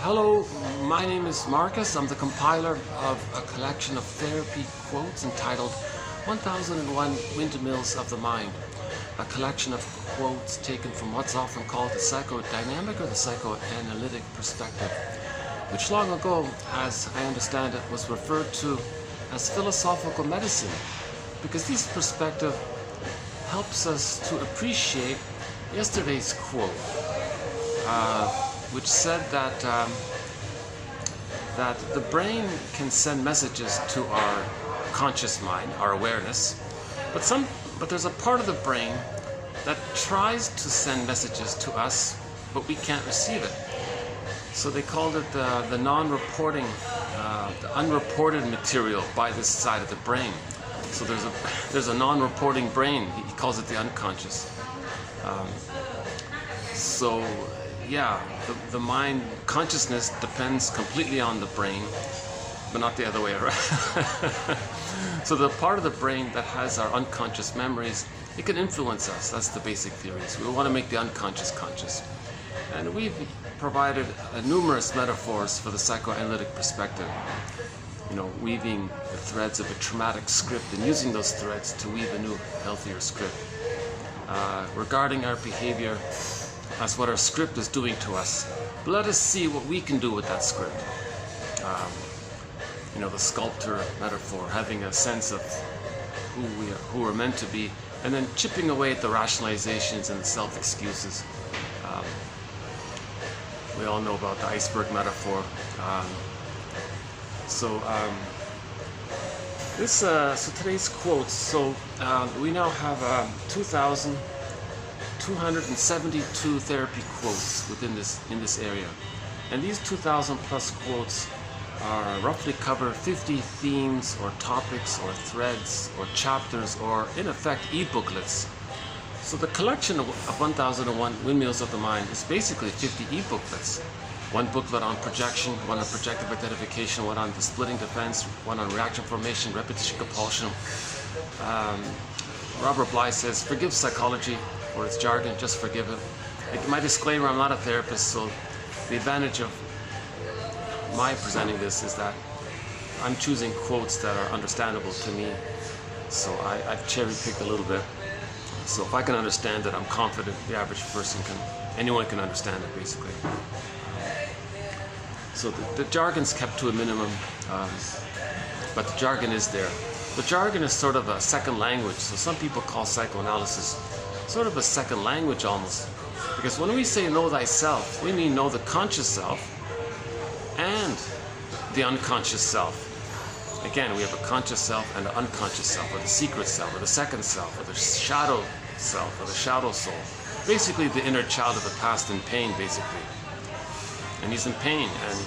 Hello, my name is Marcus. I'm the compiler of a collection of therapy quotes entitled 1001 Windmills of the Mind, a collection of quotes taken from what's often called the psychodynamic or the psychoanalytic perspective, which long ago, as I understand it, was referred to as philosophical medicine, because this perspective helps us to appreciate yesterday's quote, which said that the brain can send messages to our conscious mind, our awareness, but there's a part of the brain that tries to send messages to us, but we can't receive it. So they called it the non-reporting, the unreported material by this side of the brain. So there's a non-reporting brain. He calls it the unconscious. So yeah, the mind consciousness depends completely on the brain, but not the other way around. So the part of the brain that has our unconscious memories, it can influence us. That's the basic theory. So we want to make the unconscious conscious. And we've provided numerous metaphors for the psychoanalytic perspective. You know, weaving the threads of a traumatic script and using those threads to weave a new, healthier script. Regarding our behavior as what our script is doing to us, but let us see what we can do with that script. You know, the sculptor metaphor, having a sense of who we're meant to be, and then chipping away at the rationalizations and the self-excuses. We all know about the iceberg metaphor. So today's quotes. So we now have 2,272 therapy quotes in this area, and these 2,000 plus quotes are roughly cover 50 themes or topics or threads or chapters or in effect e-booklets. So the collection of 1001 Windmills of the Mind is basically 50 e-booklets. One booklet on projection, one on projective identification, one on the splitting defense, one on reaction formation, repetition, compulsion. Robert Bly says, forgive psychology or its jargon, just forgive it. My disclaimer, I'm not a therapist, so the advantage of my presenting this is that I'm choosing quotes that are understandable to me. So I've cherry-picked a little bit. So if I can understand it, I'm confident the average person anyone can understand it, basically. So the jargon's kept to a minimum, but the jargon is there. The jargon is sort of a second language, so some people call psychoanalysis sort of a second language almost. Because when we say know thyself, we mean know the conscious self and the unconscious self. Again, we have a conscious self and an unconscious self, or the secret self, or the second self, or the shadow self, or the shadow soul. Basically the inner child of the past in pain, basically. And he's in pain, and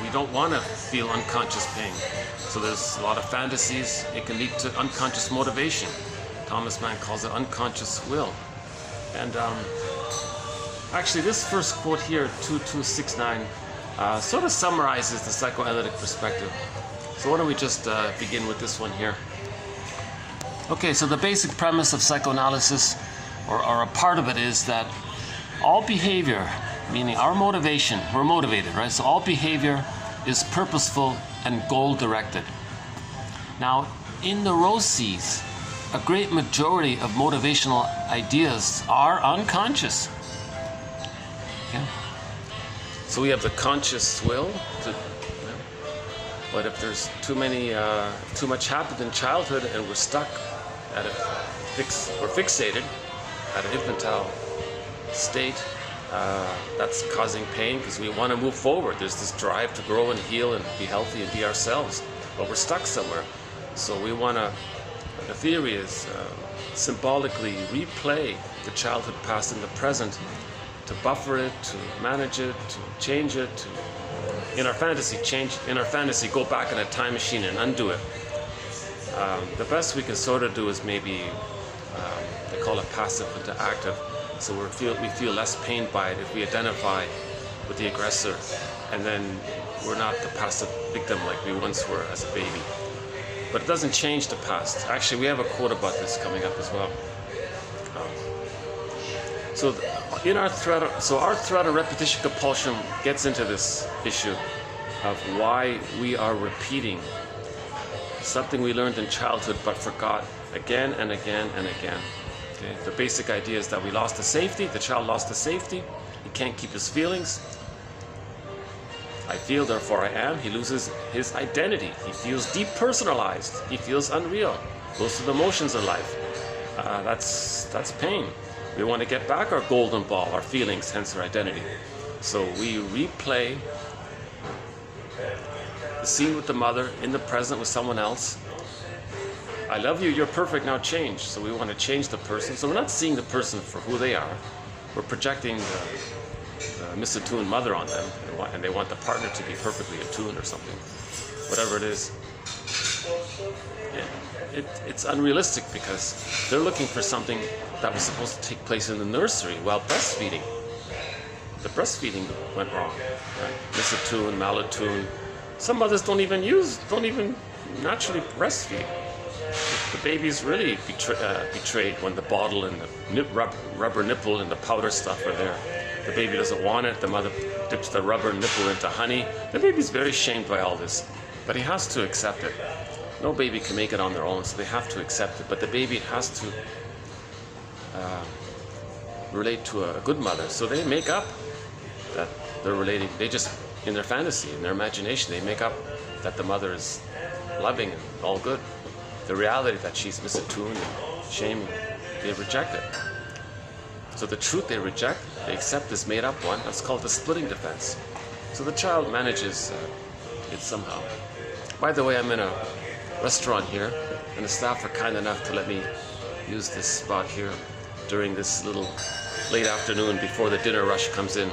we don't want to feel unconscious pain. So there's a lot of fantasies. It can lead to unconscious motivation. Thomas Mann calls it unconscious will. And actually this first quote here, 2269, sort of summarizes the psychoanalytic perspective. So why don't we just begin with this one here. Okay, so the basic premise of psychoanalysis, or a part of it, is that all behavior, meaning our motivation, we're motivated, right? So all behavior is purposeful and goal-directed. Now, in neuroses, a great majority of motivational ideas are unconscious. Okay? So we have the conscious will, but if there's too much happened in childhood and we're stuck at we're fixated at an infantile state, that's causing pain because we want to move forward. There's this drive to grow and heal and be healthy and be ourselves, but we're stuck somewhere. So we want to, the theory is symbolically replay the childhood past in the present, to buffer it, to manage it, to change it, to, in our fantasy, go back in a time machine and undo it. The best we can sort of do is maybe, they call it passive into active. So we feel less pain by it if we identify with the aggressor, and then we're not the passive victim like we once were as a baby. But it doesn't change the past. Actually, we have a quote about this coming up as well. So in our threat, our threat of repetition compulsion gets into this issue of why we are repeating something we learned in childhood but forgot again and again and again. Okay? The basic idea is that we lost the safety, the child lost the safety, he can't keep his feelings. I feel, therefore I am. He loses his identity. He feels depersonalized. He feels unreal. Those are the emotions of life. That's pain. We want to get back our golden ball, our feelings, hence our identity. So we replay the scene with the mother in the present with someone else. I love you, you're perfect, now change. So we want to change the person. So we're not seeing the person for who they are. We're projecting the misattuned mother on them, and they want the partner to be perfectly attuned or something. Whatever it is. It's unrealistic because they're looking for something that was supposed to take place in the nursery while breastfeeding. The breastfeeding went wrong. Right? Misattuned, malattuned. Some mothers don't even naturally breastfeed. The baby's really betrayed when the bottle and the rubber nipple and the powder stuff are there. The baby doesn't want it. The mother dips the rubber nipple into honey. The baby's very shamed by all this, but he has to accept it. No baby can make it on their own, so they have to accept it. But the baby has to relate to a good mother. So they make up that they're relating. They just, in their fantasy, in their imagination, they make up that the mother is loving and all good. The reality that she's misattuned and shaming, they reject it. So the truth they reject, they accept this made up one. That's called the splitting defense. So the child manages it somehow. By the way, I'm in a restaurant here, and the staff are kind enough to let me use this spot here during this little late afternoon before the dinner rush comes in.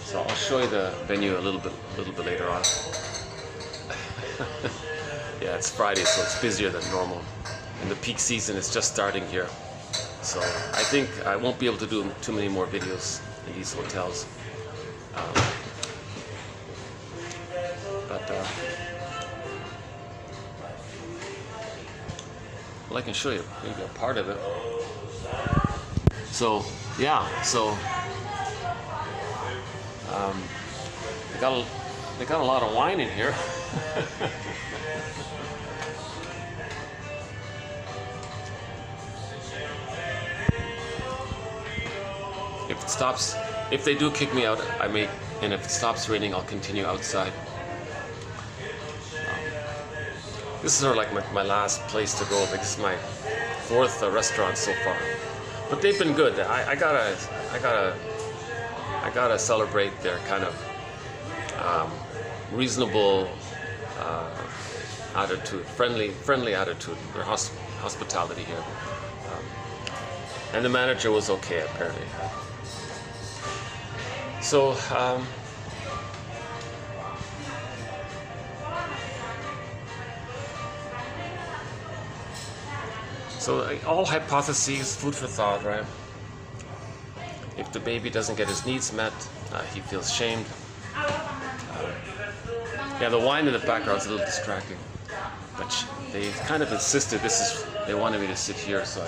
So I'll show you the venue a little bit later on. Yeah, it's Friday, so it's busier than normal, and the peak season is just starting here. So I think I won't be able to do too many more videos in these hotels. Well, I can show you maybe a part of it. So yeah, so they got a lot of wine in here. If they do kick me out, and if it stops raining, I'll continue outside. This is sort of like my last place to go. Like, this is my fourth restaurant so far, but they've been good. I gotta celebrate their kind of reasonable attitude, friendly attitude, their hospitality here. And the manager was okay, apparently. So all hypotheses, food for thought, right? If the baby doesn't get his needs met, he feels shamed. Yeah, the wine in the background is a little distracting, but they kind of insisted they wanted me to sit here, so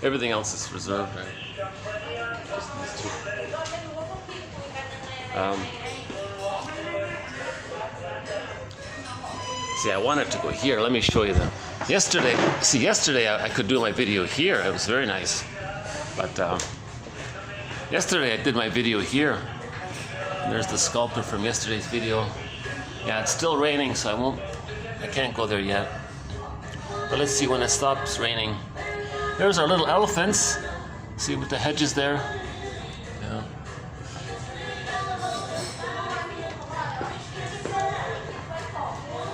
everything else is reserved, right? Just these two. See, I wanted to go here. Let me show you them. Yesterday I could do my video here. It was very nice. But yesterday I did my video here. And there's the sculptor from yesterday's video. Yeah, it's still raining, so I can't go there yet. But let's see when it stops raining. There's our little elephants. See with the hedges there? Yeah.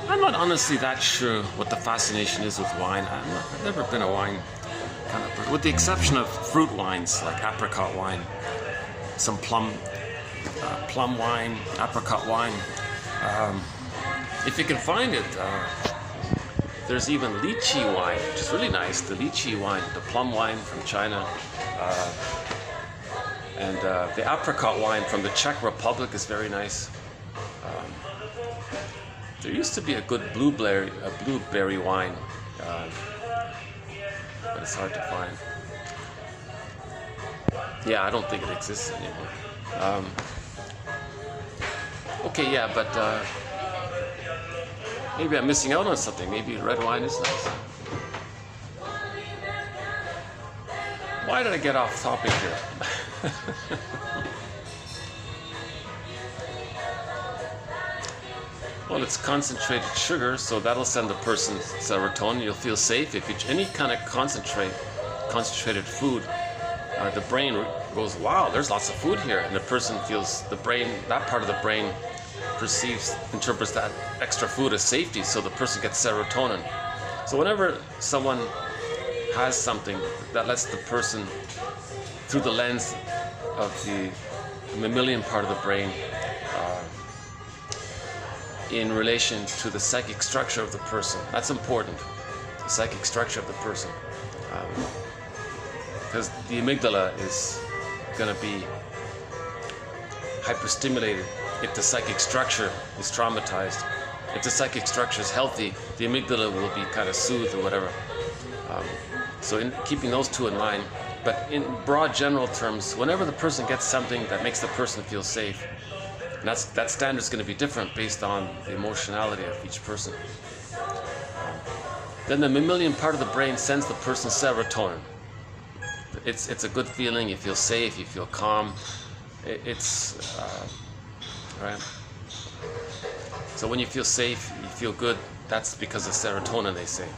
I'm not honestly that sure what the fascination is with wine. I've never been a wine kind of person, with the exception of fruit wines like apricot wine, some plum wine, apricot wine. If you can find it, there's even lychee wine, which is really nice. The lychee wine, the plum wine from China, and the apricot wine from the Czech Republic is very nice. There used to be a good blueberry wine, but it's hard to find. Yeah, I don't think it exists anymore. Okay, yeah, but maybe I'm missing out on something. Maybe red wine is nice. Why did I get off topic here? Well, it's concentrated sugar, so that'll send the person serotonin. You'll feel safe. If you any kind of concentrated food, the brain goes, wow, there's lots of food here, and the person feels, the brain, that part of the brain interprets that extra food as safety, so the person gets serotonin. So whenever someone has something that lets the person, through the lens of the mammalian part of the brain, in relation to the psychic structure of the person. That's important, the psychic structure of the person. Because the amygdala is going to be hyperstimulated if the psychic structure is traumatized. If the psychic structure is healthy, the amygdala will be kind of soothed or whatever. So in keeping those two in line, but in broad general terms, whenever the person gets something that makes the person feel safe, and that standard is going to be different based on the emotionality of each person. Then the mammalian part of the brain sends the person serotonin. It's a good feeling. You feel safe. You feel calm. Right. So when you feel safe, you feel good. That's because of serotonin, they say.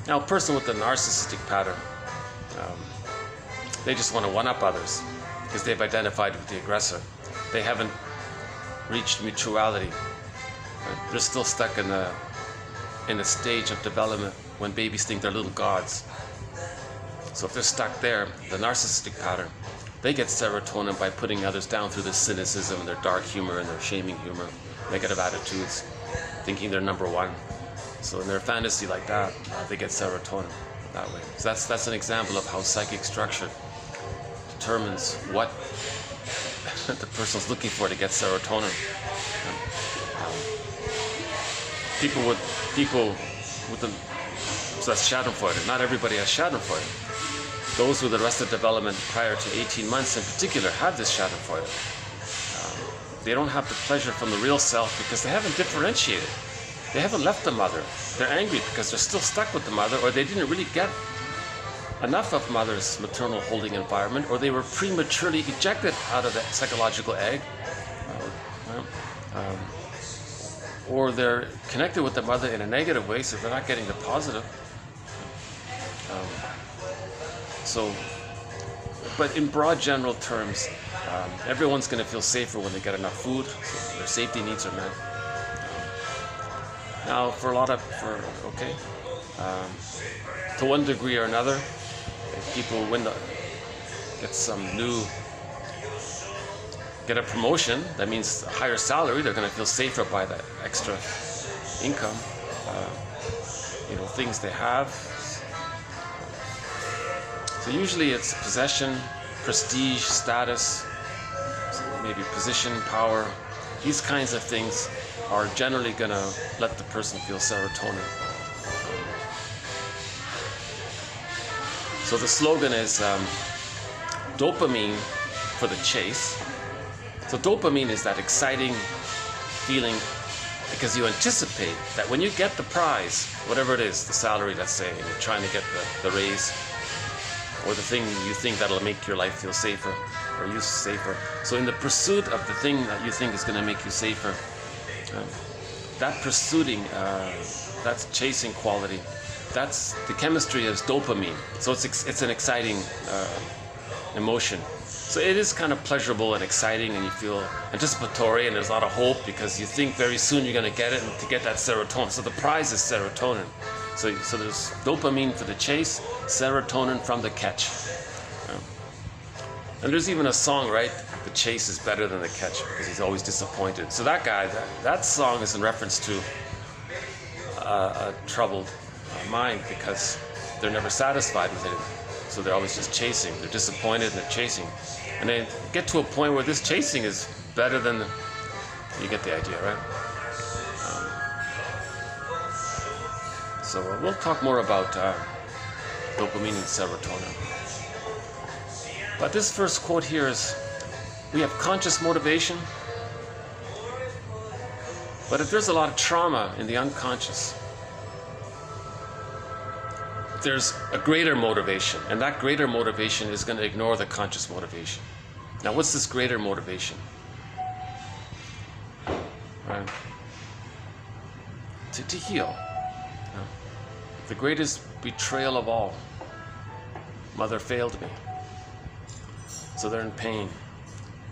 Now, a person with a narcissistic pattern, they just want to one-up others, because they've identified with the aggressor. They haven't reached mutuality. They're still stuck in a stage of development when babies think they're little gods. So if they're stuck there, the narcissistic pattern, they get serotonin by putting others down through their cynicism and their dark humor and their shaming humor, negative attitudes, thinking they're number one. So in their fantasy like that, they get serotonin that way. So that's an example of how psychic structure determines what the person's looking for to get serotonin. People with the, so that's Schadenfreude. Not everybody has Schadenfreude. Those with arrested development prior to 18 months in particular have this Schadenfreude. They don't have the pleasure from the real self because they haven't differentiated. They haven't left the mother. They're angry because they're still stuck with the mother, or they didn't really get enough of mother's maternal holding environment, or they were prematurely ejected out of the psychological egg, or they're connected with the mother in a negative way, so they're not getting the positive. But in broad general terms, everyone's going to feel safer when they get enough food, so their safety needs are met. Now, to one degree or another, if people get a promotion, that means a higher salary, they're going to feel safer by that extra income, things they have. So usually it's possession, prestige, status, maybe position, power. These kinds of things are generally going to let the person feel serotonin. So the slogan is dopamine for the chase. So dopamine is that exciting feeling because you anticipate that when you get the prize, whatever it is, the salary, let's say, and you're trying to get the raise, or the thing you think that'll make your life feel safer, or you safer. So in the pursuit of the thing that you think is going to make you safer, that pursuing, that's chasing quality, that's the chemistry is dopamine. So it's an exciting emotion. So it is kind of pleasurable and exciting, and you feel anticipatory, and there's a lot of hope because you think very soon you're going to get it, and to get that serotonin. So the prize is serotonin. So there's dopamine for the chase, serotonin from the catch. And there's even a song, right? The chase is better than the catch because he's always disappointed. So that guy, that song is in reference to a troubled mind because they're never satisfied with it. So they're always just chasing. They're disappointed and they're chasing. And they get to a point where this chasing is better than you get the idea, right? So we'll talk more about dopamine and serotonin. But this first quote here is, we have conscious motivation, but if there's a lot of trauma in the unconscious, there's a greater motivation, and that greater motivation is going to ignore the conscious motivation. Now, what's this greater motivation? Right? To heal. The greatest betrayal of all. Mother failed me. So they're in pain.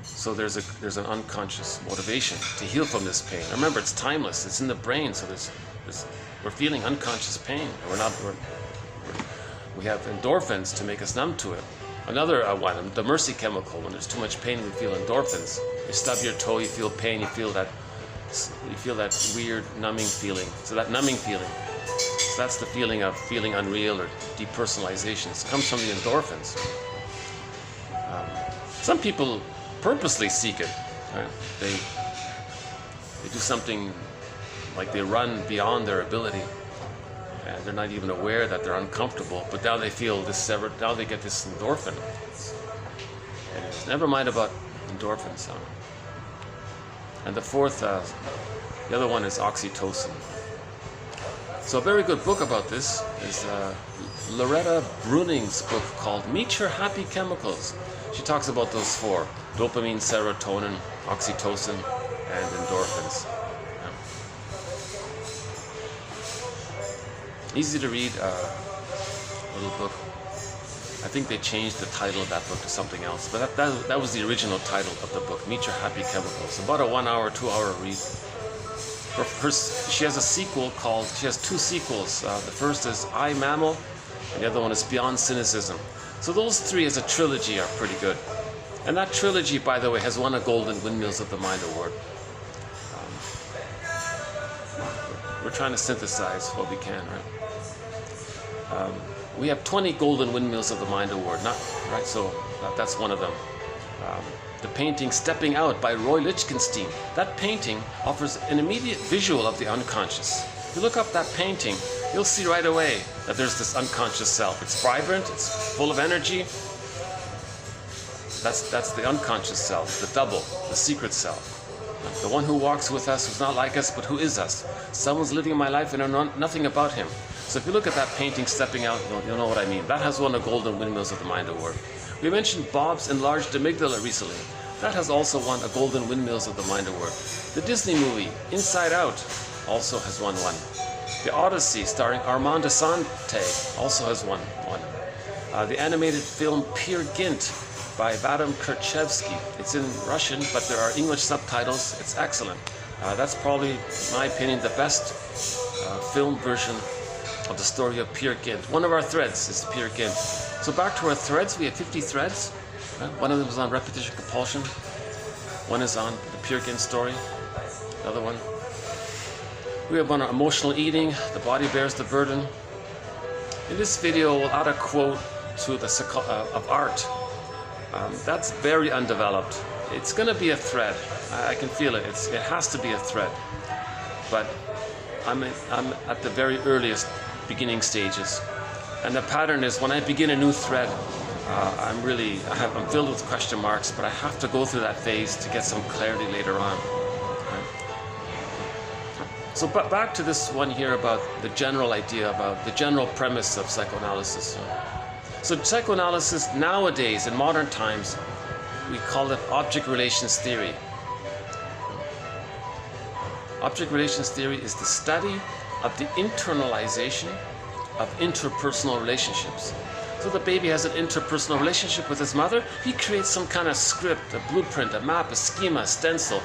So there's an unconscious motivation to heal from this pain. Remember, it's timeless. It's in the brain. So we're feeling unconscious pain. We have endorphins to make us numb to it. Another one, the mercy chemical. When there's too much pain, we feel endorphins. You stub your toe, you feel pain, you feel that weird numbing feeling. So that numbing feeling, so that's the feeling of feeling unreal or depersonalization. It comes from the endorphins. Some people purposely seek it. Right? They do something like they run beyond their ability. And they're not even aware that they're uncomfortable, but now they feel this severed, now they get this endorphin. And never mind about endorphins. And the fourth, the other one is oxytocin. So a very good book about this is Loretta Bruning's book called Meet Your Happy Chemicals. She talks about those four: dopamine, serotonin, oxytocin, and endorphins. Easy to read little book. I think they changed the title of that book to something else, but that was the original title of the book, Meet Your Happy Chemicals. About a 1 hour, 2 hour read. She has a sequel she has two sequels. The first is I, Mammal, and the other one is Beyond Cynicism. So those three as a trilogy are pretty good. And that trilogy, by the way, has won a Golden Windmills of the Mind Award. We're trying to synthesize what we can, right? We have 20 Golden Windmills of the Mind Award, right? So that's one of them. The painting Stepping Out by Roy Lichtenstein. That painting offers an immediate visual of the unconscious. If you look up that painting, you'll see right away that there's this unconscious self. It's vibrant, it's full of energy. That's the unconscious self, the double, the secret self. The one who walks with us, who's not like us, but who is us. Someone's living my life and I know nothing about him. So if you look at that painting, Stepping Out, you'll know what I mean. That has won a Golden Windmills of the Mind Award. We mentioned Bob's Enlarged Amygdala recently. That has also won a Golden Windmills of the Mind Award. The Disney movie, Inside Out, also has won one. The Odyssey, starring Armand Assante, also has won one. The animated film Peer Gynt by Vadim Kirchevsky. It's in Russian, but there are English subtitles. It's excellent. That's probably, in my opinion, the best film version of the story of Peer Gynt. One of our threads is Peer Gynt. So back to our threads, we have 50 threads. One of them is on repetition compulsion. One is on the Peer Gynt story. Another one. We have one on emotional eating. The body bears the burden. In this video, we'll add a quote to the of art. That's very undeveloped. It's going to be a thread. I can feel it. It has to be a thread. But I'm at the very earliest beginning stages. And the pattern is when I begin a new thread, I'm filled with question marks, but I have to go through that phase to get some clarity later on. Right? So back to this one here about the general idea, about the general premise of psychoanalysis. So psychoanalysis nowadays, in modern times, we call it object relations theory. Object relations theory is the study of the internalization of interpersonal relationships. So the baby has an interpersonal relationship with his mother. He creates some kind of script, a blueprint, a map, a schema, a stencil,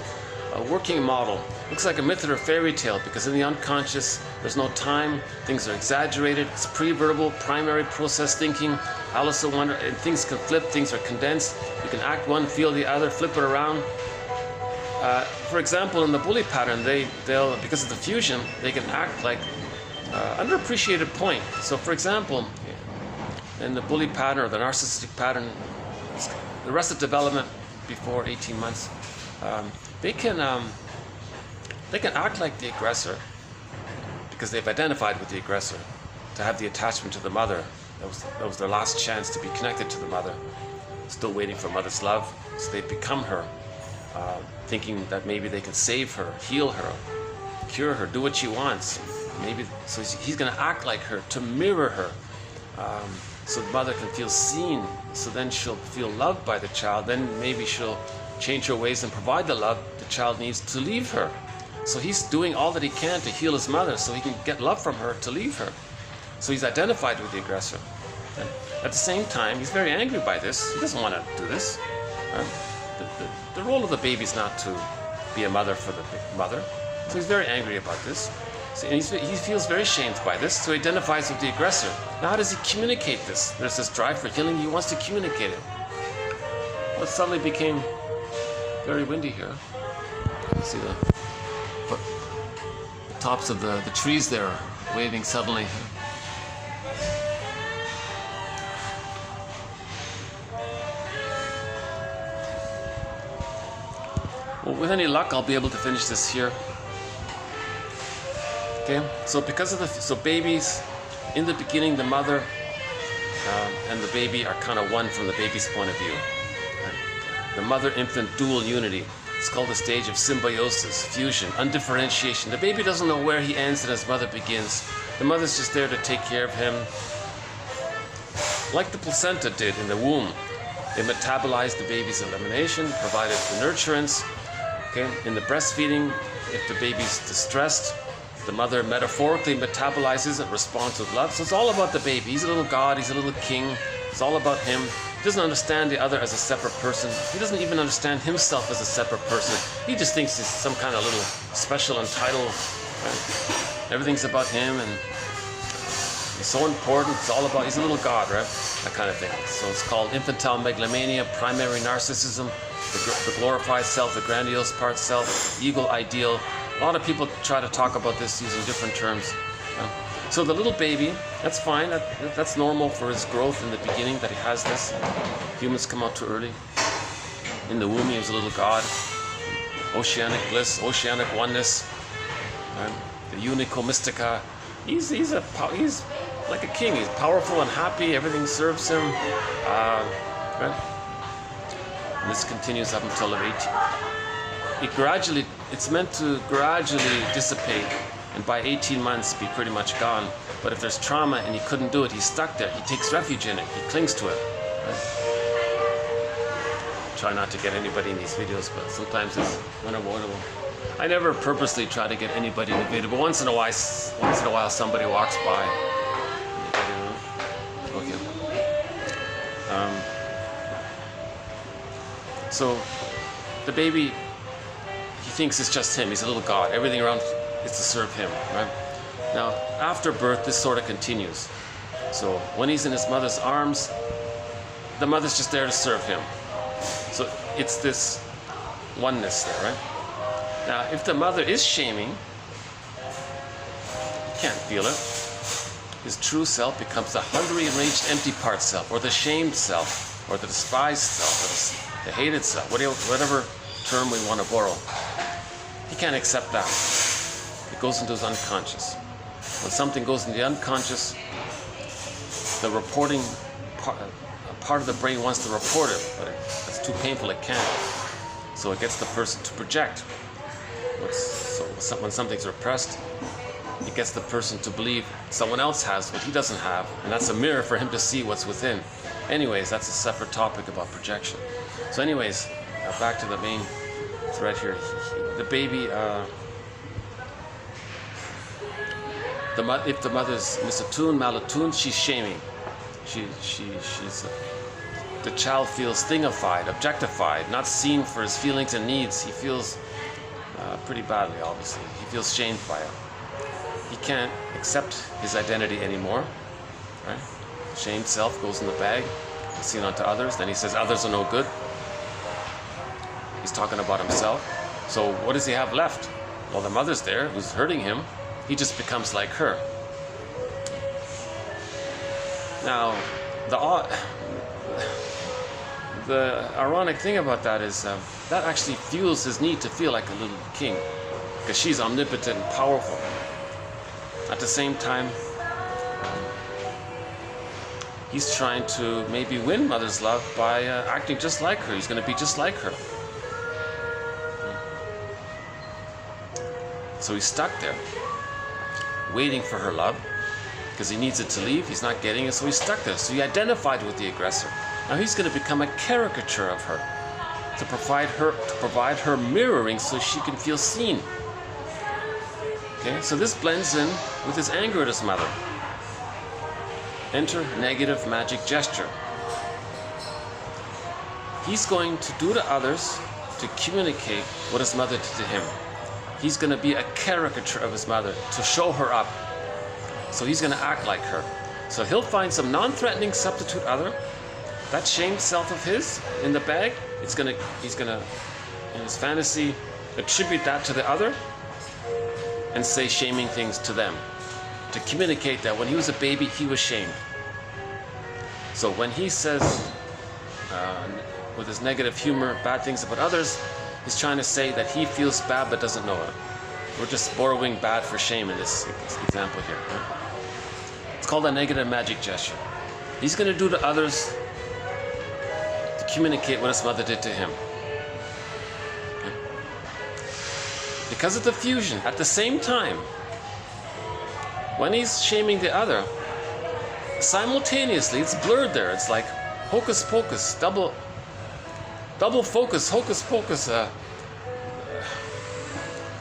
a working model. Looks like a myth or a fairy tale because in the unconscious there's no time, things are exaggerated, it's pre-verbal, primary process thinking, Alice in Wonder, and things can flip, things are condensed. You can act one, feel the other, flip it around. For example, in the bully pattern, they'll because of the fusion, they can act like underappreciated point. So for example, in the bully pattern or the narcissistic pattern, the arrested development before 18 months, they can act like the aggressor because they've identified with the aggressor, to have the attachment to the mother. That was their last chance to be connected to the mother, still waiting for mother's love. So they become her, thinking that maybe they can save her, heal her, cure her, do what she wants. Maybe so he's going to act like her to mirror her, so the mother can feel seen. So then she'll feel loved by the child. Then maybe she'll change her ways and provide the love the child needs to leave her. So he's doing all that he can to heal his mother, so he can get love from her to leave her. So he's identified with the aggressor. And at the same time, he's very angry by this. He doesn't want to do this. The role of the baby is not to be a mother for the mother. So he's very angry about this. So, and he feels very shamed by this, so he identifies with the aggressor. Now how does he communicate this? There's this drive for healing, he wants to communicate it. Well, it suddenly became very windy here. You see the tops of the trees there waving suddenly. Well, with any luck, I'll be able to finish this here. Okay, so because of so babies, in the beginning, the mother and the baby are kind of one from the baby's point of view. The mother-infant dual unity. It's called the stage of symbiosis, fusion, undifferentiation. The baby doesn't know where he ends and his mother begins. The mother's just there to take care of him, like the placenta did in the womb. They metabolized the baby's elimination, provided the nurturance. Okay, in the breastfeeding, if the baby's distressed, the mother metaphorically metabolizes and responds with love. So it's all about the baby. He's a little god, he's a little king. It's all about him. He doesn't understand the other as a separate person. He doesn't even understand himself as a separate person. He just thinks he's some kind of little special entitled. Right? Everything's about him and he's so important. It's all about, he's a little god, right? That kind of thing. So it's called infantile megalomania, primary narcissism, the glorified self, the grandiose part self, ego ideal. A lot of people try to talk about this using different terms. So the little baby, that's fine. That's normal for his growth in the beginning that he has this. Humans come out too early. In the womb, he was a little god. Oceanic bliss, oceanic oneness. The unico mystica. He's like a king. He's powerful and happy. Everything serves him. Right? And this continues up until 18. It's meant to gradually dissipate, and by 18 months be pretty much gone. But if there's trauma and he couldn't do it, he's stuck there. He takes refuge in it. He clings to it. Right? Try not to get anybody in these videos, but sometimes it's unavoidable. I never purposely try to get anybody in the video, but once in a while somebody walks by. Okay. So the baby, he thinks it's just him. He's a little god. Everything around is to serve him, right? Now, after birth, this sort of continues. So when he's in his mother's arms, the mother's just there to serve him. So it's this oneness there, right? Now, if the mother is shaming, he can't feel it. His true self becomes the hungry, enraged, empty part self, or the shamed self, or the despised self, or the hated self, whatever term we want to borrow. He can't accept that. It goes into his unconscious. When something goes into the unconscious, the reporting part of the brain wants to report it, but it's too painful, it can't. So it gets the person to project. So when something's repressed, it gets the person to believe someone else has what he doesn't have, and that's a mirror for him to see what's within. Anyways, that's a separate topic about projection. So anyways, back to the main thread here. The baby, if the mother's misattuned, malattuned, she's shaming. The child feels thingified, objectified, not seen for his feelings and needs. He feels pretty badly, obviously. He feels shamed by it. He can't accept his identity anymore, right? Shamed self goes in the bag, seen onto others. Then he says others are no good. He's talking about himself. So what does he have left? Well, the mother's there who's hurting him. He just becomes like her. Now, the ironic thing about that is that actually fuels his need to feel like a little king, because she's omnipotent and powerful. At the same time, he's trying to maybe win mother's love by acting just like her. He's going to be just like her. So he's stuck there, waiting for her love, because he needs it to leave. He's not getting it, so he's stuck there. So he identified with the aggressor. Now he's going to become a caricature of her, to provide her mirroring so she can feel seen. Okay, so this blends in with his anger at his mother. Enter negative magic gesture. He's going to do to others to communicate what his mother did to him. He's going to be a caricature of his mother to show her up. So he's going to act like her. So he'll find some non-threatening substitute other. That shamed self of his in the bag, he's going to, in his fantasy, attribute that to the other and say shaming things to them, to communicate that when he was a baby, he was shamed. So when he says, with his negative humor, bad things about others, he's trying to say that he feels bad but doesn't know it. We're just borrowing bad for shame in this example here. Right? It's called a negative magic gesture. He's going to do to others to communicate what his mother did to him. Okay? Because of the fusion, at the same time, when he's shaming the other, simultaneously, it's blurred there. It's like hocus pocus, double focus, hocus pocus,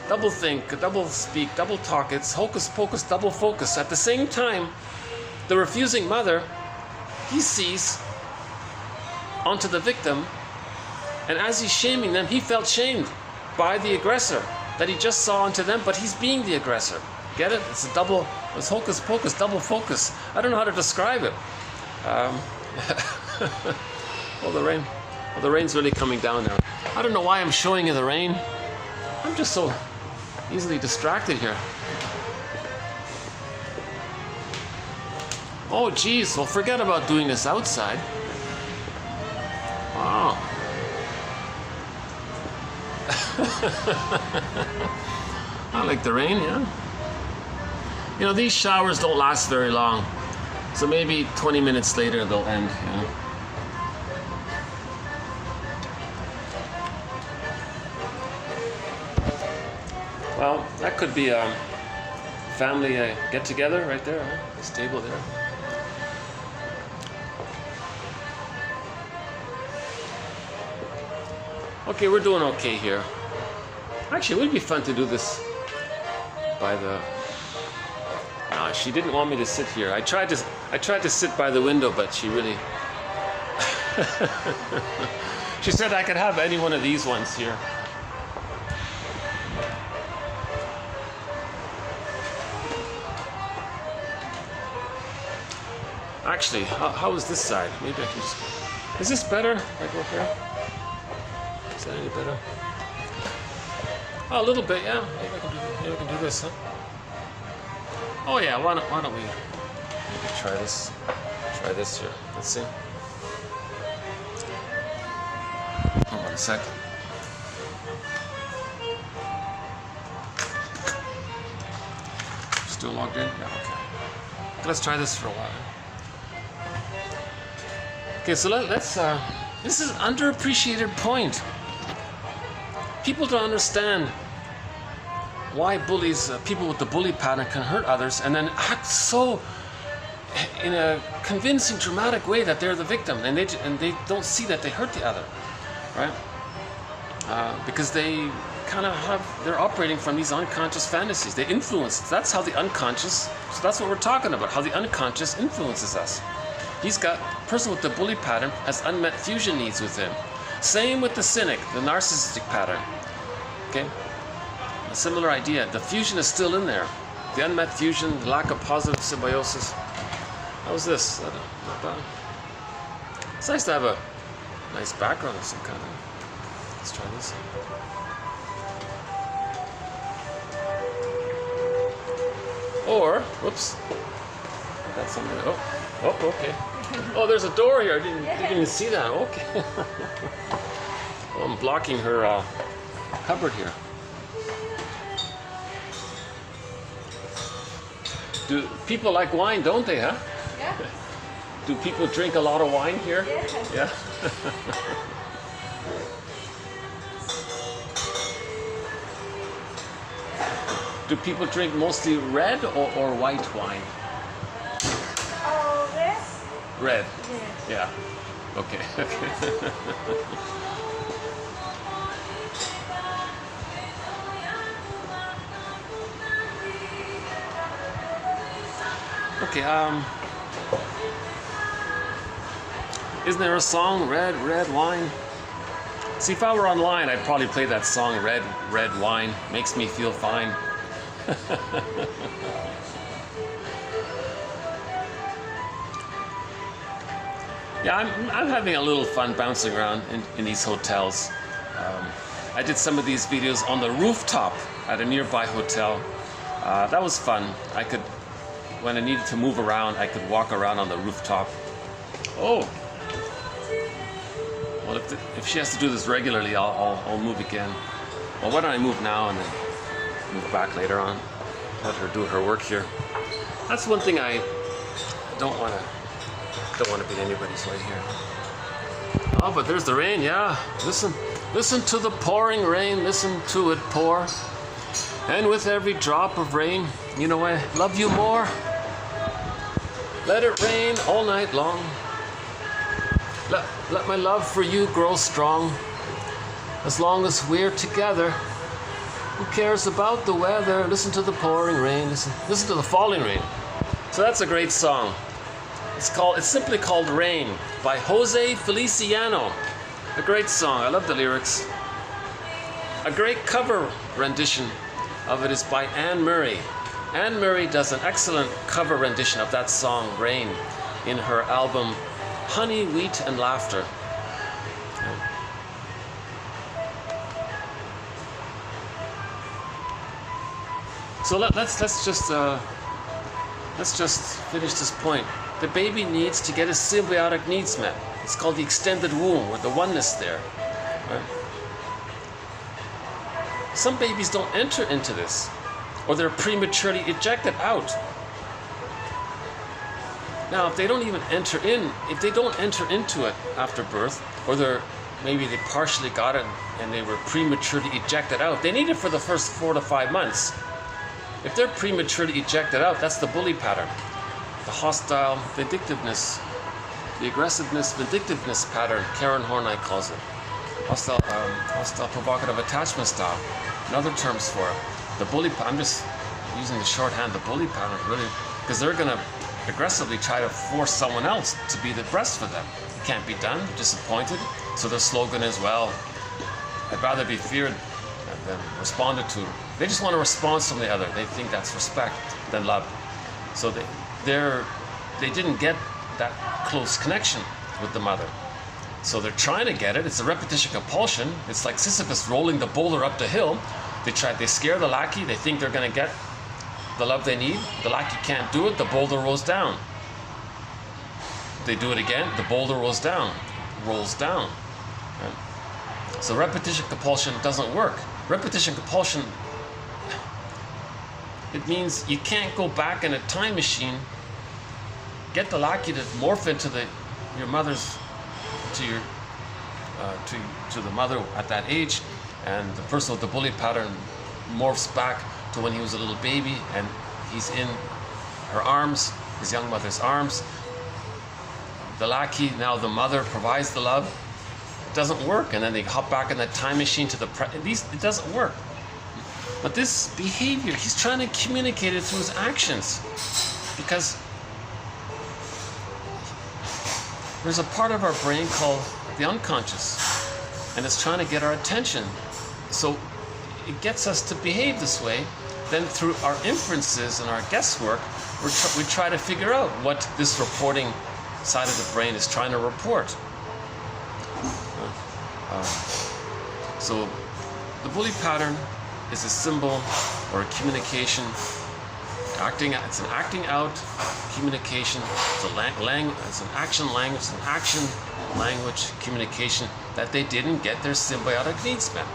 double think, double speak, double talk. It's hocus pocus, double focus. At the same time, the refusing mother, he sees onto the victim, and as he's shaming them, he felt shamed by the aggressor that he just saw onto them, but he's being the aggressor. Get it? It's hocus pocus, double focus. I don't know how to describe it. Well, the rain's really coming down now. I don't know why I'm showing you the rain. I'm just so easily distracted here. Oh, geez. Well, forget about doing this outside. Wow. I like the rain, yeah. You know, these showers don't last very long. So maybe 20 minutes later they'll end, you know. Well, that could be a family get-together right there, huh? This table there. Okay, we're doing okay here. Actually, it would be fun to do this by the... No, she didn't want me to sit here. I tried to sit by the window, but she really... She said I could have any one of these ones here. Actually, how is this side? Maybe I can just... Is this better? Like over here? Is that any better? Oh, a little bit, yeah. Maybe I can do this, huh? Oh yeah, why don't we maybe try this? Try this here. Let's see. Hold on a second. Still logged in? Yeah, okay. Let's try this for a while. Okay, so let's this is an underappreciated point. People don't understand why bullies, people with the bully pattern can hurt others and then act so in a convincing, dramatic way that they're the victim, and they don't see that they hurt the other, right? Because they kind of they're operating from these unconscious fantasies. They influence. That's how the unconscious. So that's what we're talking about. How the unconscious influences us. He's got the person with the bully pattern has unmet fusion needs with him. Same with the cynic, the narcissistic pattern. Okay. A similar idea. The fusion is still in there. The unmet fusion, the lack of positive symbiosis. How's this? Not bad. It's nice to have a nice background of some kind. Let's try this. Or, whoops. Got something. Oh, okay. Oh, there's a door here. I didn't even see that. Okay. Oh, I'm blocking her cupboard here. Do people like wine, don't they, huh? Yeah. Do people drink a lot of wine here? Yeah. Yeah. Do people drink mostly red or white wine? Oh, red? Red. Yeah. Yeah. Okay. Okay. Isn't there a song, Red, Red Wine? See, if I were online, I'd probably play that song, Red, Red Wine. Makes me feel fine. Yeah, I'm having a little fun bouncing around in these hotels. I did some of these videos on the rooftop at a nearby hotel. That was fun. I could, when I needed to move around, I could walk around on the rooftop. Oh! Well, if she has to do this regularly, I'll move again. Well, why don't I move now and then move back later on? Let her do her work here. That's one thing I don't want to be in anybody's way here. Oh, but there's the rain. Yeah, listen to the pouring rain. Listen to it pour. And with every drop of rain, you know I love you more. Let it rain all night long. Let my love for you grow strong. As long as we're together, who cares about the weather? Listen to the pouring rain. Listen to the falling rain. So that's a great song. It's simply called Rain by Jose Feliciano. A great song. I love the lyrics. A great cover rendition of it is by Anne Murray. Anne Murray does an excellent cover rendition of that song, Rain, in her album Honey, Wheat and Laughter. So let's just finish this point. The baby needs to get his symbiotic needs met. It's called the extended womb, with the oneness there. Right? Some babies don't enter into this, or they're prematurely ejected out. Now, if they don't enter into it after birth, or maybe they partially got it and they were prematurely ejected out, they need it for the first 4 to 5 months. If they're prematurely ejected out, that's the bully pattern. The hostile vindictiveness, the aggressiveness, vindictiveness pattern, Karen Horney calls it. Hostile provocative attachment style. And other terms for it. The bully, I'm just using the shorthand, the bully pattern, really, because they're going to aggressively try to force someone else to be the breast for them. It can't be done, they're disappointed. So their slogan is, well, I'd rather be feared than responded to. They just want a response from the other. They think that's respect than love. So they didn't get that close connection with the mother. So they're trying to get it. It's a repetition compulsion. It's like Sisyphus rolling the boulder up the hill. They scare the lackey. They think they're going to get the love they need. The lackey can't do it. The boulder rolls down. They do it again. The boulder rolls down. Right? So repetition compulsion doesn't work. Repetition compulsion, it means you can't go back in a time machine, get the lackey to morph into your mother's, to the mother at that age, and the person with the bully pattern morphs back to when he was a little baby and he's in her arms, his young mother's arms. The lackey, now the mother, provides the love. It doesn't work, and then they hop back in that time machine to it doesn't work. But this behavior, he's trying to communicate it through his actions, because there's a part of our brain called the unconscious, and it's trying to get our attention. So it gets us to behave this way. Then through our inferences and our guesswork, we try to figure out what this reporting side of the brain is trying to report. So the bully pattern is a symbol or a communication. It's an acting out communication. It's an action language. It's an action language communication that they didn't get their symbiotic needs met,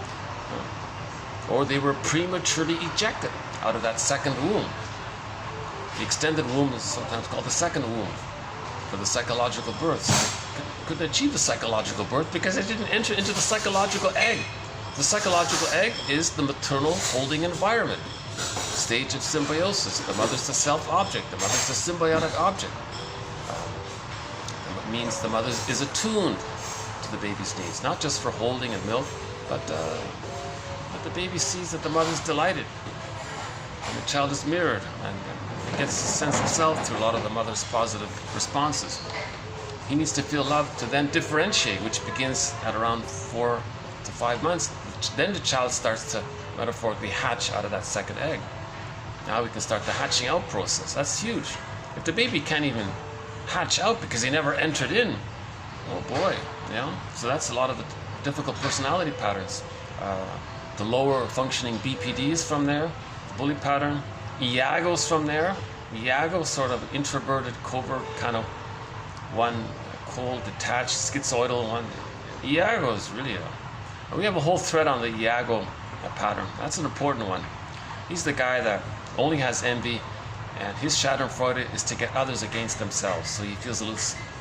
or they were prematurely ejected out of that second womb. The extended womb is sometimes called the second womb for the psychological birth. So they couldn't achieve the psychological birth because they didn't enter into the psychological egg. The psychological egg is the maternal holding environment. Stage of symbiosis. The mother's the self-object. The mother's the symbiotic object. It means the mother is attuned to the baby's needs, not just for holding and milk, but the baby sees that the mother's delighted, and the child is mirrored, and gets a sense of self through a lot of the mother's positive responses. He needs to feel loved to then differentiate, which begins at around 4 to 5 months. Then the child starts to metaphorically hatch out of that second egg. Now we can start the hatching out process. That's huge. If the baby can't even hatch out because he never entered in, oh boy, so that's a lot of the difficult personality patterns. The lower functioning BPDs from there, the bully pattern. Iago's from there. Iago, sort of introverted, covert, kind of one, cold, detached, schizoidal one. Iago is really we have a whole thread on the Iago pattern. That's an important one. He's the guy that only has envy, and his Schadenfreude is to get others against themselves, so he feels a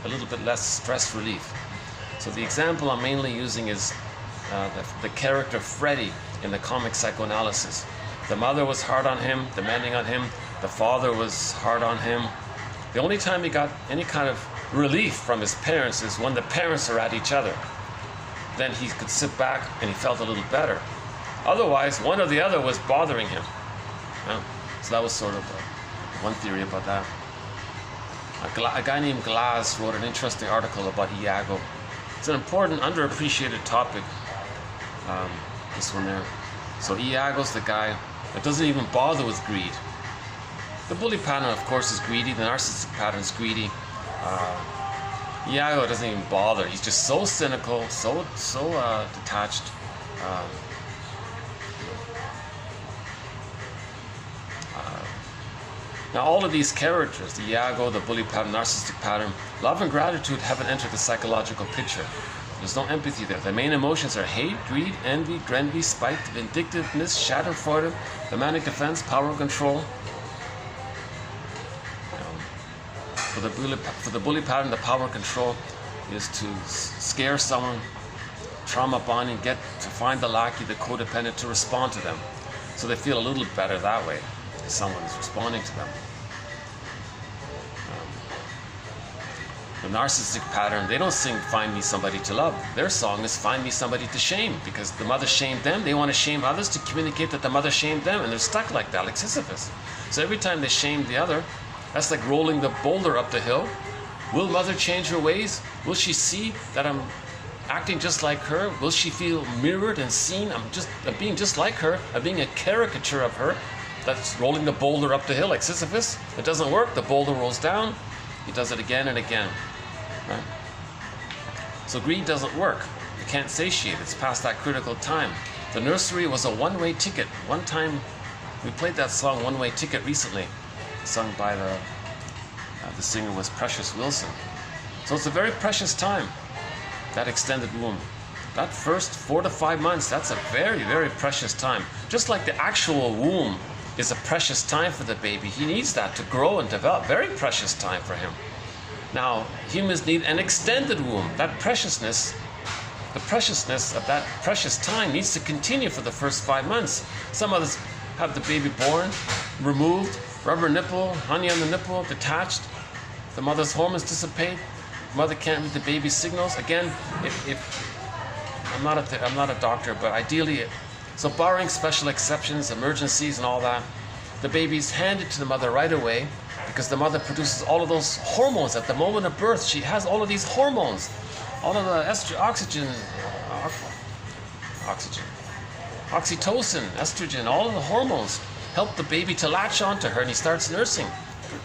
little bit less stress relief. So the example I'm mainly using is the character Freddy in the comic psychoanalysis. The mother was hard on him, demanding on him. The father was hard on him. The only time he got any kind of relief from his parents is when the parents are at each other. Then he could sit back and he felt a little better. Otherwise, one or the other was bothering him. So that was sort of one theory about that. A guy named Glass wrote an interesting article about Iago. It's an important, underappreciated topic, this one there. So Iago's the guy that doesn't even bother with greed. The bully pattern, of course, is greedy. The narcissistic pattern is greedy. Iago doesn't even bother. He's just so cynical, so detached. Now all of these characters, the Iago, the bully pattern, narcissistic pattern, love and gratitude haven't entered the psychological picture. There's no empathy there. The main emotions are hate, greed, envy, drenvy, spite, vindictiveness, schadenfreude, the manic defense, power control. For the bully pattern, the power control is to scare someone, trauma bonding, get to find the lackey, the codependent, to respond to them. So they feel a little better that way. Someone is responding to them. The narcissistic pattern, they don't sing "Find me somebody to love." Their song is "Find me somebody to shame," because the mother shamed them. They want to shame others to communicate that the mother shamed them, and they're stuck like that, like Sisyphus. So every time they shame the other, that's like rolling the boulder up the hill. Will mother change her ways? Will she see that I'm acting just like her? Will she feel mirrored and seen? I'm being just like her. I'm being a caricature of her. That's rolling the boulder up the hill like Sisyphus. It doesn't work. The boulder rolls down. He does it again and again. Right? So greed doesn't work. You can't satiate. It's past that critical time. The nursery was a one-way ticket. One time, we played that song "One Way Ticket" recently, sung by the singer was Precious Wilson. So it's a very precious time, that extended womb. That first 4 to 5 months, that's a very, very precious time. Just like the actual womb is a precious time for the baby. He needs that to grow and develop. Very precious time for him. Now, humans need an extended womb. That preciousness, the preciousness of that precious time needs to continue for the first 5 months. Some others have the baby born, removed, rubber nipple, honey on the nipple, detached. The mother's hormones dissipate. Mother can't read the baby's signals. Again, I'm not a doctor, but ideally, so barring special exceptions, emergencies and all that, the baby's handed to the mother right away, because the mother produces all of those hormones at the moment of birth. She has all of these hormones, all of the oxytocin, estrogen, all of the hormones help the baby to latch onto her, and he starts nursing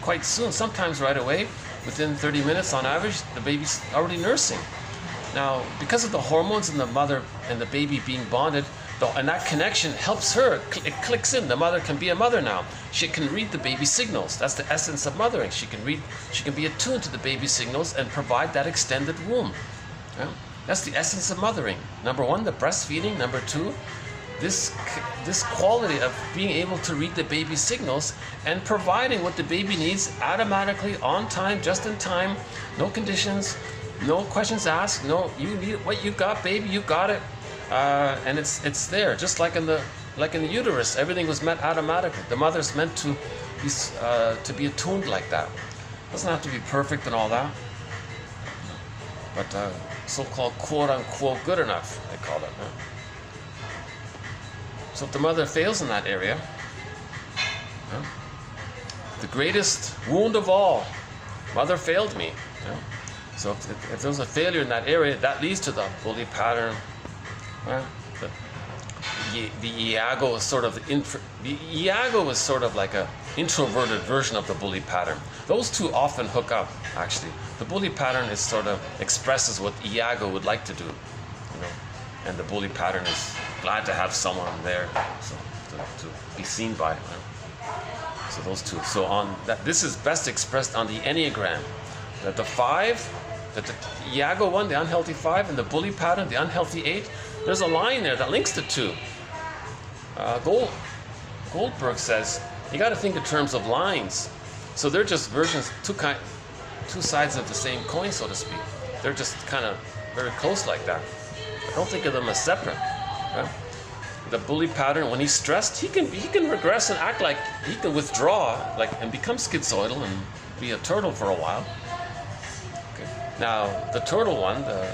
quite soon, sometimes right away. Within 30 minutes on average, the baby's already nursing. Now, because of the hormones and the mother and the baby being bonded, and that connection helps her, it clicks in. The mother can be a mother now. She can read the baby signals. That's the essence of mothering. She can be attuned to the baby signals and provide that extended womb. Yeah? That's the essence of mothering. Number one, the breastfeeding. Number two, this quality of being able to read the baby's signals and providing what the baby needs automatically, on time, just in time, no conditions, no questions asked, no, you need what you got, baby, you got it, and it's there, just like in the uterus, everything was meant automatically. The mother's meant to be attuned like that. Doesn't have to be perfect and all that, but so-called quote-unquote good enough, they call it. Huh? So if the mother fails in that area, the greatest wound of all, mother failed me. So if there's a failure in that area, that leads to the bully pattern. The iago is sort of the iago is sort of like a introverted version of the bully pattern. Those two often hook up, actually. The bully pattern is sort of expresses what iago would like to do, and the bully pattern is glad to have someone there, so to be seen by. Right? So those two. So on that, this is best expressed on the Enneagram. That the 5, that the iago one, the unhealthy 5, and the bully pattern, the unhealthy 8. There's a line there that links the two. Goldberg says you got to think in terms of lines. So they're just versions, two sides of the same coin, so to speak. They're just kind of very close like that. Don't think of them as separate. Right? The bully pattern, when he's stressed, he can regress and act like he can withdraw, and become schizoidal and be a turtle for a while. Okay. Now the turtle one, the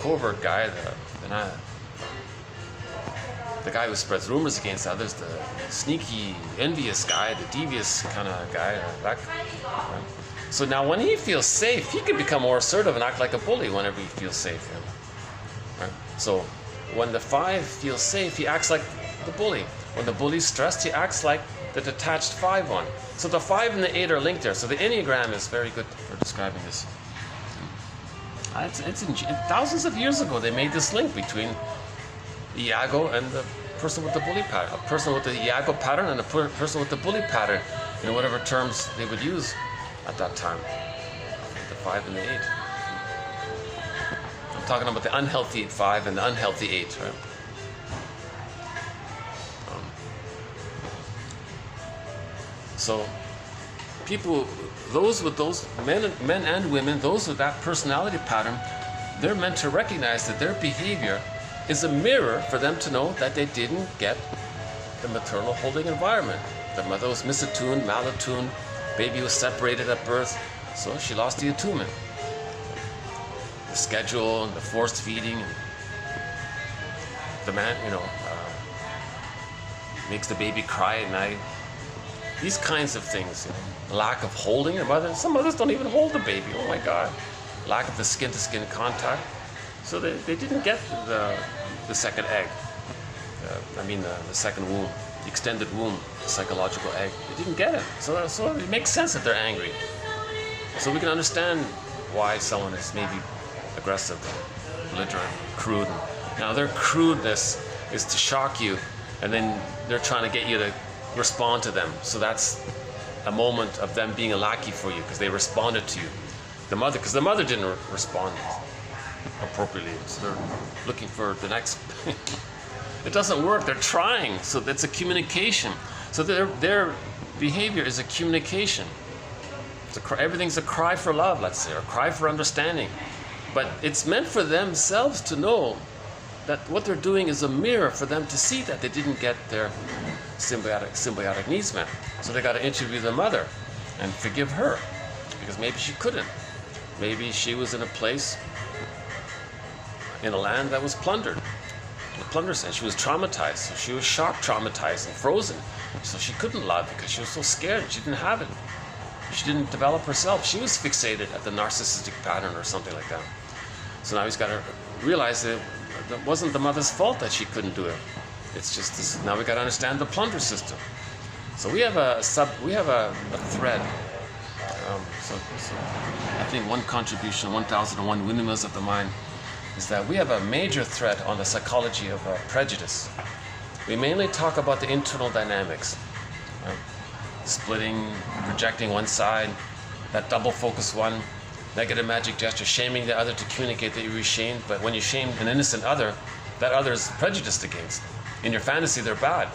covert guy, the guy who spreads rumors against others, the sneaky, envious guy, the devious kind of guy, right? So now when he feels safe, he can become more assertive and act like a bully whenever he feels safe. Right? So when the 5 feels safe, he acts like the bully. When the bully's stressed, he acts like the detached 5 one. So the 5 and the 8 are linked there. So the Enneagram is very good for describing this. Thousands of years ago, they made this link between iago and the person with the bully pattern. A person with the iago pattern and a person with the bully pattern, in whatever terms they would use at that time. The 5 and the 8. I'm talking about the unhealthy 5 and the unhealthy 8, right? So people, those with those men and women, those with that personality pattern, they're meant to recognize that their behavior is a mirror for them to know that they didn't get the maternal holding environment. The mother was misattuned, malattuned, baby was separated at birth, so she lost the attunement. The schedule and the forced feeding, and the man, makes the baby cry at night. These kinds of things, lack of holding a mother. Some mothers don't even hold the baby. Oh my God, lack of the skin-to-skin contact. So they didn't get the second egg. The second womb, the extended womb, the psychological egg. They didn't get it. So it makes sense that they're angry. So we can understand why someone is maybe aggressive, belligerent, crude. Now their crudeness is to shock you, and then they're trying to get you to respond to them. So that's a moment of them being a lackey for you because they responded to you. Because the mother didn't respond appropriately, so they're looking for the next. It doesn't work. They're trying, so it's a communication. So their behavior is a communication. Everything's a cry for love, let's say, or a cry for understanding. But it's meant for themselves to know that what they're doing is a mirror for them to see that they didn't get their symbiotic needs met. So they got to interview the mother and forgive her, because maybe she couldn't. Maybe she was in a place, in a land that was plundered. In a plunder sense, she was traumatized. So she was shock traumatized and frozen. So she couldn't love because she was so scared. She didn't have it. She didn't develop herself. She was fixated at the narcissistic pattern or something like that. So now he's got to realize that it wasn't the mother's fault that she couldn't do it. It's just this. Now we got to understand the plunder system. So we have a thread. So I think one contribution, 1001 Windmills of the Mind, is that we have a major thread on the psychology of prejudice. We mainly talk about the internal dynamics, right? Splitting, projecting one side, that double focus one, negative magic gesture, shaming the other to communicate that you were shamed. But when you shame an innocent other, that others prejudiced against. In your fantasy, they're bad,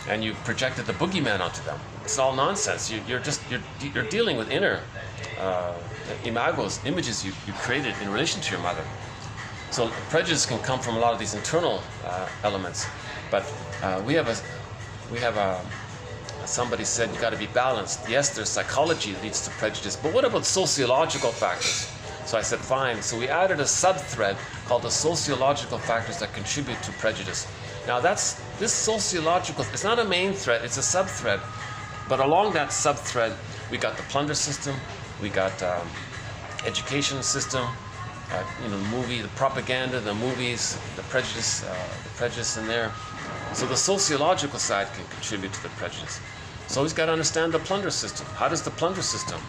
and you projected the boogeyman onto them. It's all nonsense. You're dealing with inner imagos, images you created in relation to your mother. So prejudice can come from a lot of these internal elements, but we have somebody said you got to be balanced. Yes, there's psychology that leads to prejudice, but what about sociological factors? So I said, fine. So we added a sub-thread called the sociological factors that contribute to prejudice. Now this sociological, it's not a main thread, it's a sub-thread. But along that sub-thread, we got the plunder system, we got education system, the propaganda, the movies, the prejudice in there. So the sociological side can contribute to the prejudice. So he's got to understand the plunder system. How does the plunder system?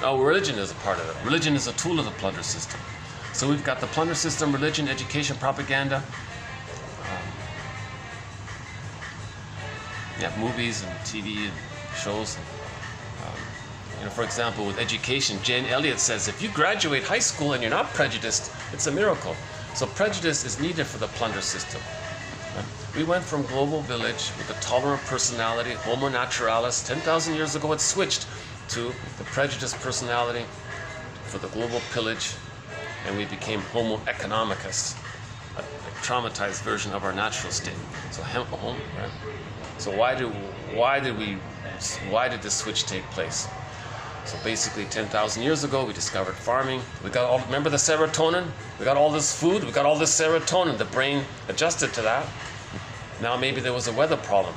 Oh, religion is a part of it. Religion is a tool of the plunder system. So we've got the plunder system, religion, education, propaganda. Movies and TV and shows. For example, with education, Jane Elliott says, if you graduate high school and you're not prejudiced, it's a miracle. So prejudice is needed for the plunder system. We went from global village with a tolerant personality, homo naturalis. 10,000 years ago, it switched to the prejudiced personality for the global pillage, and we became homo economicus, a traumatized version of our natural state. So right? So why did this switch take place? So basically 10,000 years ago, we discovered farming. Remember the serotonin? We got all this food, we got all this serotonin. The brain adjusted to that. Now maybe there was a weather problem.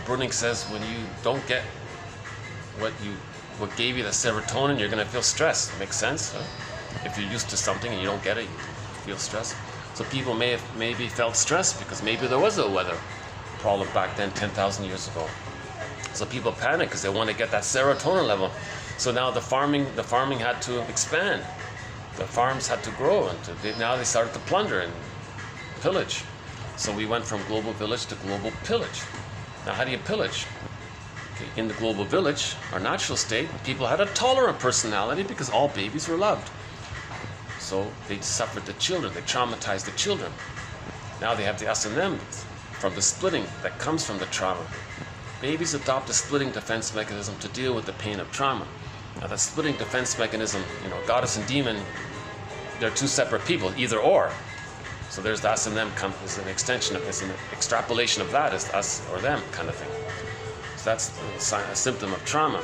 Bruning says when you don't get what gave you the serotonin, you're going to feel stress. Makes sense? Huh? If you're used to something and you don't get it, you feel stress. So people maybe felt stressed because maybe there was a weather problem back then 10,000 years ago. So people panic because they want to get that serotonin level. So now the farming had to expand. The farms had to grow, and now they started to plunder and pillage. So we went from global village to global pillage. Now how do you pillage? Okay, in the global village, our natural state, people had a tolerant personality because all babies were loved. So they suffered the children, they traumatized the children. Now they have the us and them from the splitting that comes from the trauma. Babies adopt a splitting defense mechanism to deal with the pain of trauma. Now that splitting defense mechanism, goddess and demon, they're two separate people, either or. So there's the us and them is an extension of, is an extrapolation of that as us or them kind of thing. So that's a symptom of trauma.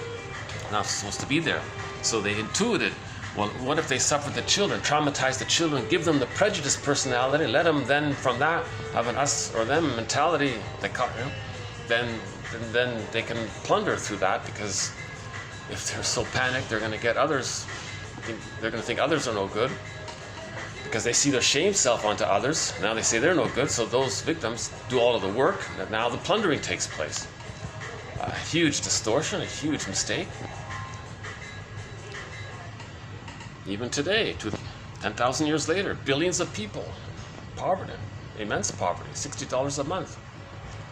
Not supposed to be there. So they intuited, well, what if they suffered the children, traumatize the children, give them the prejudiced personality, let them then from that have an us or them mentality, then they can plunder through that, because if they're so panicked, they're going to get others, they're going to think others are no good, because they see their shame self onto others. Now they say they're no good, so those victims do all of the work, and now the plundering takes place. A huge distortion, a huge mistake. Even today, 10,000 years later, billions of people, poverty, immense poverty, $60 a month.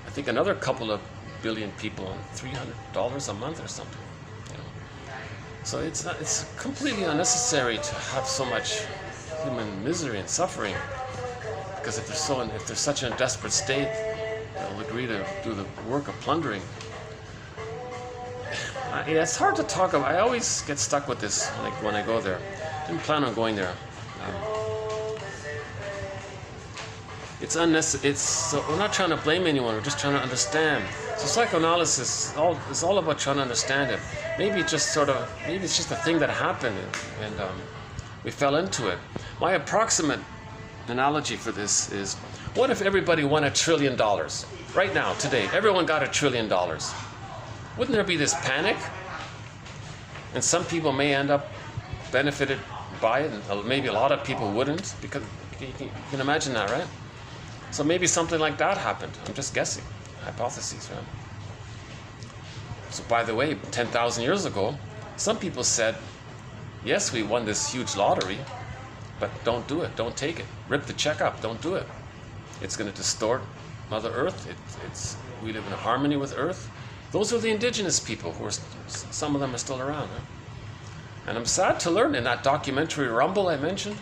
I think another couple of billion people on $300 a month or something. So it's completely unnecessary to have so much human misery and suffering, because if they're such in a desperate state, they'll agree to do the work of plundering. It's hard to talk about. I always get stuck with this when I go there. Didn't plan on going there. It's unnecessary. So we're not trying to blame anyone. We're just trying to understand. So psychoanalysis is all about trying to understand it. Maybe it's just a thing that happened, and we fell into it. My approximate analogy for this is, what if everybody won $1 trillion right now, today? Everyone got $1 trillion. Wouldn't there be this panic? And some people may end up benefited by it, and maybe a lot of people wouldn't, because you can imagine that, right? So maybe something like that happened. I'm just guessing, hypotheses, right? So by the way, 10,000 years ago, some people said, yes, we won this huge lottery, but don't do it, don't take it. Rip the check up, don't do it. It's going to distort Mother Earth. We live in harmony with Earth. Those are the indigenous people, some of them are still around. Huh? And I'm sad to learn, in that documentary Rumble I mentioned,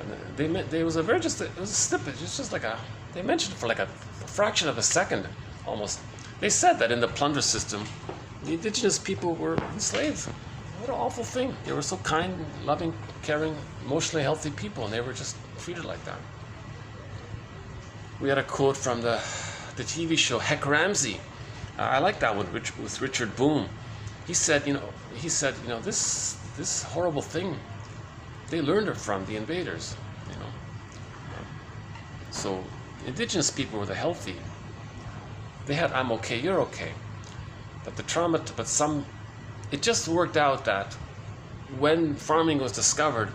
And it was a snippet. It's just like they mentioned it for like a fraction of a second, almost. They said that in the plunder system, the indigenous people were enslaved. What an awful thing. They were so kind, loving, caring, emotionally healthy people, and they were just treated like that. We had a quote from the TV show Heck Ramsey. I like that one with Richard Boone. He said, this horrible thing, they learned it from the invaders. So indigenous people were the healthy. They had "I'm okay, you're okay," but the trauma. It just worked out that when farming was discovered,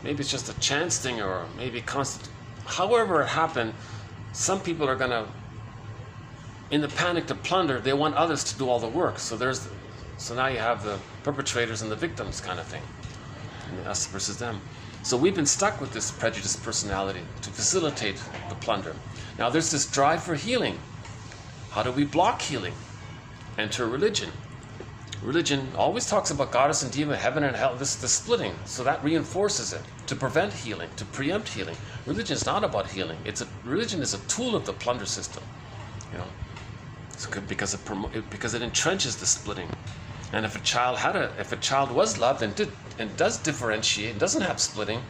maybe it's just a chance thing, or maybe constant. However it happened, some people are gonna, in the panic to plunder, they want others to do all the work. So now you have the perpetrators and the victims kind of thing, and us versus them. So we've been stuck with this prejudiced personality to facilitate the plunder. Now there's this drive for healing. How do we block healing? Enter religion. Religion always talks about goddess and diva, heaven and hell, the splitting. So that reinforces it to prevent healing, to preempt healing. Religion is not about healing. Religion is a tool of the plunder system. Because it entrenches the splitting. And if a child was loved and does differentiate and doesn't have splitting,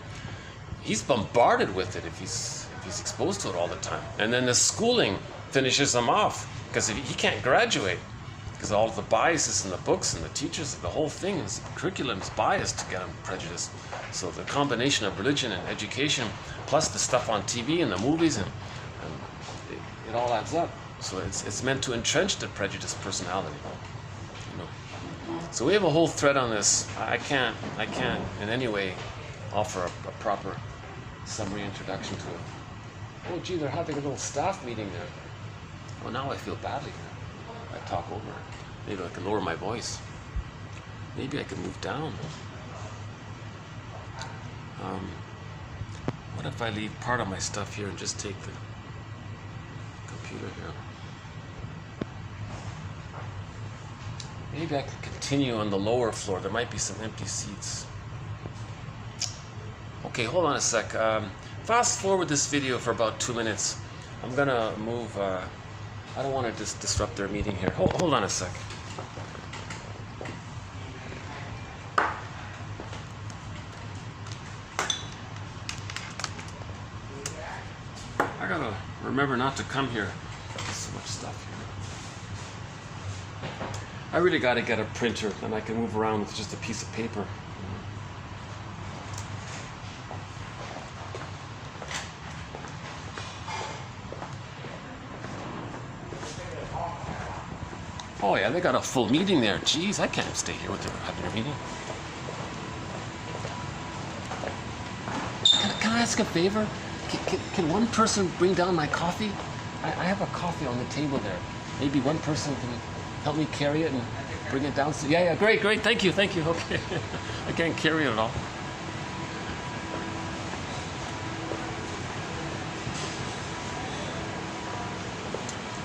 he's bombarded with it if he's exposed to it all the time. And then the schooling finishes him off because he can't graduate because all of the biases in the books and the teachers, the whole thing, the curriculum is biased to get him prejudiced. So the combination of religion and education plus the stuff on TV and the movies and it all adds up. So it's meant to entrench the prejudiced personality. So we have a whole thread on this. I can't in any way offer a proper summary introduction to it. Oh gee, they're having a little staff meeting there. Oh, now I feel badly here. I talk over it. Maybe I can lower my voice. Maybe I can move down. What if I leave part of my stuff here and just take the computer here? Maybe I can continue on the lower floor. There might be some empty seats. Okay, hold on a sec. Fast forward this video for about 2 minutes. I'm gonna move. I don't want to disrupt their meeting here. Hold on a sec. I gotta remember not to come here. There's so much stuff here. I really got to get a printer, and I can move around with just a piece of paper. Oh yeah, they got a full meeting there. Jeez, I can't stay here with them having their meeting. Can I ask a favor? Can one person bring down my coffee? I have a coffee on the table there. Maybe one person can help me carry it and bring it down. Yeah, great, thank you, okay. I can't carry it at all.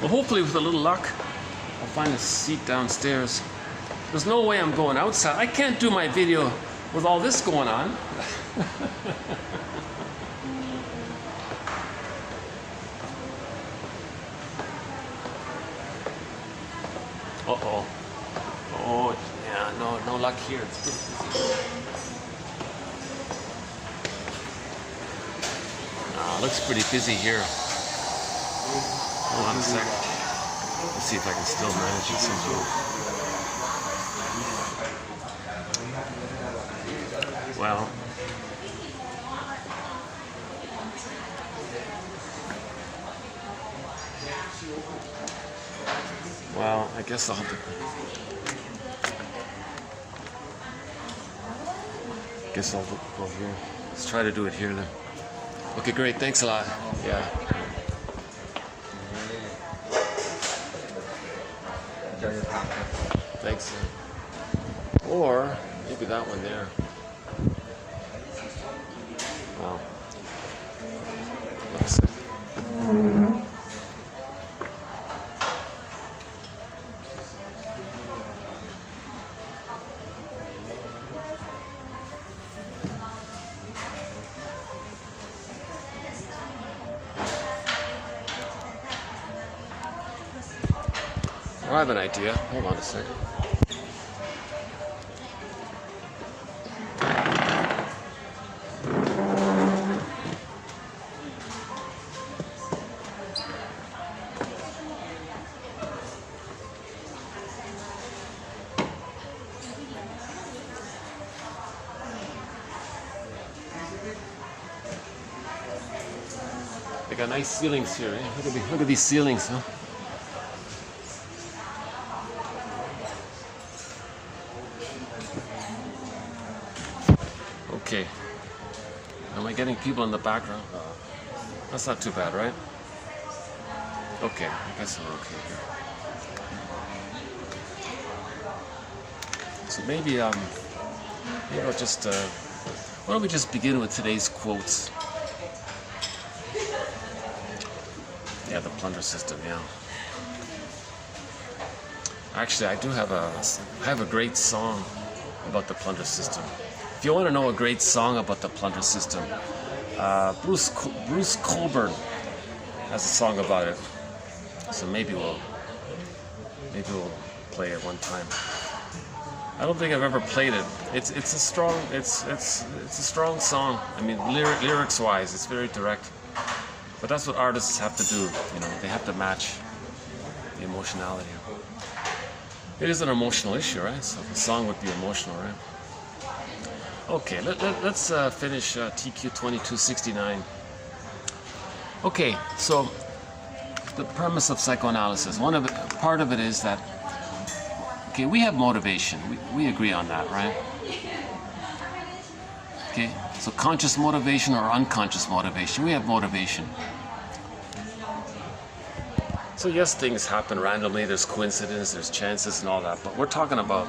Well, hopefully with a little luck, I'll find a seat downstairs. There's no way I'm going outside. I can't do my video with all this going on. Uh-oh. Oh, yeah, no luck here. It's pretty busy. Looks pretty busy here. Hold on a sec. Let's see if I can still manage it somehow. Well, I guess I'll have to. Guess I'll go here. Let's try to do it here then. Okay, great. Thanks a lot. Yeah. Thanks. Or maybe that one there. Wow. Looks. I have an idea. Hold on a second. They got nice ceilings here. Eh? Look at these ceilings, huh? Okay. Am I getting people in the background? That's not too bad, right? Okay, I guess we're okay here. So maybe I'll just why don't we just begin with today's quotes? Yeah, the plunder system. Yeah. Actually, I have a great song about the plunder system. If you want to know a great song about the plunder system, Bruce Cockburn has a song about it. So maybe we'll play it one time. I don't think I've ever played it. It's a strong song. I mean, lyrics wise, it's very direct. But that's what artists have to do. You know, they have to match the emotionality. It is an emotional issue, right? So the song would be emotional, right? Okay, let's finish TQ 2269. Okay, so the premise of psychoanalysis. Part of it is that, okay, we have motivation. We agree on that, right? Okay, so conscious motivation or unconscious motivation. We have motivation. So yes, things happen randomly. There's coincidence, there's chances and all that. But we're talking about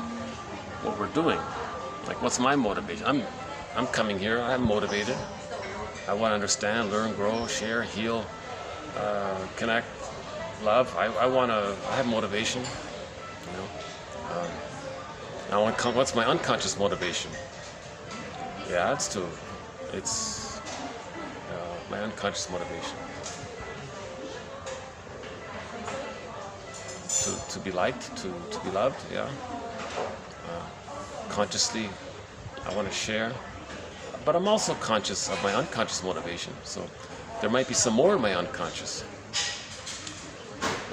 what we're doing. Like, what's my motivation? I'm coming here. I'm motivated. I want to understand, learn, grow, share, heal, connect, love. I have motivation. You know. What's my unconscious motivation? Yeah, it's my unconscious motivation. To be liked, to be loved, yeah. Consciously, I want to share. But I'm also conscious of my unconscious motivation. So there might be some more in my unconscious.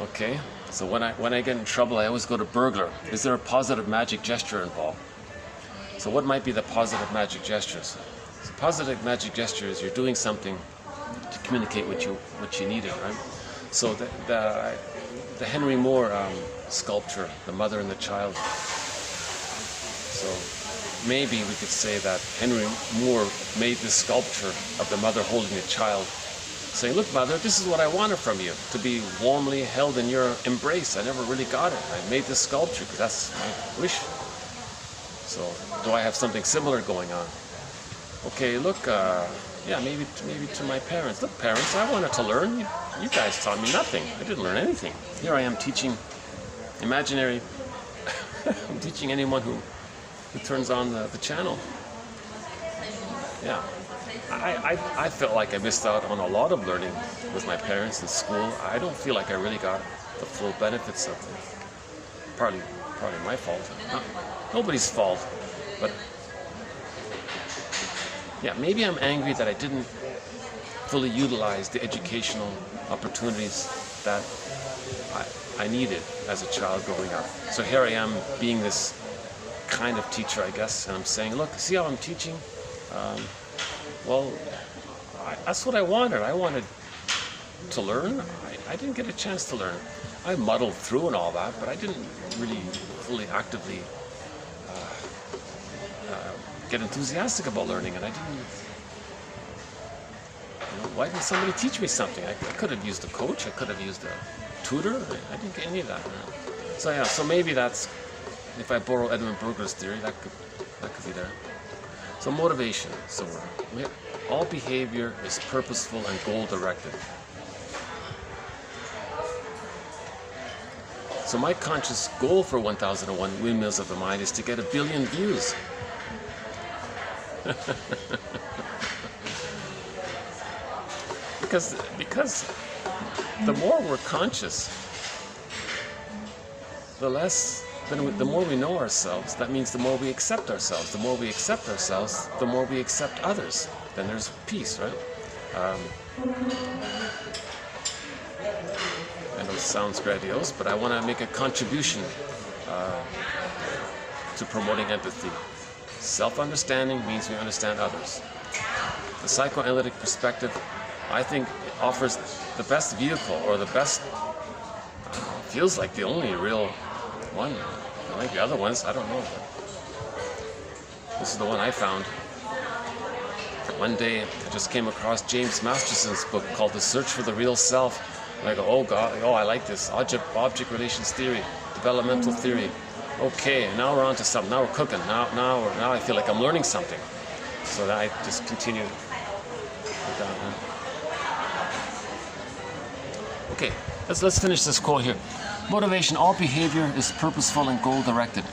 Okay, so when I get in trouble, I always go to burglar. Is there a positive magic gesture involved? So what might be the positive magic gestures? So positive magic gesture is you're doing something to communicate what you needed, right? So the Henry Moore sculpture, the mother and the child. So maybe we could say that Henry Moore made this sculpture of the mother holding the child, saying, look, mother, this is what I wanted from you, to be warmly held in your embrace. I never really got it. I made this sculpture because that's my wish. So do I have something similar going on? Okay, look, yeah, maybe to my parents. Look, parents, I wanted to learn. You guys taught me nothing. I didn't learn anything. Here I am teaching imaginary. I'm teaching anyone who turns on the channel. Yeah, I felt like I missed out on a lot of learning with my parents in school. I don't feel like I really got the full benefits of it. Partly my fault. Nobody's fault, but yeah, maybe I'm angry that I didn't fully utilize the educational opportunities that I needed as a child growing up. So here I am being this kind of teacher, I guess, and I'm saying, look, see how I'm teaching? Well, that's what I wanted. I wanted to learn. I didn't get a chance to learn. I muddled through and all that, but I didn't really fully actively get enthusiastic about learning, and I didn't. Why didn't somebody teach me something? I could have used a coach. I could have used a tutor. I didn't get any of that. So yeah, so maybe that's, if I borrow Edmund Burger's theory, that could be there. So motivation. So all behavior is purposeful and goal-directed. So my conscious goal for 1001 Windmills of the Mind is to get 1 billion views. Because the more we're conscious, the more we know ourselves. That means the more we accept ourselves. The more we accept ourselves, the more we accept others. Then there's peace, right? I know it sounds grandiose, but I want to make a contribution to promoting empathy. Self-understanding means we understand others. The psychoanalytic perspective, I think, offers the best vehicle, or the best, feels like the only real one. I like the other ones, I don't know. This is the one I found. One day, I just came across James Masterson's book called The Search for the Real Self. And I go, oh God, oh, I like this. Object relations theory, developmental theory. Okay, now we're on to something. Now we're cooking. Now I feel like I'm learning something. So that I just continue with that. Okay, let's finish this quote here. Motivation, all behavior is purposeful and goal-directed.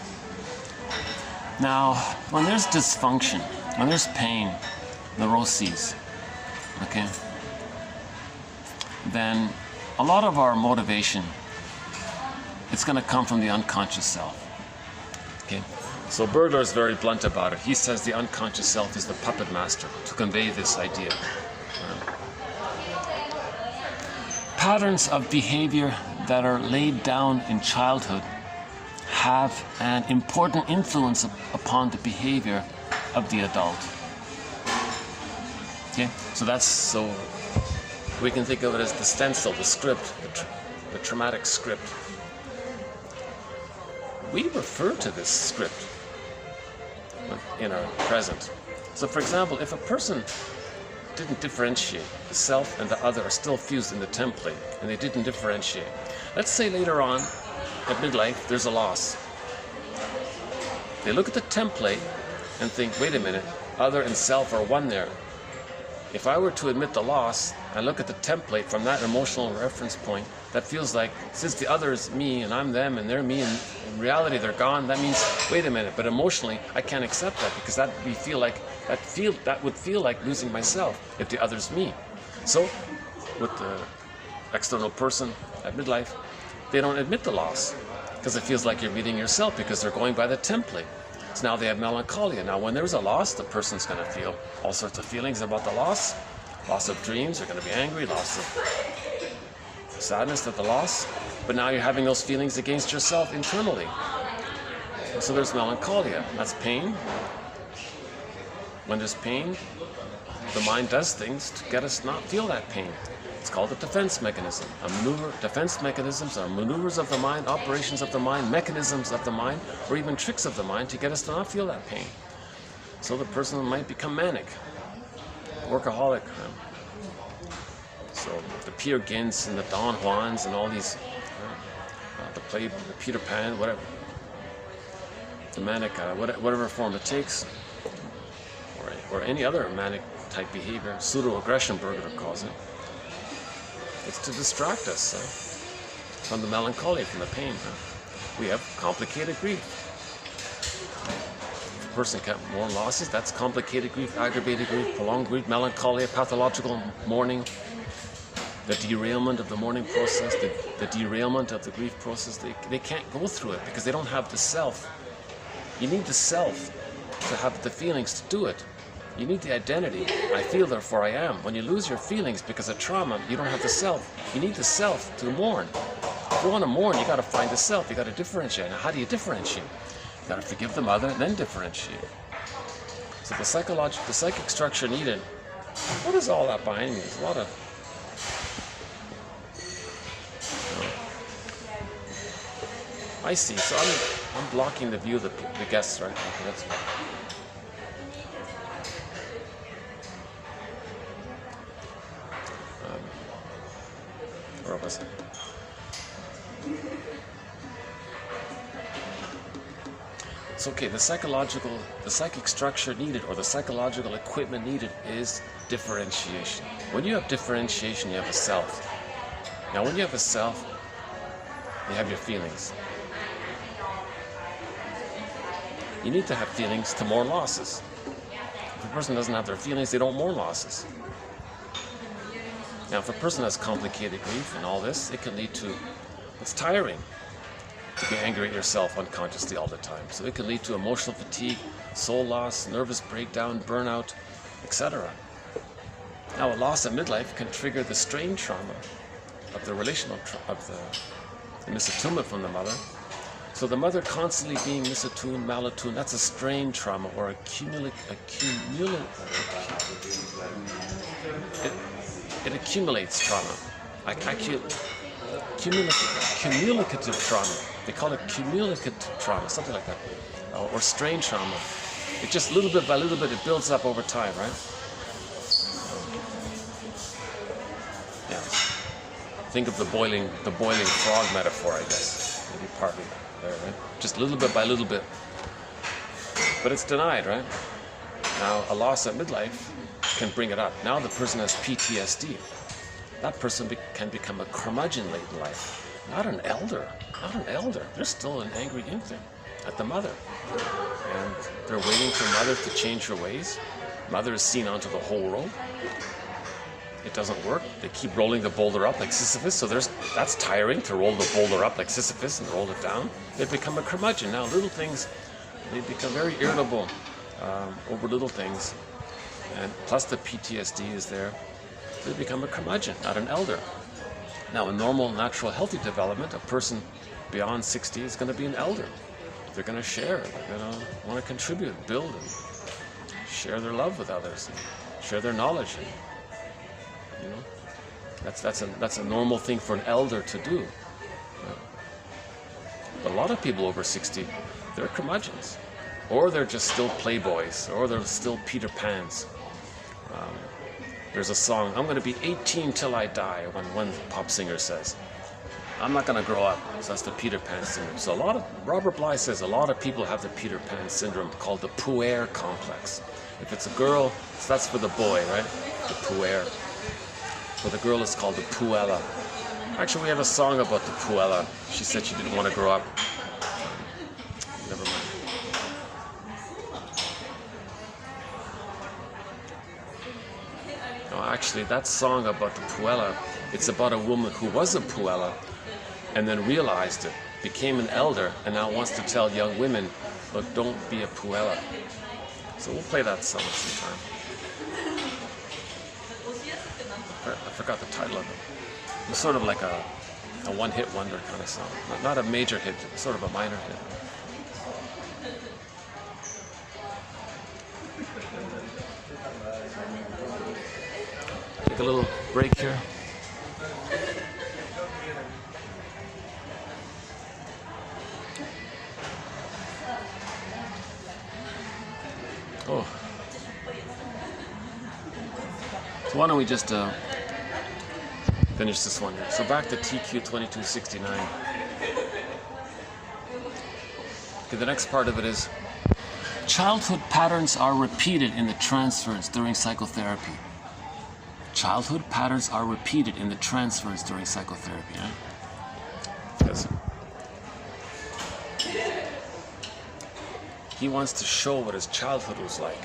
Now, when there's dysfunction, when there's pain, neuroses, okay, then a lot of our motivation, it's going to come from the unconscious self. Okay, so Bergler is very blunt about it. He says the unconscious self is the puppet master to convey this idea. Patterns of behavior that are laid down in childhood have an important influence upon the behavior of the adult. Okay, so we can think of it as the stencil, the script, the traumatic script. We refer to this script in our present. So for example, if a person didn't differentiate, the self and the other are still fused in the template, and they didn't differentiate. Let's say later on, at midlife, there's a loss. They look at the template and think, wait a minute, other and self are one there. If I were to admit the loss, I look at the template from that emotional reference point, that feels like, since the other is me and I'm them and they're me and in reality they're gone, that means, wait a minute, but emotionally I can't accept that, because that would feel like losing myself if the other's me. So with the external person at midlife, they don't admit the loss because it feels like you're meeting yourself, because they're going by the template. So now they have melancholia. Now when there's a loss, the person's going to feel all sorts of feelings about the loss of dreams, they're going to be angry, loss of sadness at the loss, but now you're having those feelings against yourself internally. So there's melancholia, that's pain. When there's pain, the mind does things to get us not feel that pain. It's called a defense mechanism. Defense mechanisms are maneuvers of the mind, operations of the mind, mechanisms of the mind, or even tricks of the mind to get us to not feel that pain. So the person might become manic, workaholic. So the Peer Gynt's and the Don Juans and all these, the Peter Pan, whatever, the manic, whatever form it takes, or any other manic type behavior, pseudo-aggression, Bergler calls it. It's to distract us from the melancholy, from the pain. We have complicated grief. If a person kept more losses, that's complicated grief, aggravated grief, prolonged grief, melancholia, pathological mourning, the derailment of the mourning process, the derailment of the grief process. They can't go through it because they don't have the self. You need the self to have the feelings to do it. You need the identity. I feel, therefore I am. When you lose your feelings because of trauma, you don't have the self. You need the self to mourn. If you want to mourn, you got to find the self. You got to differentiate. Now, how do you differentiate? You got to forgive the mother, then differentiate. So the psychic structure needed. What is all that behind me? There's a lot of. I see. So I'm blocking the view of the guests, right? Okay, that's right. Where was it? It's okay. The psychic structure needed, or the psychological equipment needed, is differentiation. When you have differentiation, you have a self. Now, when you have a self, you have your feelings. You need to have feelings to mourn losses. If a person doesn't have their feelings, they don't mourn losses. Now, if a person has complicated grief and all this, it can lead to, it's tiring. to be angry at yourself unconsciously all the time. So it can lead to emotional fatigue, soul loss, nervous breakdown, burnout, etc. Now, a loss at midlife can trigger the strain trauma of the relational of the misattunement from the mother. So the mother constantly being misattuned, malattuned, that's a strain trauma or it accumulates trauma. Cumulative trauma. They call it cumulative trauma, something like that. Or strain trauma. It just little bit by little bit, it builds up over time, right? Yeah. Think of the boiling frog metaphor, I guess. Maybe partly there, right? Just little bit by little bit. But it's denied, right? Now, a loss at midlife can bring it up. Now the person has PTSD. That person can become a curmudgeon late in life. Not an elder. Not an elder. They're still an angry infant at the mother. And they're waiting for mother to change her ways. Mother is seen onto the whole world. It doesn't work. They keep rolling the boulder up like Sisyphus. So that's tiring to roll the boulder up like Sisyphus and roll it down. They become a curmudgeon. Now little things, they become very irritable over little things. And plus the PTSD is there. They become a curmudgeon, not an elder. Now, in normal, natural, healthy development, a person beyond 60 is going to be an elder. They're going to share. They're going to want to contribute, build, and share their love with others, and share their knowledge. And, you know, that's a normal thing for an elder to do. But a lot of people over 60, they're curmudgeons, or they're just still playboys, or they're still Peter Pans. There's a song, I'm going to be 18 till I die, when one pop singer says, I'm not going to grow up. So that's the Peter Pan syndrome. So Robert Bly says a lot of people have the Peter Pan syndrome called the puer complex. If it's a girl, so that's for the boy, right? The puer. For the girl, it's called the puella. Actually, we have a song about the puella. She said she didn't want to grow up. Never mind. Actually, that song about the puella, it's about a woman who was a puella and then realized it, became an elder, and now wants to tell young women, look, don't be a puella. So we'll play that song sometime. I forgot the title of it. It was sort of like a one-hit wonder kind of song. Not a major hit, sort of a minor hit. Take a little break here. Oh. So why don't we just finish this one here. So back to TQ 2269. Okay, the next part of it is childhood patterns are repeated in the transference during psychotherapy. Childhood patterns are repeated in the transference during psychotherapy. Yeah? Yes. He wants to show what his childhood was like.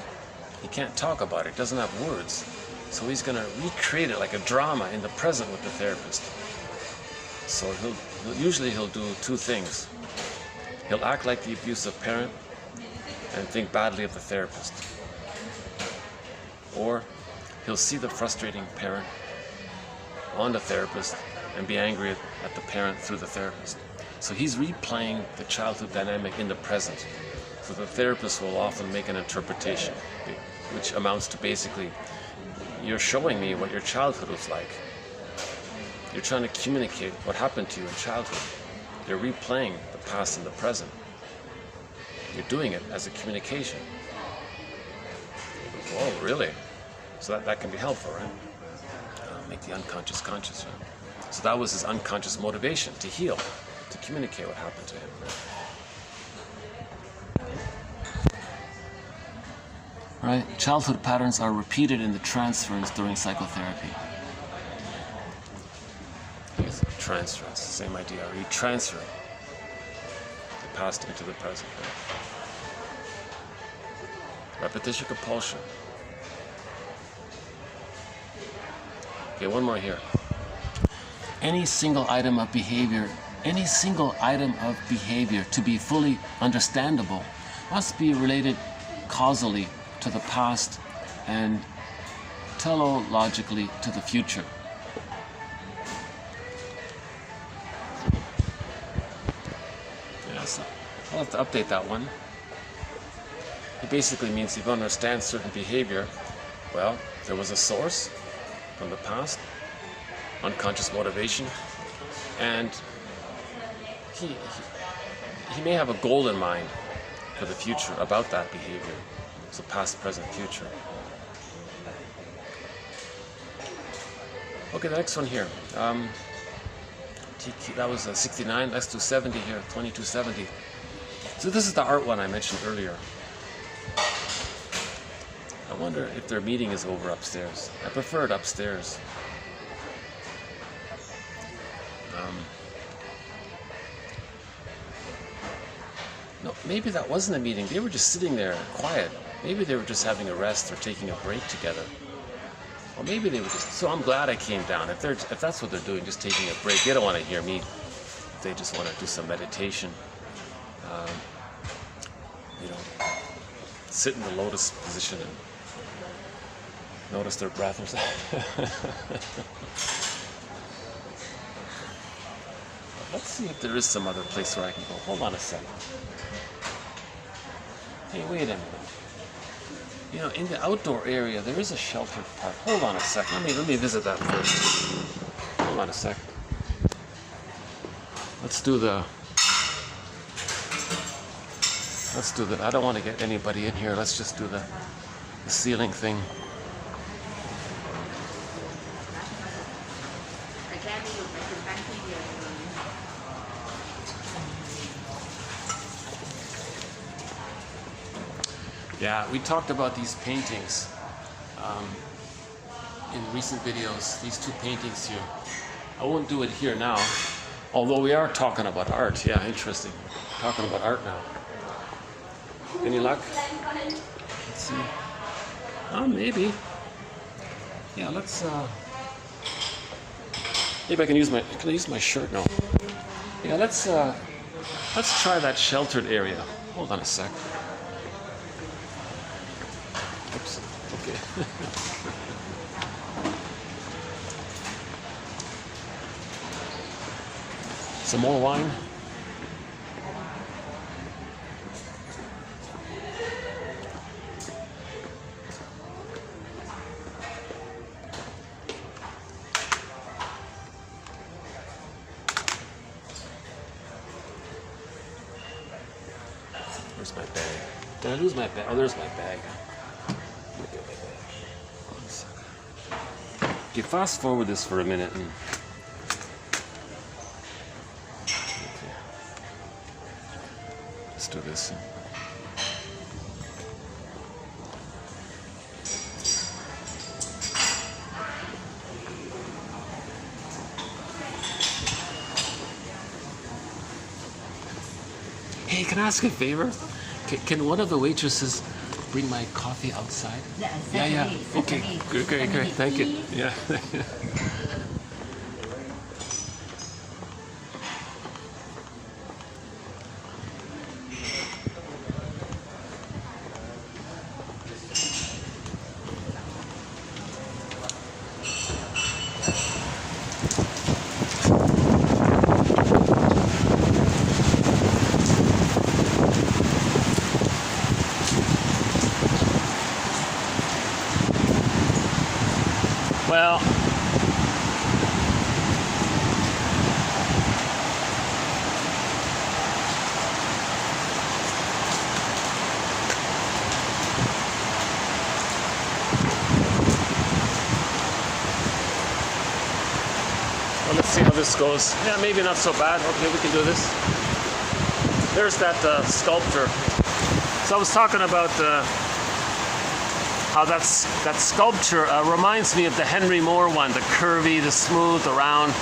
He can't talk about it, doesn't have words. So he's going to recreate it like a drama in the present with the therapist. So usually he'll do two things. He'll act like the abusive parent and think badly of the therapist. Or he'll see the frustrating parent on the therapist and be angry at the parent through the therapist. So he's replaying the childhood dynamic in the present. So the therapist will often make an interpretation, which amounts to basically, you're showing me what your childhood was like. You're trying to communicate what happened to you in childhood. You're replaying the past and the present. You're doing it as a communication. Oh, really? So that can be helpful, right? Make the unconscious conscious, right? So that was his unconscious motivation, to heal, to communicate what happened to him. Right? Childhood patterns are repeated in the transference during psychotherapy. Transference, same idea. Are you transferring the past into the present? Right? Repetition compulsion. Okay, one more here. Any single item of behavior any single item of behavior to be fully understandable must be related causally to the past and telologically to the future. Yeah, so I'll have to update that one. It basically means if you understand certain behavior, well, there was a source from the past, unconscious motivation, and he may have a goal in mind for the future about that behavior. So past, present, future. Okay, the next one here. TQ, that was 69. Let's do 70 here, 2270. So this is the art one I mentioned earlier. I wonder if their meeting is over upstairs. I prefer it upstairs. No, maybe that wasn't a meeting. They were just sitting there quiet. Maybe they were just having a rest or taking a break together. Or maybe they were just... So I'm glad I came down. If that's what they're doing, just taking a break. They don't want to hear me. They just want to do some meditation. Sit in the lotus position and notice their breath. Let's see if there is some other place where I can go. Hold on a second. Hey, wait a minute. You know, in the outdoor area, there is a sheltered park. Hold on a second. Let me visit that first. Hold on a second. Let's do the... I don't want to get anybody in here. Let's just do the ceiling thing. Yeah, we talked about these paintings in recent videos, these two paintings here. I won't do it here now, although we are talking about art. Yeah, interesting. Talking about art now. Any luck? Let's see. Oh, maybe. Yeah, let's, maybe I can use my shirt now. Yeah, let's try that sheltered area. Hold on a sec. Oops. Okay. Some more wine. Where's my bag? Did I lose my bag? Oh, there's my bag. Okay, fast forward this for a minute and okay. Let's do this. Hey, can I ask a favor? Can one of the waitresses bring my coffee outside? Yeah. Okay. Great. Thank you. Yeah. Well, let's see how this goes. Yeah, maybe not so bad. Okay, we can do this. There's that sculpture. So I was talking about how that sculpture reminds me of the Henry Moore one, the curvy, the smooth, the round,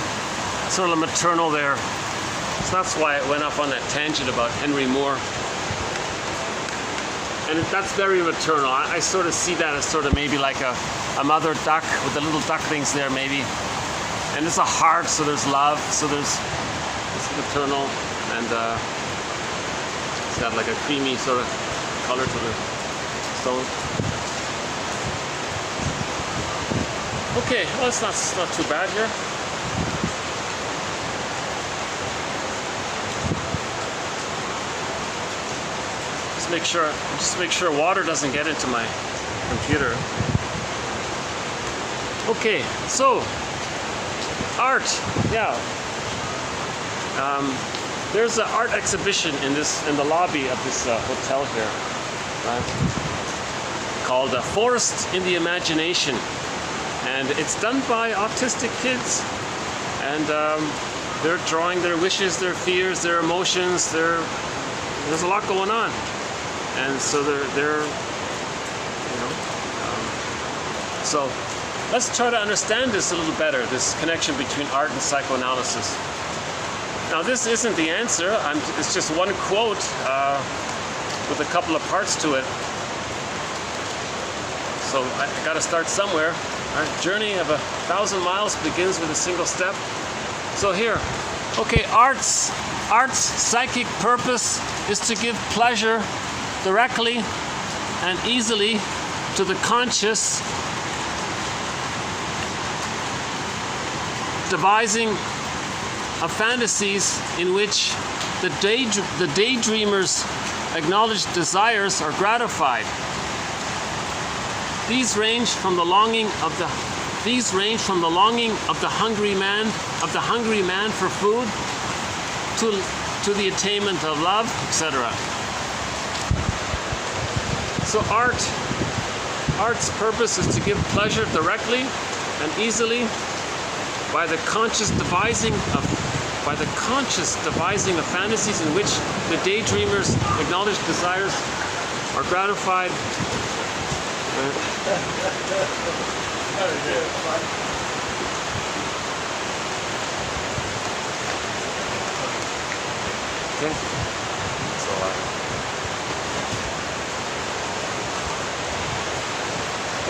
sort of maternal there. So that's why it went off on that tangent about Henry Moore. And that's very maternal. I sort of see that as sort of maybe like a mother duck with the little ducklings there maybe. And it's a heart, so there's love, so there's eternal, and it's got like a creamy sort of color to the stone. Okay, well, it's not too bad here. Just make sure water doesn't get into my computer. Okay, so art, yeah. There's an art exhibition in the lobby of this hotel here, right? Called Forest in the Imagination, and it's done by autistic kids, and they're drawing their wishes, their fears, their emotions. There's a lot going on, and so they're so let's try to understand this a little better, this connection between art and psychoanalysis. Now, this isn't the answer. It's just one quote with a couple of parts to it. So I got to start somewhere. Our journey of 1,000 miles begins with a single step. So here, okay, art's psychic purpose is to give pleasure directly and easily to the conscious, devising of fantasies in which the daydreamer's acknowledged desires are gratified. These range from the longing of the hungry man for food to the attainment of love, etc. So art's purpose is to give pleasure directly and easily by the conscious devising of fantasies in which the daydreamer's acknowledged desires are gratified. Okay. So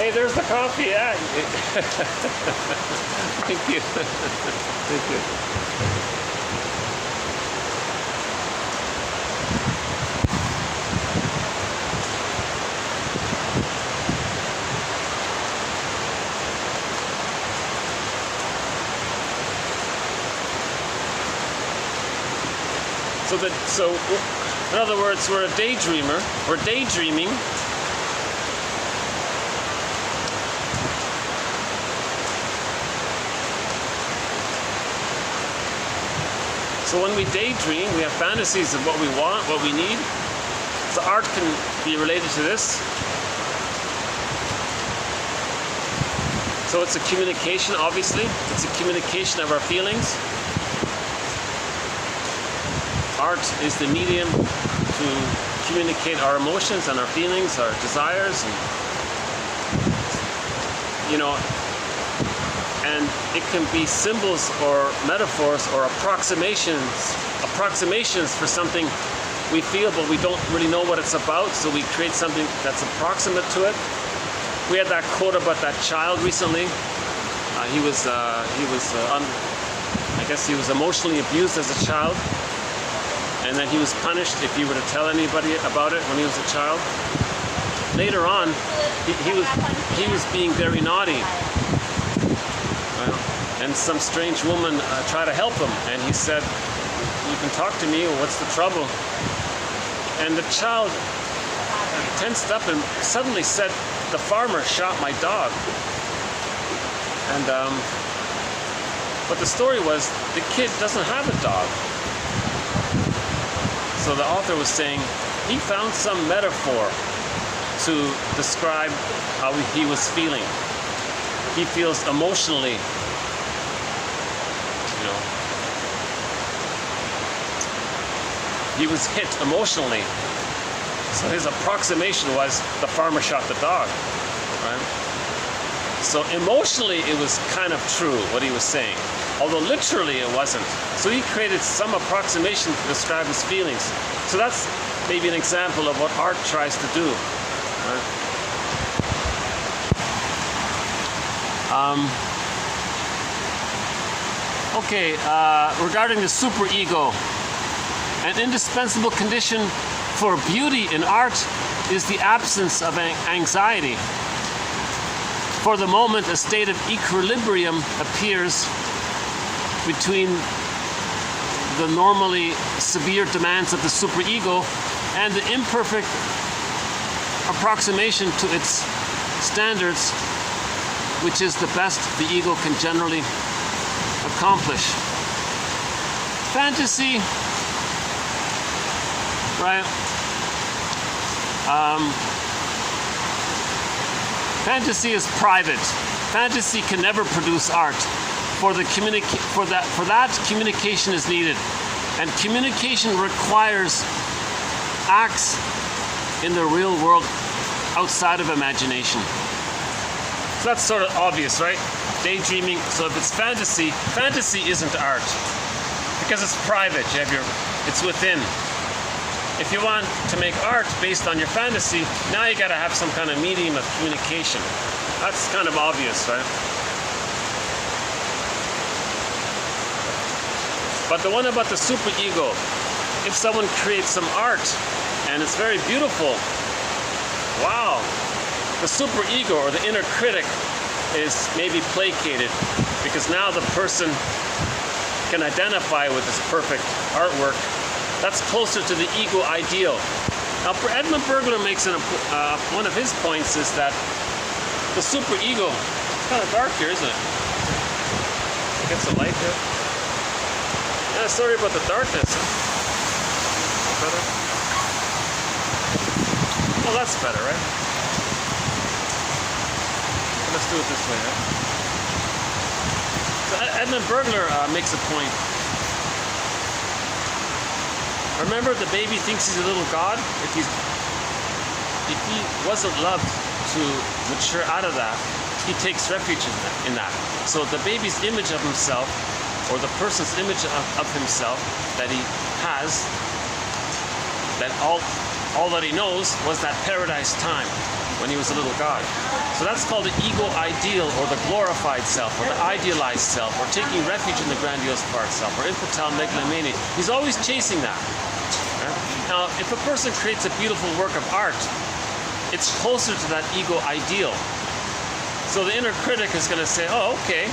hey, there's the coffee. Yeah. Thank you. Thank you. So in other words, we're a daydreamer. We're daydreaming. So when we daydream, we have fantasies of what we want, what we need. So art can be related to this. So it's a communication, obviously. It's a communication of our feelings. Art is the medium to communicate our emotions and our feelings, our desires, and it can be symbols or metaphors or approximations for something we feel, but we don't really know what it's about, so we create something that's approximate to it. We had that quote about that child recently. I guess he was emotionally abused as a child, and then he was punished if he were to tell anybody about it when he was a child. Later on, he was being very naughty, and some strange woman tried to help him, and he said, "You can talk to me, what's the trouble?" And the child tensed up and suddenly said, "The farmer shot my dog." And but the story was, the kid doesn't have a dog. So the author was saying he found some metaphor to describe how he was feeling. He feels emotionally, he was hit emotionally. So his approximation was the farmer shot the dog, right? So emotionally it was kind of true what he was saying, although literally it wasn't. So he created some approximation to describe his feelings. So that's maybe an example of what art tries to do, right? Okay, regarding the superego, an indispensable condition for beauty in art is the absence of anxiety. For the moment, a state of equilibrium appears between the normally severe demands of the superego and the imperfect approximation to its standards, which is the best the ego can generally accomplish. Fantasy, right? Fantasy is private. Fantasy can never produce art. For that communication is needed, and communication requires acts in the real world outside of imagination. So that's sort of obvious, right? Daydreaming. So if it's fantasy, fantasy isn't art because it's private. It's within. If you want to make art based on your fantasy, now you got to have some kind of medium of communication. That's kind of obvious, right? But the one about the superego, if someone creates some art and it's very beautiful, wow, the superego or the inner critic is maybe placated because now the person can identify with this perfect artwork. That's closer to the ego ideal. Now, Edmund Burglar makes one of his points is that the superego, it's kind of dark here, isn't it? Get some light here. Yeah, sorry about the darkness. Better? Well, that's better, right? Let's do it this way, right? So Edmund Burglar makes a point. Remember, the baby thinks he's a little god. If he wasn't loved to mature out of that, he takes refuge in that. So the baby's image of himself, or the person's image of himself that he has, that all that he knows was that paradise time when he was a little god. So that's called the ego ideal, or the glorified self, or the idealized self, or taking refuge in the grandiose part self, or infantile megalomania. He's always chasing that. Right? Now, if a person creates a beautiful work of art, it's closer to that ego ideal. So the inner critic is going to say, oh, okay,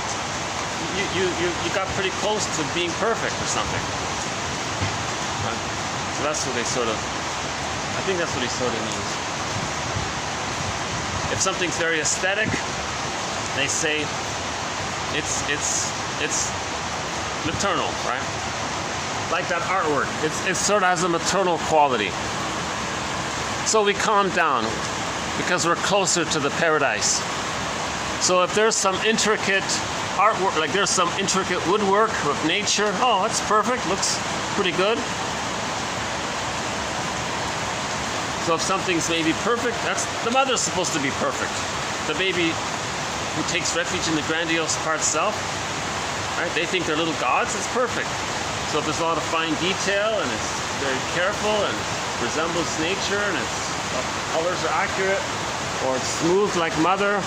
you got pretty close to being perfect or something. Right? So that's what they I think that's what he sort of means. If something's very aesthetic, they say it's maternal, right? Like that artwork, it sort of has a maternal quality. So we calm down because we're closer to the paradise. So if there's some intricate artwork, like there's some intricate woodwork of nature, oh, that's perfect, looks pretty good. So if something's maybe perfect, the mother's supposed to be perfect. The baby who takes refuge in the grandiose part self, right? They think they're little gods, it's perfect. So if there's a lot of fine detail and it's very careful and it resembles nature and the colors are accurate, or it's smooth like mother,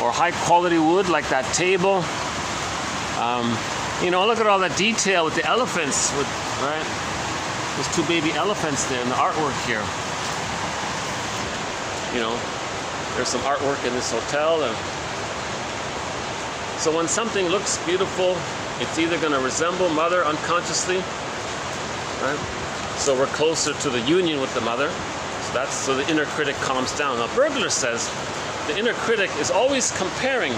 or high quality wood like that table. Look at all that detail with the elephants, right? There's two baby elephants there in the artwork here. There's some artwork in this hotel. So when something looks beautiful, it's either going to resemble mother unconsciously, right? So we're closer to the union with the mother. So the inner critic calms down. Now Burglar says the inner critic is always comparing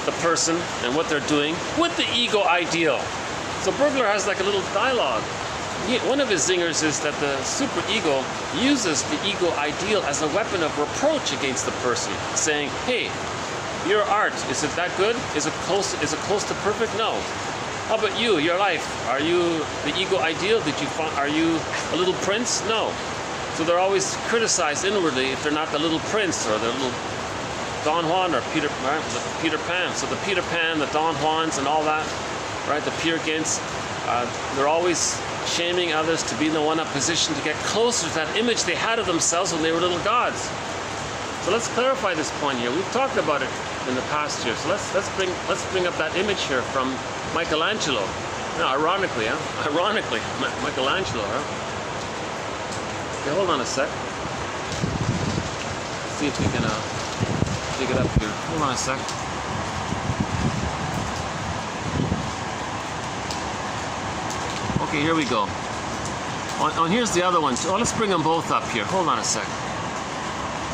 the person and what they're doing with the ego ideal. So Burglar has like a little dialogue. One of his zingers is that the superego uses the ego ideal as a weapon of reproach against the person, saying, hey, your art, is it that good? Is it close to perfect? No. How about you, your life? Are you the ego ideal? Are you a little prince? No. So they're always criticized inwardly if they're not the little prince or the little Don Juan or Peter Pan. So the Peter Pan, the Don Juans and all that, right? The Peer Gynt, they're always shaming others to be in the one-up position to get closer to that image they had of themselves when they were little gods. So let's clarify this point here. We've talked about it in the past here. So let's bring up that image here from Michelangelo. Now, ironically, Michelangelo, huh? Okay, hold on a sec. Let's see if we can dig it up here. Hold on a sec. Okay, here we go. Here's the other one. So let's bring them both up here. Hold on a sec.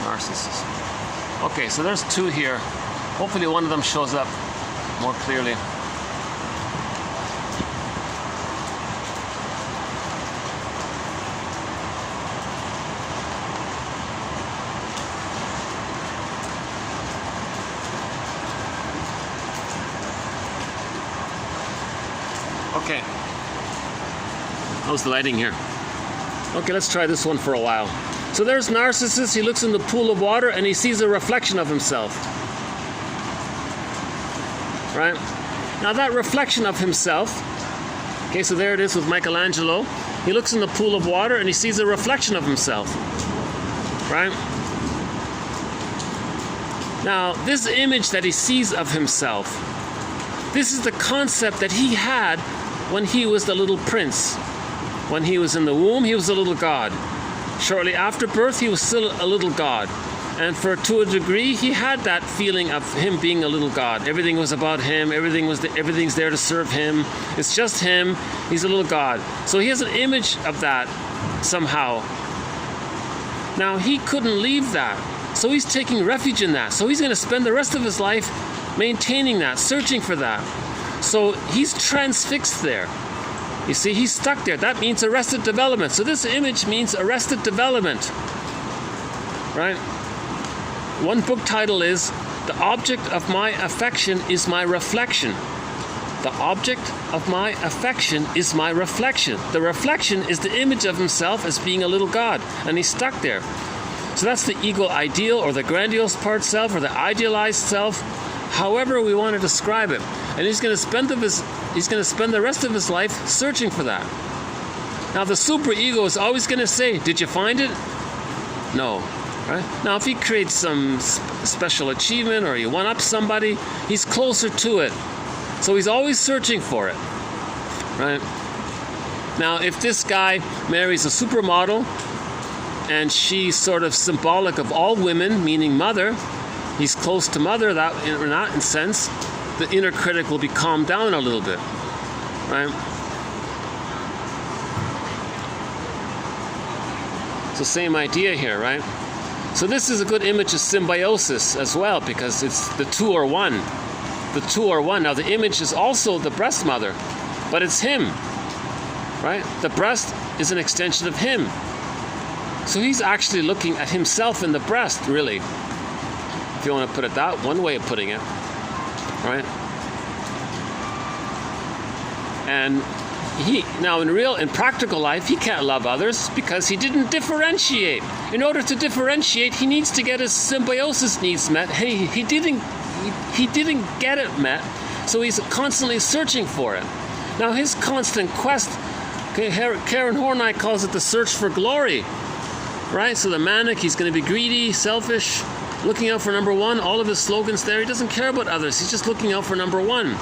Narcissist. Okay, so there's two here. Hopefully one of them shows up more clearly. Okay. How's the lighting here? Okay, let's try this one for a while. So there's Narcissus. He looks in the pool of water and he sees a reflection of himself. Right? Now that reflection of himself, okay, so there it is with Michelangelo. He looks in the pool of water and he sees a reflection of himself. Right? Now, this image that he sees of himself, this is the concept that he had when he was the little prince. When he was in the womb, he was a little god. Shortly after birth, he was still a little god. And to a degree, he had that feeling of him being a little god. Everything was about him. Everything's there to serve him. It's just him. He's a little god. So he has an image of that somehow. Now, he couldn't leave that. So he's taking refuge in that. So he's going to spend the rest of his life maintaining that, searching for that. So he's transfixed there. You see, he's stuck there. That means arrested development. So this image means arrested development. Right? One book title is The Object of My Affection is My Reflection. The object of my affection is my reflection. The reflection is the image of himself as being a little god. And he's stuck there. So that's the ego ideal or the grandiose part self or the idealized self. However we want to describe it. And he's going to spend the rest of his life searching for that. Now the superego is always going to say, did you find it? No. Right? Now if he creates some special achievement or he one-ups somebody, he's closer to it. So he's always searching for it. Right? Now if this guy marries a supermodel and she's sort of symbolic of all women, meaning mother, he's close to mother, that in that sense, the inner critic will be calmed down a little bit. Right? So same idea here, right? So this is a good image of symbiosis as well because it's the two are one. The two are one. Now the image is also the breast mother, but it's him. Right? The breast is an extension of him. So he's actually looking at himself in the breast, really. If you want to put it that, one way of putting it. Right? And in practical life, he can't love others because he didn't differentiate. In order to differentiate, he needs to get his symbiosis needs met. He didn't get it met, so he's constantly searching for it. Now his constant quest, Karen Horney calls it the search for glory. Right? So the manic, he's going to be greedy, selfish, looking out for number one. All of his slogans there, he doesn't care about others. He's just looking out for number one,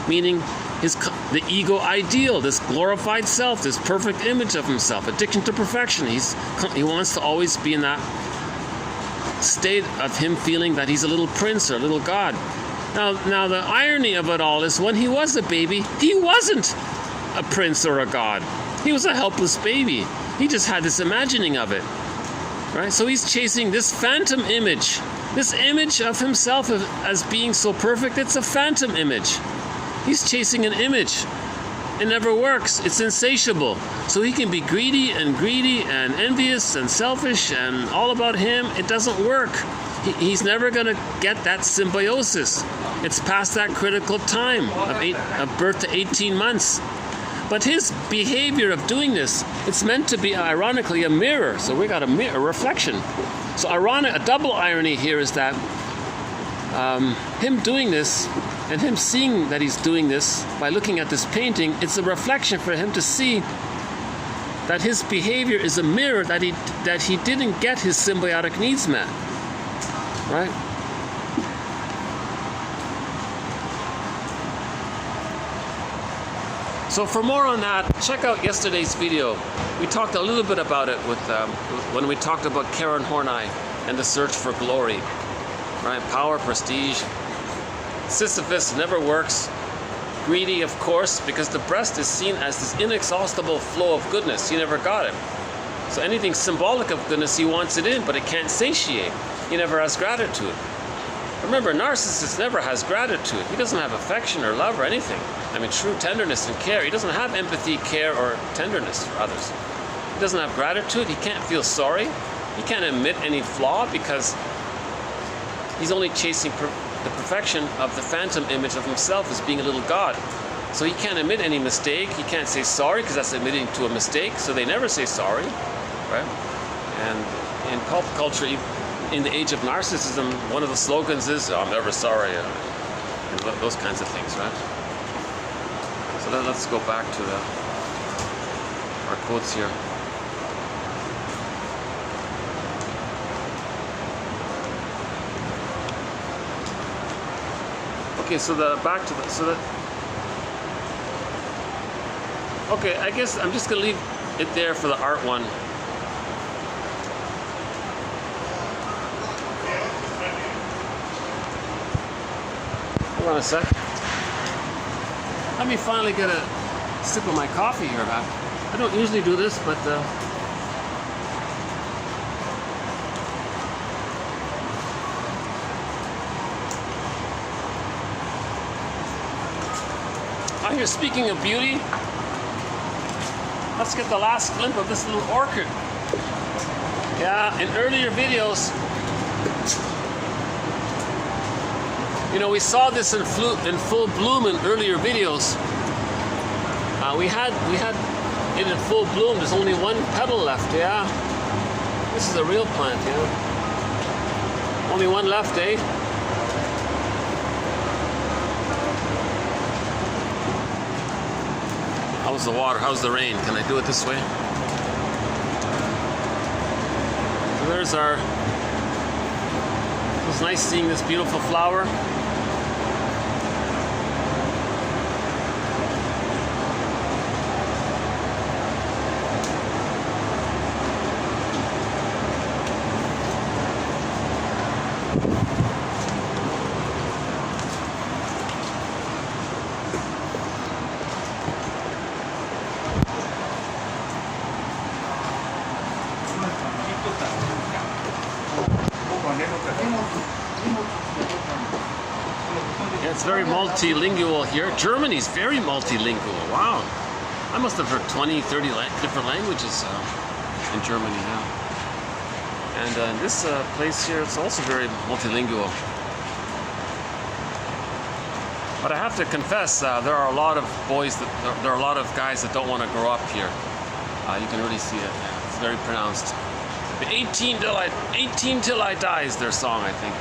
meaning the ego ideal, this glorified self, this perfect image of himself, addiction to perfection. He wants to always be in that state of him feeling that he's a little prince or a little god. Now the irony of it all is when he was a baby, he wasn't a prince or a god. He was a helpless baby. He just had this imagining of it. Right? So he's chasing this phantom image. This image of himself as being so perfect, it's a phantom image. He's chasing an image. It never works. It's insatiable. So he can be greedy and envious and selfish and all about him. It doesn't work. He's never going to get that symbiosis. It's past that critical time of birth to 18 months. But his behavior of doing this, it's meant to be, ironically, a mirror. So we got a reflection. So a double irony here is that him doing this and him seeing that he's doing this by looking at this painting, it's a reflection for him to see that his behavior is a mirror that he didn't get his symbiotic needs met. right? So for more on that, check out yesterday's video. We talked a little bit about it with when we talked about Karen Horney and the search for glory, right? Power, prestige. Sisyphus never works. Greedy, of course, because the breast is seen as this inexhaustible flow of goodness. He never got it. So anything symbolic of goodness, he wants it in, but it can't satiate. He never has gratitude. Remember, narcissist never has gratitude. He doesn't have affection or love or anything. I mean, true tenderness and care. He doesn't have empathy, care, or tenderness for others. He doesn't have gratitude. He can't feel sorry. He can't admit any flaw because he's only chasing the perfection of the phantom image of himself as being a little god. So he can't admit any mistake. He can't say sorry because that's admitting to a mistake. So they never say sorry, right? And in pulp culture, in the age of narcissism, one of the slogans is, "I'm never sorry," and those kinds of things, right? So let's go back to our quotes here. Okay, so okay, I guess I'm just gonna leave it there for the art one. Hold on a sec. Let me finally get a sip of my coffee here. I don't usually do this, but here, speaking of beauty, let's get the last glimpse of this little orchid. Yeah, in earlier videos, you know, we saw this in full bloom in earlier videos. We had it in full bloom. There's only one petal left. Yeah, this is a real plant. Yeah, only one left, eh? How's the water? How's the rain? Can I do it this way? So there's our. It was nice seeing this beautiful flower. Yeah, it's very multilingual here. Germany's very multilingual. Wow. I must have heard 20, 30 different languages in Germany now. And this place here, it's also very multilingual. But I have to confess, there are a lot of there are a lot of guys that don't want to grow up here. You can really see it. It's very pronounced. 18 till I die is their song, I think.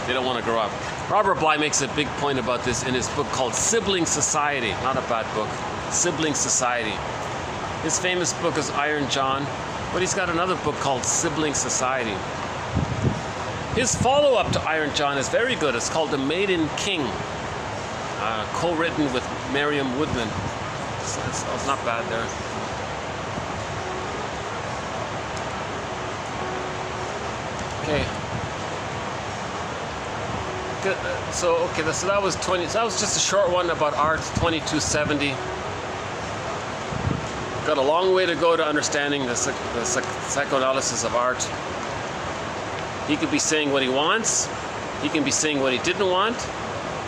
They don't want to grow up. Robert Bly makes a big point about this in his book called Sibling Society. Not a bad book. Sibling Society. His famous book is Iron John, but he's got another book called Sibling Society. His follow-up to Iron John is very good. It's called The Maiden King, co-written with Merriam Woodman. It's not bad there. Okay. So that was 20. So that was just a short one about art, 2270. Got a long way to go to understanding the psychoanalysis of art. He could be saying what he wants. He can be saying what he didn't want.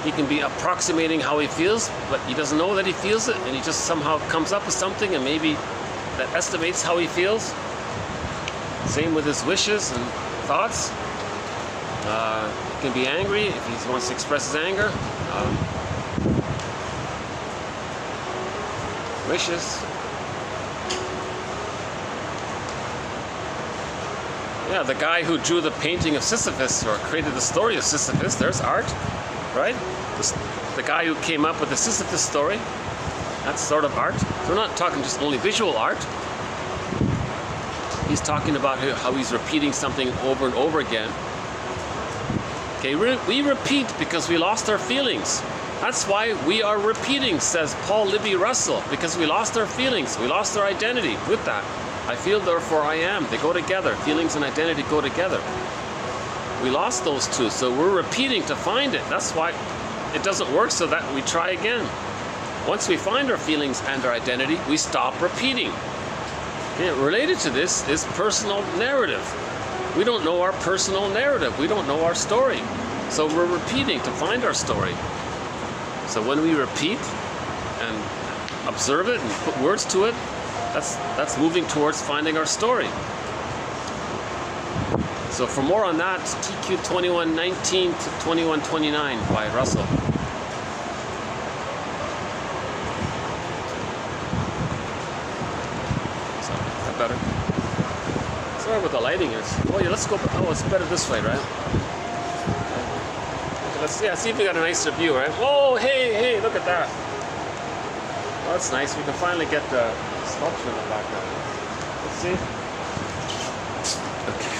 He can be approximating how he feels, but he doesn't know that he feels it, and he just somehow comes up with something, and maybe that estimates how he feels. Same with his wishes and thoughts. He can be angry if he wants to express his anger. Wishes. Yeah, the guy who drew the painting of Sisyphus or created the story of Sisyphus, there's art, right? The guy who came up with the Sisyphus story, that's sort of art. So we're not talking just only visual art. He's talking about how he's repeating something over and over again. Okay, we repeat because we lost our feelings. That's why we are repeating, says Paul Libby Russell, because we lost our feelings, we lost our identity with that. I feel, therefore I am. They go together. Feelings and identity go together. We lost those two, so we're repeating to find it. That's why it doesn't work, so that we try again. Once we find our feelings and our identity, we stop repeating. Yeah, related to this is personal narrative. We don't know our personal narrative. We don't know our story. So we're repeating to find our story. So when we repeat and observe it and put words to it, that's moving towards finding our story. So for more on that, TQ 2119 to 2129 by Russell. So, is that better? Sorry what the lighting is. Oh yeah, let's go. Oh, it's better this way, right? Okay, let's see if we got a nicer view, right? Oh, hey, look at that. Well, that's nice. We can finally get the sculpture in the background. Let's see. Okay.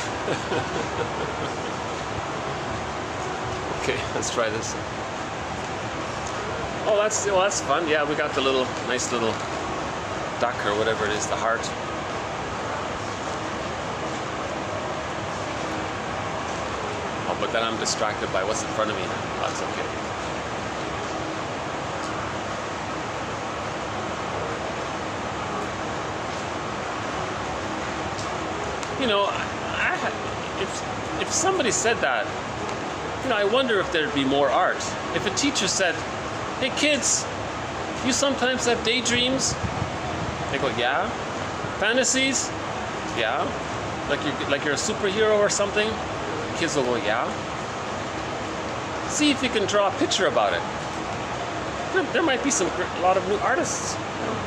Okay, let's try this. Oh, that's fun. Yeah, we got the nice little duck or whatever it is, the heart. Oh, but then I'm distracted by what's in front of me. That's okay. You know, if somebody said that, you know, I wonder if there'd be more art. If a teacher said, "Hey kids, you sometimes have daydreams?" They go, "Yeah." "Fantasies?" "Yeah." Like you're a superhero or something? Kids will go, "Yeah." See if you can draw a picture about it. There might be a lot of new artists. You know?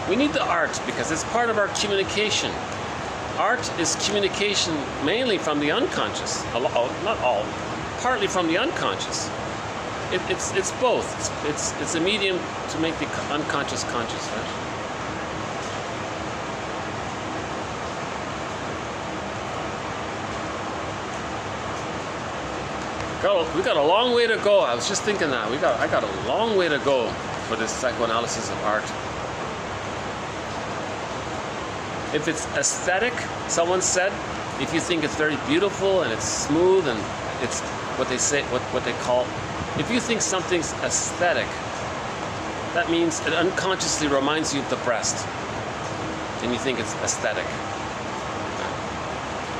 We need the art because it's part of our communication. Art is communication mainly from the unconscious. Not all, partly from the unconscious. It's both. It's a medium to make the unconscious conscious, right? We got a long way to go. I was just thinking that. I got a long way to go for this psychoanalysis of art. If it's aesthetic, someone said, if you think it's very beautiful and it's smooth and it's what they say, what they call, if you think something's aesthetic, that means it unconsciously reminds you of the breast, and you think it's aesthetic.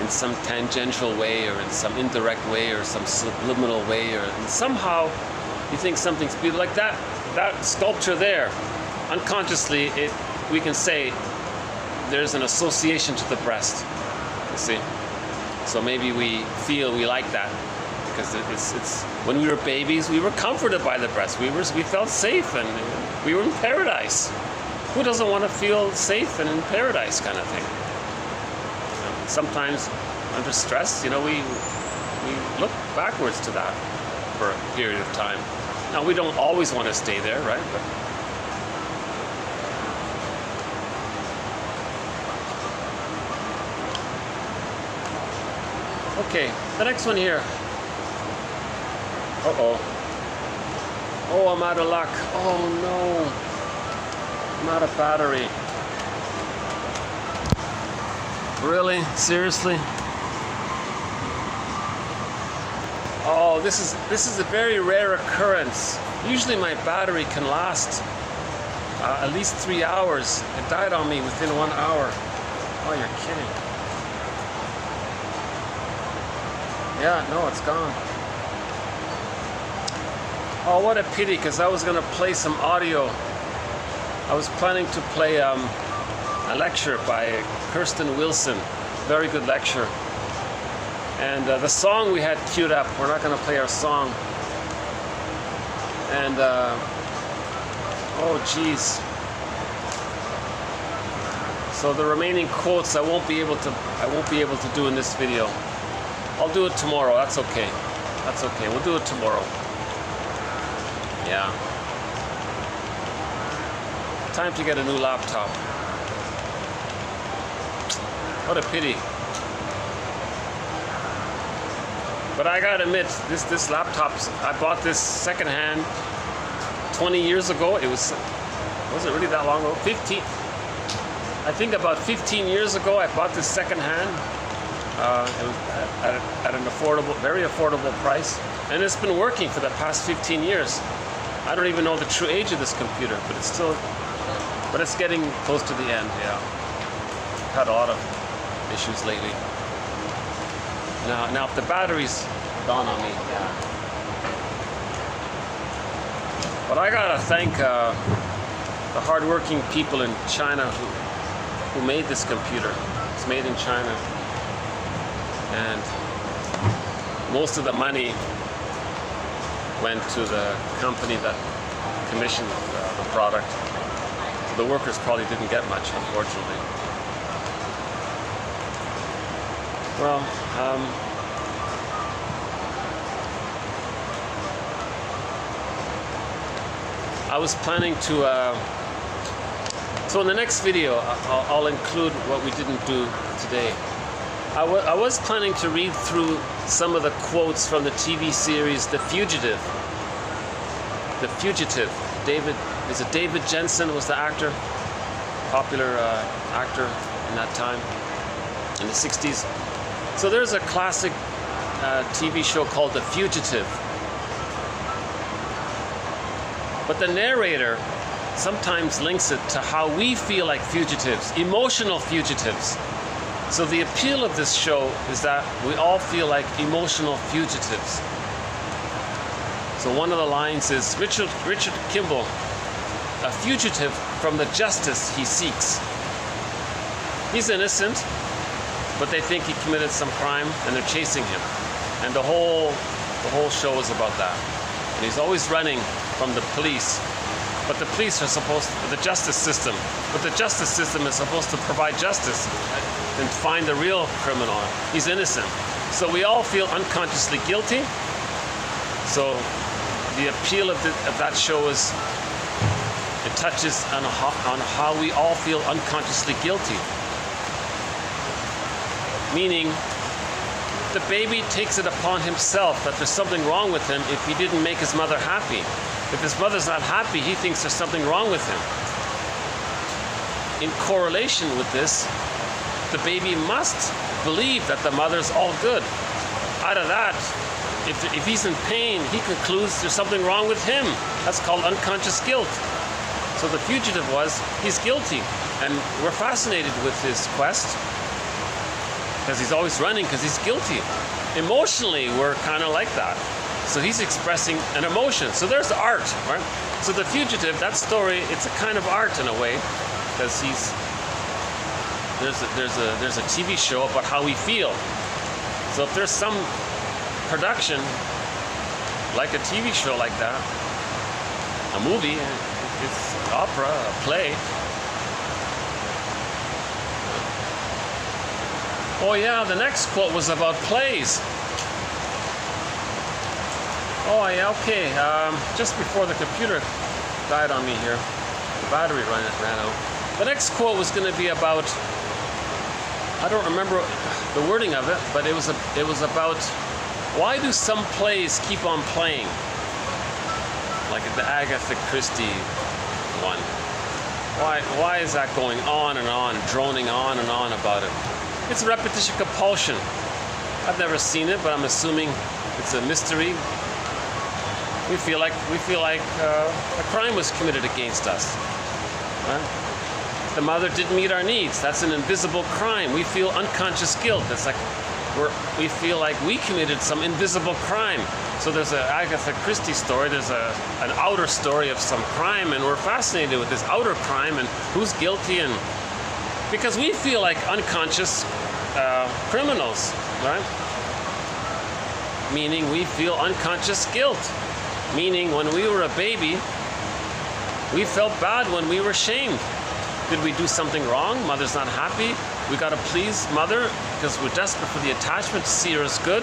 In some tangential way or in some indirect way or some subliminal way, or somehow you think something's beautiful. Like that sculpture there, unconsciously we can say there's an association to the breast, you see. So maybe we feel we like that because it's when we were babies, we were comforted by the breast. We felt safe and we were in paradise. Who doesn't want to feel safe and in paradise kind of thing? Sometimes under stress, you know, we look backwards to that for a period of time. Now we don't always want to stay there, right? But okay, the next one here. Uh-oh. Oh, I'm out of luck. Oh no. I'm out of battery. Really? Seriously? Oh, this is a very rare occurrence. Usually my battery can last at least 3 hours. It died on me within 1 hour. Oh, you're kidding. Yeah, no, it's gone. Oh, what a pity, because I was going to play some audio. I was planning to play a lecture by Kirsten Wilson. Very good lecture. And the song we had queued up, we're not going to play our song. And, oh geez. So the remaining quotes I won't be able to do in this video. I'll do it tomorrow. That's okay. That's okay. We'll do it tomorrow. Yeah. Time to get a new laptop. What a pity. But I gotta admit, this laptop, I bought this secondhand 20 years ago. It was it really that long ago? 15. I think about 15 years ago, I bought this secondhand. It was at an affordable, very affordable price, and it's been working for the past 15 years. I don't even know the true age of this computer, but it's getting close to the end. Yeah, had a lot of issues lately. Now if the batteries dawn on me, yeah. But I gotta thank the hardworking people in China who made this computer. It's made in China, and most of the money went to the company that commissioned the product. The workers probably didn't get much, unfortunately. Well, I was planning to, so in the next video, I'll include what we didn't do today. I was planning to read through some of the quotes from the TV series The Fugitive. The Fugitive. David Jensen was the actor, popular actor in that time, in the 60s. So there's a classic TV show called The Fugitive. But the narrator sometimes links it to how we feel like fugitives, emotional fugitives. So the appeal of this show is that we all feel like emotional fugitives. So one of the lines is, Richard Kimball, a fugitive from the justice he seeks. He's innocent, but they think he committed some crime and they're chasing him. And the whole show is about that. And he's always running from the police. But the police are the justice system. But the justice system is supposed to provide justice and find the real criminal. He's innocent. So we all feel unconsciously guilty. So the appeal of that show is it touches on how we all feel unconsciously guilty. Meaning, the baby takes it upon himself that there's something wrong with him if he didn't make his mother happy. If his mother's not happy, he thinks there's something wrong with him. In correlation with this, the baby must believe that the mother's all good. Out of that, if he's in pain, he concludes there's something wrong with him. That's called unconscious guilt. So the fugitive he's guilty. And we're fascinated with his quest because he's always running because he's guilty. Emotionally, we're kind of like that. So he's expressing an emotion. So there's art, right? So the fugitive, that story, it's a kind of art in a way, because there's a TV show about how we feel. So if there's some production, like a TV show like that, a movie, it's opera, a play. Oh yeah, the next quote was about plays. Oh yeah, okay. Just before the computer died on me here, the battery ran out. The next quote was going to be about, I don't remember the wording of it, but it was about why do some plays keep on playing, like the Agatha Christie one. Why is that going on and on, droning on and on about it? It's repetition compulsion. I've never seen it, but I'm assuming it's a mystery. We feel like a crime was committed against us. Right? The mother didn't meet our needs. That's an invisible crime. We feel unconscious guilt. It's like we feel like we committed some invisible crime. So there's an Agatha Christie story. There's an outer story of some crime, and we're fascinated with this outer crime and who's guilty, and because we feel like unconscious criminals, right? Meaning we feel unconscious guilt. Meaning when we were a baby, we felt bad when we were shamed. Did we do something wrong? Mother's not happy. We got to please mother because we're desperate for the attachment to see her as good.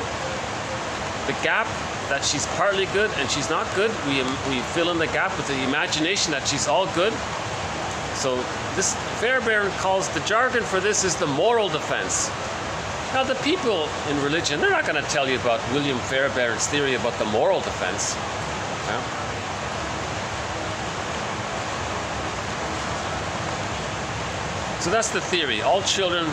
The gap that she's partly good and she's not good, we fill in the gap with the imagination that she's all good. So this Fairbairn calls the jargon for this is the moral defense. Now, the people in religion, they're not going to tell you about William Fairbairn's theory about the moral defense. Yeah? So that's the theory. All children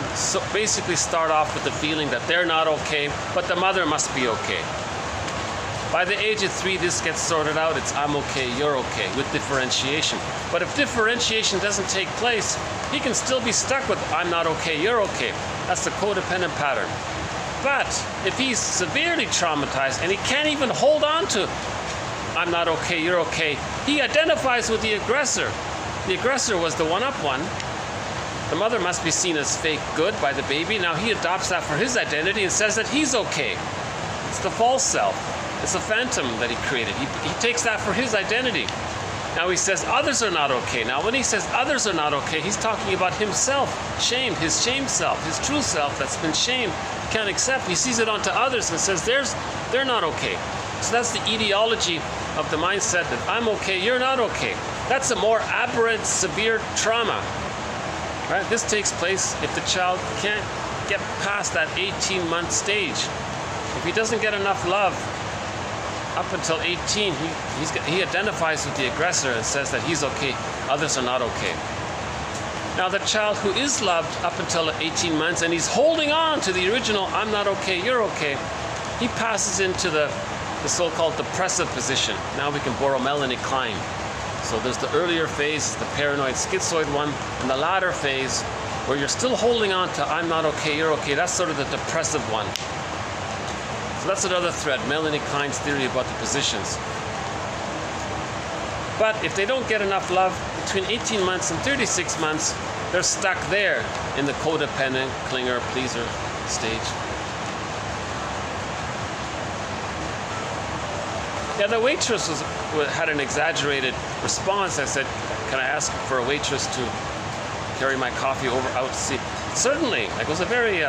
basically start off with the feeling that they're not okay, but the mother must be okay. By the age of 3, this gets sorted out. It's I'm okay, you're okay, with differentiation. But if differentiation doesn't take place, he can still be stuck with I'm not okay, you're okay. That's the codependent pattern. But if he's severely traumatized and he can't even hold on to I'm not okay, you're okay, he identifies with the aggressor. The aggressor was the one-up one. The mother must be seen as fake good by the baby. Now he adopts that for his identity and says that he's okay. It's the false self. It's a phantom that he created. He takes that for his identity. Now he says others are not okay. Now when he says others are not okay, he's talking about himself, shamed, his shamed self, his true self that's been shamed, can't accept. He sees it onto others and says they're not okay. So that's the etiology of the mindset that I'm okay, you're not okay. That's a more aberrant, severe trauma. Right? This takes place if the child can't get past that 18-month stage. If he doesn't get enough love up until 18, he identifies with the aggressor and says that he's okay, others are not okay. Now the child who is loved up until 18 months and he's holding on to the original I'm not okay, you're okay, he passes into the so-called depressive position. Now we can borrow Melanie Klein. So there's the earlier phase, the paranoid schizoid one, and the latter phase where you're still holding on to I'm not okay, you're okay. That's sort of the depressive one. So that's another thread, Melanie Klein's theory about the positions. But if they don't get enough love between 18 months and 36 months, they're stuck there in the codependent, clinger, pleaser stage. Yeah, the waitress had an exaggerated response. I said, can I ask for a waitress to carry my coffee out to see? Certainly. Like, it was a very,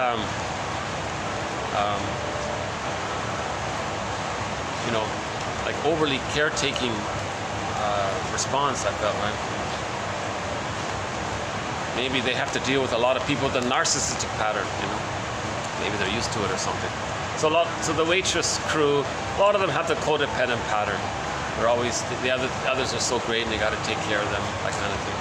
like overly caretaking response, I felt, right? Maybe they have to deal with a lot of people with a narcissistic pattern, Maybe they're used to it or something. So the waitress crew, a lot of them have the codependent pattern. They're always, the others are so great and they got to take care of them, that kind of thing.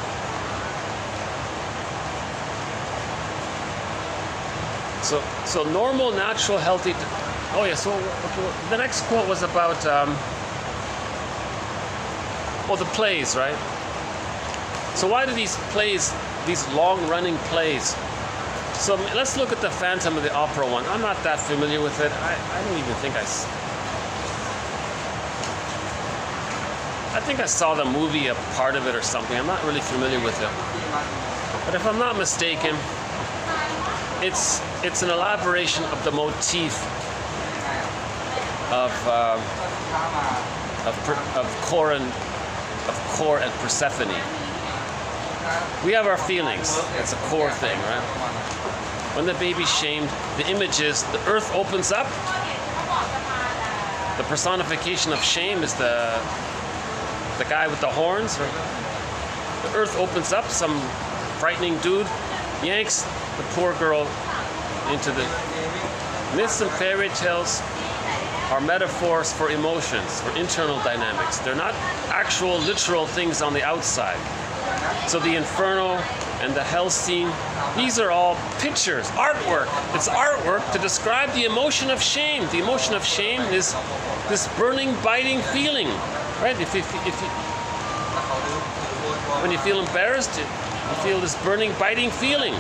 So normal, natural, healthy. Oh yeah. So the next quote was about the plays, right? So why do these plays, these long-running plays? So let's look at the Phantom of the Opera one. I'm not that familiar with it. I don't even think I think I saw the movie, a part of it or something. I'm not really familiar with it. But if I'm not mistaken, it's an elaboration of the motif of Core and Persephone. We have our feelings. It's a core thing, right? When the baby's shamed, the image is the earth opens up. The personification of shame is the guy with the horns. The earth opens up, some frightening dude yanks the poor girl into the myths and fairy tales are metaphors for emotions, for internal dynamics. They're not actual literal things on the outside. So the inferno and the hell scene, these are all pictures, artwork. It's artwork to describe the emotion of shame. The emotion of shame is this burning, biting feeling, right? When you feel embarrassed, you feel this burning, biting feeling.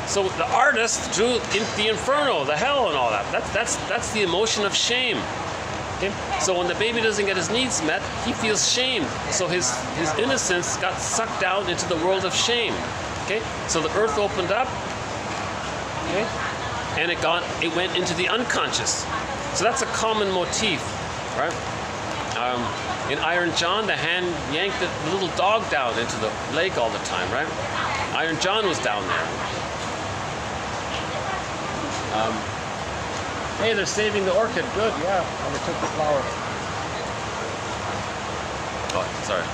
So the artist drew the inferno, the hell, and all that. That's the emotion of shame. Okay? So when the baby doesn't get his needs met, he feels shamed. So his innocence got sucked down into the world of shame. Okay? So the earth opened up, okay? And it went into the unconscious. So that's a common motif, right? In Iron John, the hand yanked the little dog down into the lake all the time, right? Iron John was down there. Hey, they're saving the orchid. Good, yeah. And they took the flower. Oh, sorry.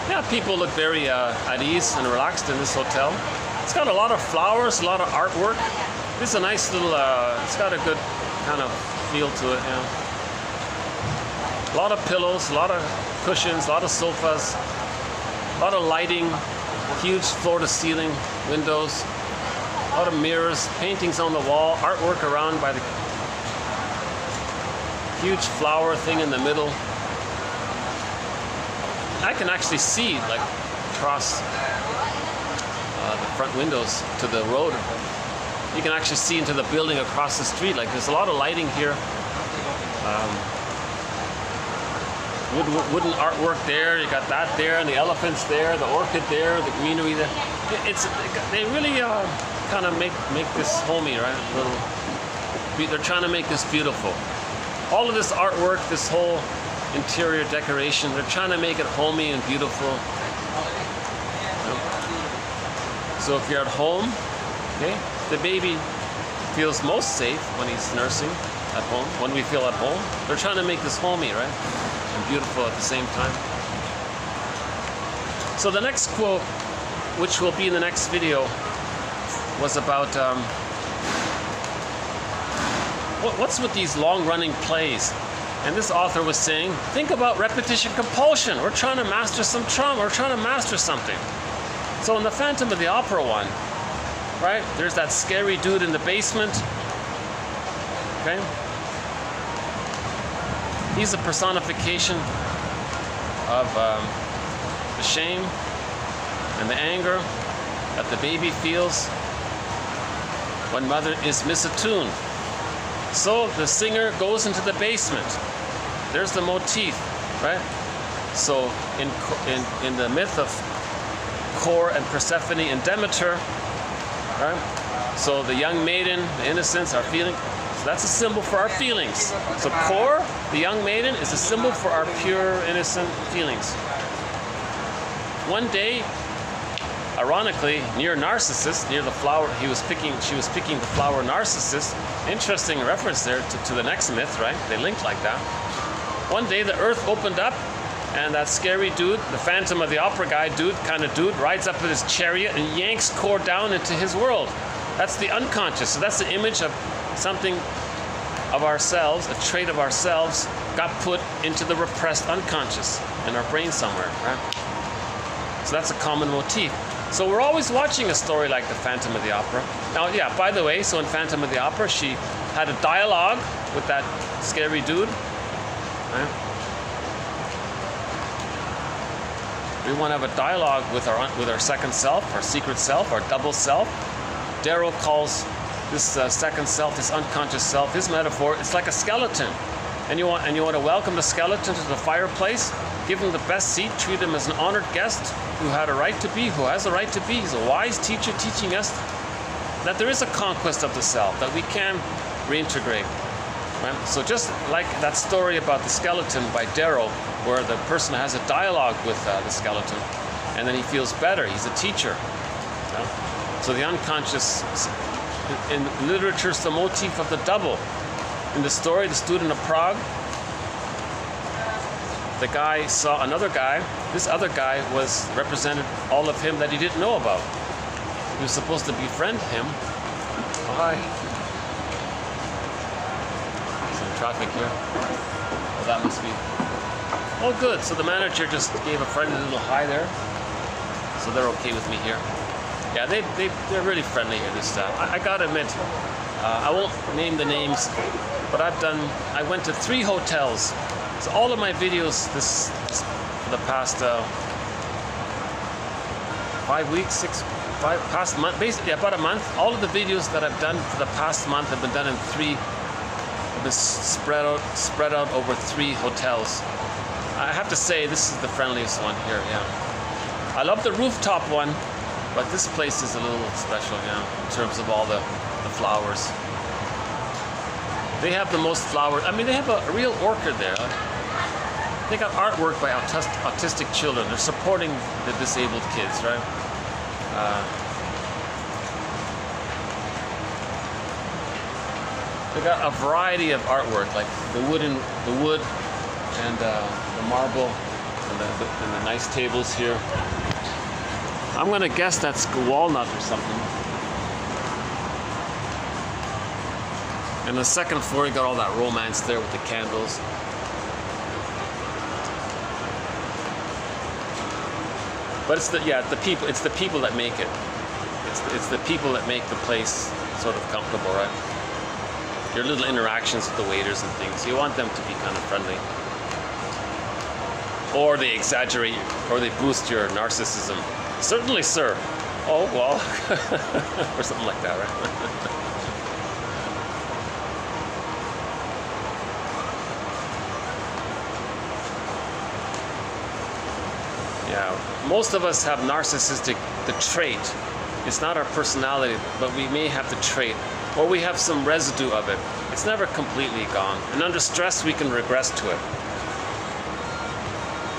Yeah, people look very at ease and relaxed in this hotel. It's got a lot of flowers, a lot of artwork. This is a nice little, it's got a good kind of feel to it, yeah. A lot of pillows, a lot of cushions, a lot of sofas, a lot of lighting, huge floor-to-ceiling windows, a lot of mirrors, paintings on the wall, artwork around by the huge flower thing in the middle. I can actually see, like, across the front windows to the road. You can actually see into the building across the street. Like, there's a lot of lighting here. Wooden artwork there. You got that there, and the elephants there, the orchid there, the greenery there. They really kind of make this homey, right? They're trying to make this beautiful. All of this artwork, this whole interior decoration, they're trying to make it homey and beautiful. So if you're at home, okay, the baby feels most safe when he's nursing at home. When we feel at home, they're trying to make this homey, right? And beautiful at the same time. So the next quote, which will be in the next video, was about what's with these long-running plays? And this author was saying, think about repetition compulsion. We're trying to master some trauma. We're trying to master something. So in the Phantom of the Opera one, right, there's that scary dude in the basement. Okay? He's a personification of the shame and the anger that the baby feels when mother is misattuned. So the singer goes into the basement. There's the motif, right? So in the myth of Kor and Persephone and Demeter, right? So the young maiden, the innocents, our feeling. So that's a symbol for our feelings. So Kor, the young maiden, is a symbol for our pure, innocent feelings. One day, ironically, near Narcissus, near the flower, she was picking the flower Narcissus. Interesting reference there to the next myth, right? They link like that. One day the earth opened up, and that scary dude, the Phantom of the Opera guy kind of dude, rides up with his chariot and yanks Kor down into his world. That's the unconscious. So that's the image of something of ourselves, a trait of ourselves, got put into the repressed unconscious in our brain somewhere, right? So that's a common motif. So we're always watching a story like the Phantom of the Opera. Now, yeah, by the way, so in Phantom of the Opera, she had a dialogue with that scary dude. Right? We want to have a dialogue with our second self, our secret self, our double self. Darrow calls this second self, this unconscious self, his metaphor, it's like a skeleton. And you want to welcome the skeleton to the fireplace, give him the best seat, treat him as an honored guest who had a right to be, who has a right to be. He's a wise teacher teaching us that there is a conquest of the self, that we can reintegrate. Right? So just like that story about the skeleton by Darrow, where the person has a dialogue with the skeleton, and then he feels better, he's a teacher. Right? So the unconscious, in literature, is the motif of the double. In the story, the student of Prague, the guy saw another guy. This other guy represented all of him that he didn't know about. He was supposed to befriend him. Oh, hi. Some traffic here. Oh, that must be. Oh, good. So the manager just gave a friendly little hi there. So they're okay with me here. Yeah, they're really friendly here this time. I gotta admit, I won't name the names, but I went to 3 hotels. So all of my videos for the past 5 weeks, past month, basically about a month. All of the videos that I've done for the past month have been done in 3, have been spread out over 3 hotels. I have to say this is the friendliest one here. Yeah, I love the rooftop one. But this place is a little special, yeah, in terms of all the flowers. They have the most flowers. I mean, they have a real orchid there. They got artwork by autistic children. They're supporting the disabled kids, right? They got a variety of artwork, like the wood and the marble, and the nice tables here. I'm gonna guess that's walnut or something. And the second floor, you got all that romance there with the candles. But it's the people. It's the people that make it. It's the people that make the place sort of comfortable, right? Your little interactions with the waiters and things. You want them to be kind of friendly. Or they exaggerate, or they boost your narcissism. Certainly, sir. Oh, well. Or something like that, right? Yeah, most of us have narcissistic, the trait. It's not our personality, but we may have the trait, or we have some residue of it. It's never completely gone. And under stress, we can regress to it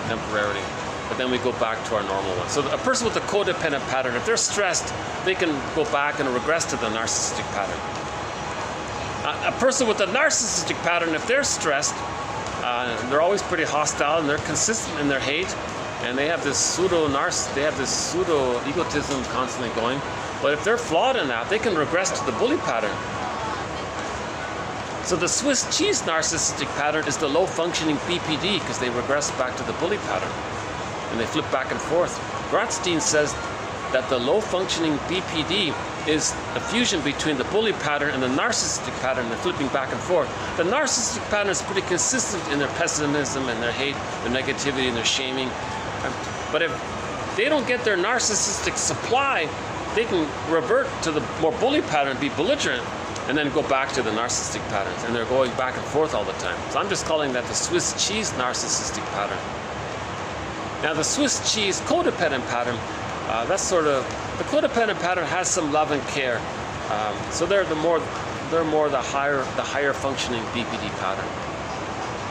temporarily, but then we go back to our normal one. So a person with a codependent pattern, if they're stressed, they can go back and regress to the narcissistic pattern. A person with a narcissistic pattern, if they're stressed, they're always pretty hostile and they're consistent in their hate, and they have this pseudo egotism constantly going. But if they're flawed in that, they can regress to the bully pattern. So the Swiss cheese narcissistic pattern is the low functioning BPD, because they regress back to the bully pattern and they flip back and forth. Gratstein says that the low functioning BPD is a fusion between the bully pattern and the narcissistic pattern, and flipping back and forth. The narcissistic pattern is pretty consistent in their pessimism and their hate, their negativity and their shaming. But if they don't get their narcissistic supply, they can revert to the more bully pattern, be belligerent, and then go back to the narcissistic patterns. And they're going back and forth all the time. So I'm just calling that the Swiss cheese narcissistic pattern. Now the Swiss cheese codependent pattern, that's sort of, the codependent pattern has some love and care. So they're the higher functioning BPD pattern.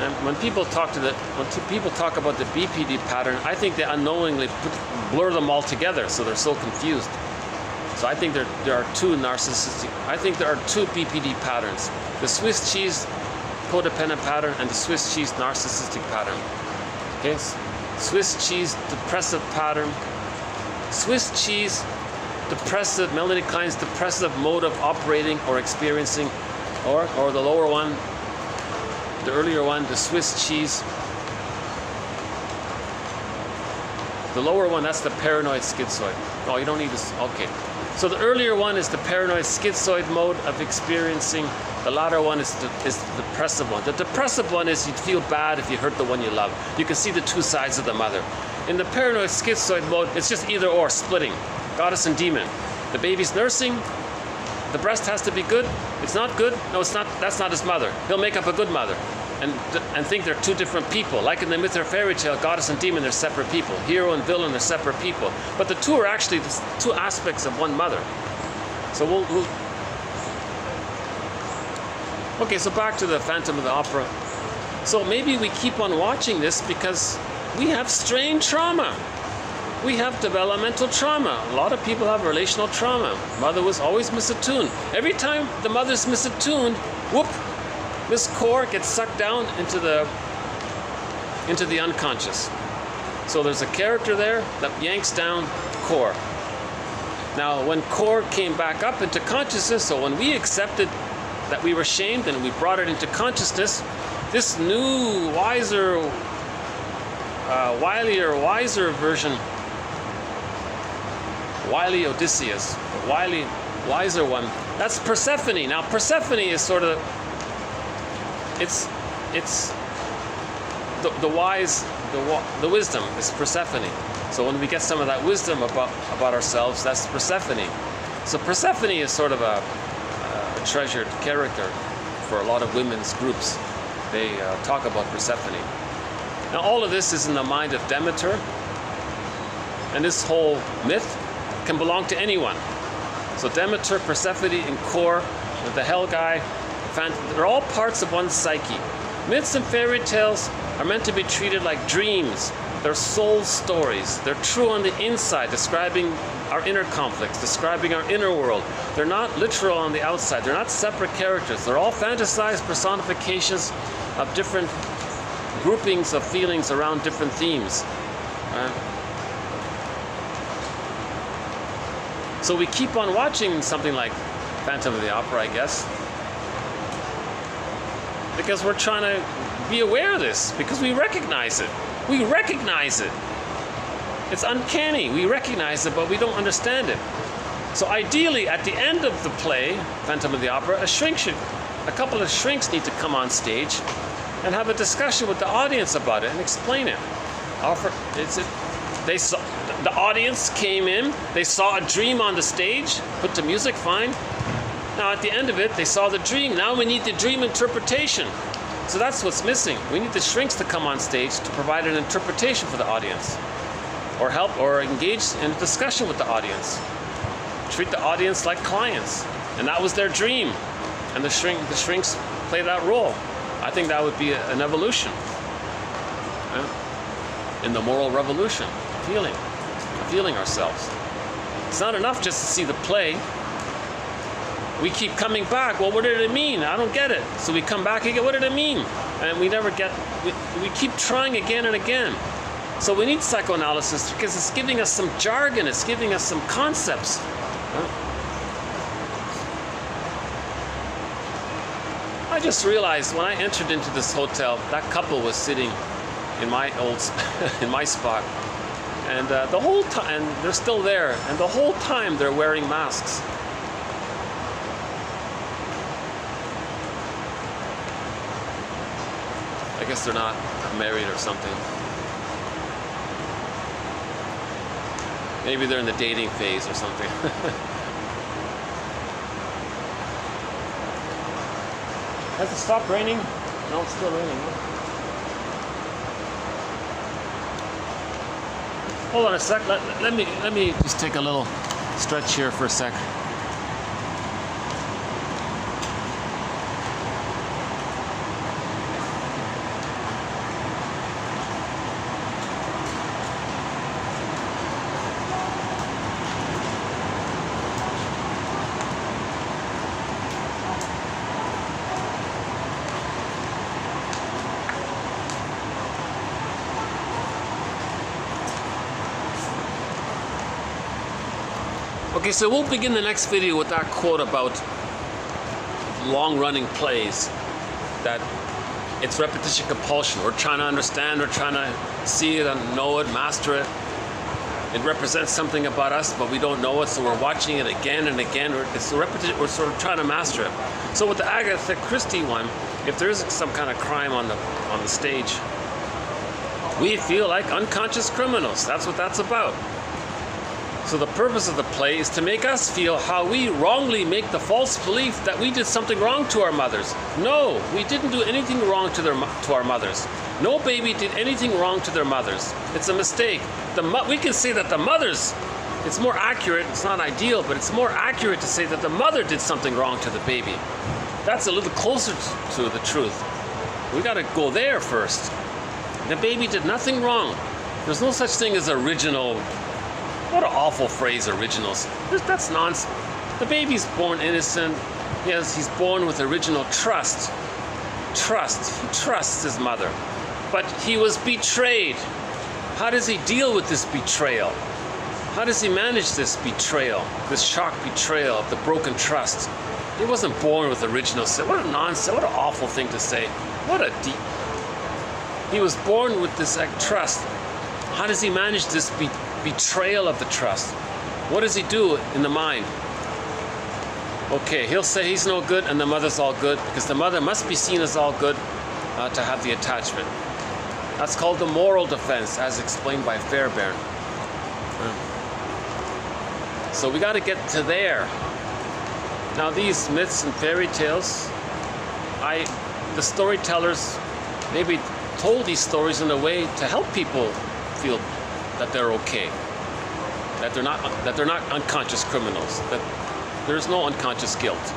And when people talk about the BPD pattern, I think they unknowingly blur them all together, so they're so confused. So I think there are two BPD patterns: the Swiss cheese codependent pattern and the Swiss cheese narcissistic pattern. Okay, Swiss cheese depressive pattern, Swiss cheese depressive, Melanie Klein's depressive mode of operating or experiencing, or the lower one, the earlier one, the Swiss cheese. The lower one, that's the paranoid schizoid. Oh, you don't need this. Okay. So the earlier one is the paranoid schizoid mode of experiencing. The latter one is the depressive one. The depressive one is you feel bad if you hurt the one you love. You can see the two sides of the mother. In the paranoid schizoid mode, it's just either or, splitting. Goddess and demon. The baby's nursing. The breast has to be good. It's not good. No, it's not. That's not his mother. He'll make up a good mother. And think they're two different people. Like in the myth or fairy tale, goddess and demon, they're separate people. Hero and villain, they're separate people. But the two are actually the two aspects of one mother. So okay, so back to the Phantom of the Opera. So maybe we keep on watching this because we have strain trauma. We have developmental trauma. A lot of people have relational trauma. Mother was always misattuned. Every time the mother's misattuned, whoop, this core gets sucked down into the unconscious. So there's a character there that yanks down core. Now, when core came back up into consciousness, so when we accepted that we were shamed and we brought it into consciousness, this new, wiser, wilier, wiser version, wily Odysseus, wily, wiser one, that's Persephone. Now, Persephone is sort of, it's the wise, the wisdom is Persephone. So when we get some of that wisdom about ourselves, that's Persephone. So Persephone is sort of a treasured character for a lot of women's groups. They talk about Persephone. Now all of this is in the mind of Demeter, and this whole myth can belong to anyone. So Demeter, Persephone, and Kor, the Hell guy, they're all parts of one psyche. Myths and fairy tales are meant to be treated like dreams. They're soul stories. They're true on the inside, describing our inner conflicts, describing our inner world. They're not literal on the outside. They're not separate characters. They're all fantasized personifications of different groupings of feelings around different themes. So we keep on watching something like Phantom of the Opera, I guess, because we're trying to be aware of this, because we recognize it. We recognize it. It's uncanny. We recognize it, but we don't understand it. So ideally, at the end of the play, Phantom of the Opera, a couple of shrinks need to come on stage and have a discussion with the audience about it and explain it. The audience came in, they saw a dream on the stage, put the music, fine. Now at the end of it, they saw the dream. Now we need the dream interpretation. So that's what's missing. We need the shrinks to come on stage to provide an interpretation for the audience, or help or engage in a discussion with the audience. Treat the audience like clients. And that was their dream. And the shrinks play that role. I think that would be an evolution in the moral revolution, feeling ourselves. It's not enough just to see the play. We keep coming back. Well, what did it mean? I don't get it. So we come back again. What did it mean? And we never get. We keep trying again and again. So we need psychoanalysis because it's giving us some jargon. It's giving us some concepts. I just realized when I entered into this hotel, that couple was sitting in my in my spot, and the whole time, and they're still there, and the whole time they're wearing masks. I guess they're not married or something. Maybe they're in the dating phase or something. Has it stopped raining? No, it's still raining. Hold on a sec. Let me just take a little stretch here for a sec. Okay, so we'll begin the next video with that quote about long-running plays, that it's repetition compulsion. We're trying to understand, we're trying to see it and know it, master it. It represents something about us, but we don't know it, so we're watching it again and again. It's repetition. We're sort of trying to master it. So with the Agatha Christie one, if there is some kind of crime on the stage, we feel like unconscious criminals. That's what that's about. So the purpose of the play is to make us feel how we wrongly make the false belief that we did something wrong to our mothers. No, we didn't do anything wrong to our mothers. No baby did anything wrong to their mothers. It's a mistake. We can say that the mothers, it's more accurate, it's not ideal, but it's more accurate to say that the mother did something wrong to the baby. That's a little closer to the truth. We got to go there first. The baby did nothing wrong. There's no such thing as original. What an awful phrase, originals. That's nonsense. The baby's born innocent. Yes, he's born with original trust. Trust. He trusts his mother. But he was betrayed. How does he deal with this betrayal? How does he manage this betrayal, this shock betrayal of the broken trust? He wasn't born with original sin. What a nonsense. What an awful thing to say. He was born with this trust. How does he manage this betrayal of the trust? What does he do in the mind? Okay, he'll say he's no good and the mother's all good, because the mother must be seen as all good to have the attachment. That's called the moral defense, as explained by Fairbairn. So we got to get to there. Now these myths and fairy tales, the storytellers maybe told these stories in a way to help people feel that they're okay, that they're not unconscious criminals, that there's no unconscious guilt.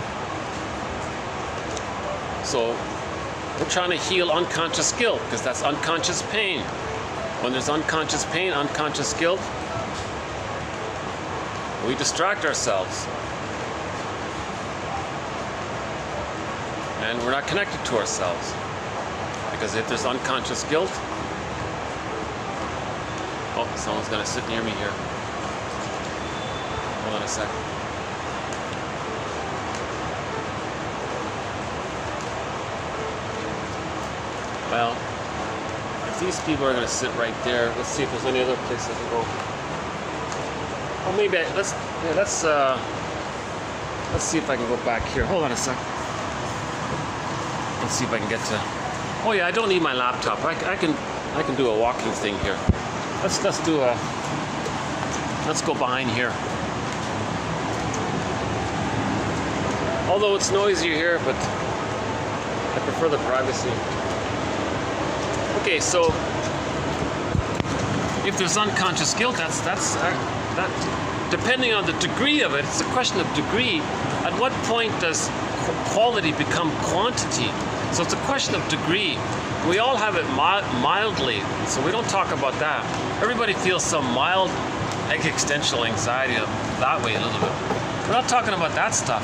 So we're trying to heal unconscious guilt, because that's unconscious pain. When there's unconscious pain, unconscious guilt, we distract ourselves. And we're not connected to ourselves. Because if there's unconscious guilt, oh, someone's gonna sit near me here. Hold Hold on a sec. Well, if these people are going to sit right there, let's see if there's any other place I can go. Oh, maybe let's see if I can go back here. Hold on a sec. Let's see if I can get to. Oh yeah, I don't need my laptop. I can do a walking thing here. Let's go behind here. Although it's noisier here, but I prefer the privacy. Okay, so if there's unconscious guilt, that depending on the degree of it, it's a question of degree. At what point does quality become quantity? So it's a question of degree. We all have it mildly, so we don't talk about that. Everybody feels some mild existential anxiety that way a little bit. We're not talking about that stuff.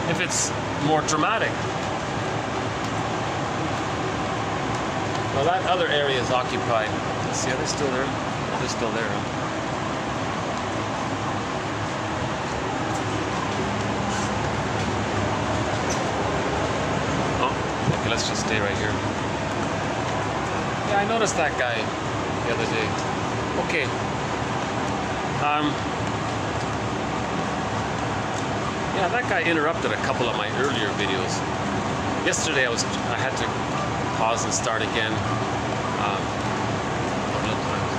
If it's more dramatic. Well, that other area is occupied. Let's see, are they still there? Oh, they're still there. Oh, okay, let's just stay right here. Yeah, I noticed that guy the other day. Okay. Yeah, that guy interrupted a couple of my earlier videos. Yesterday I had to pause and start again. A couple of times.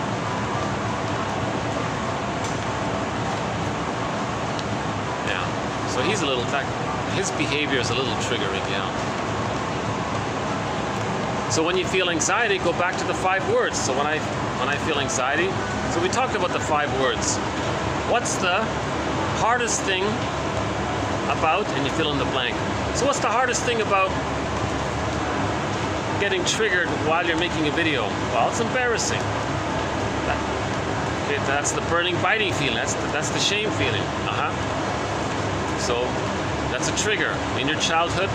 Yeah. So he's a little, his behavior is a little triggering, yeah. So when you feel anxiety, go back to the 5 words. So when I feel anxiety, so we talked about the 5 words. What's the hardest thing about, and you fill in the blank. So what's the hardest thing about getting triggered while you're making a video? Well, it's embarrassing. That's the burning, biting feeling. That's the shame feeling. So that's a trigger. In your childhood,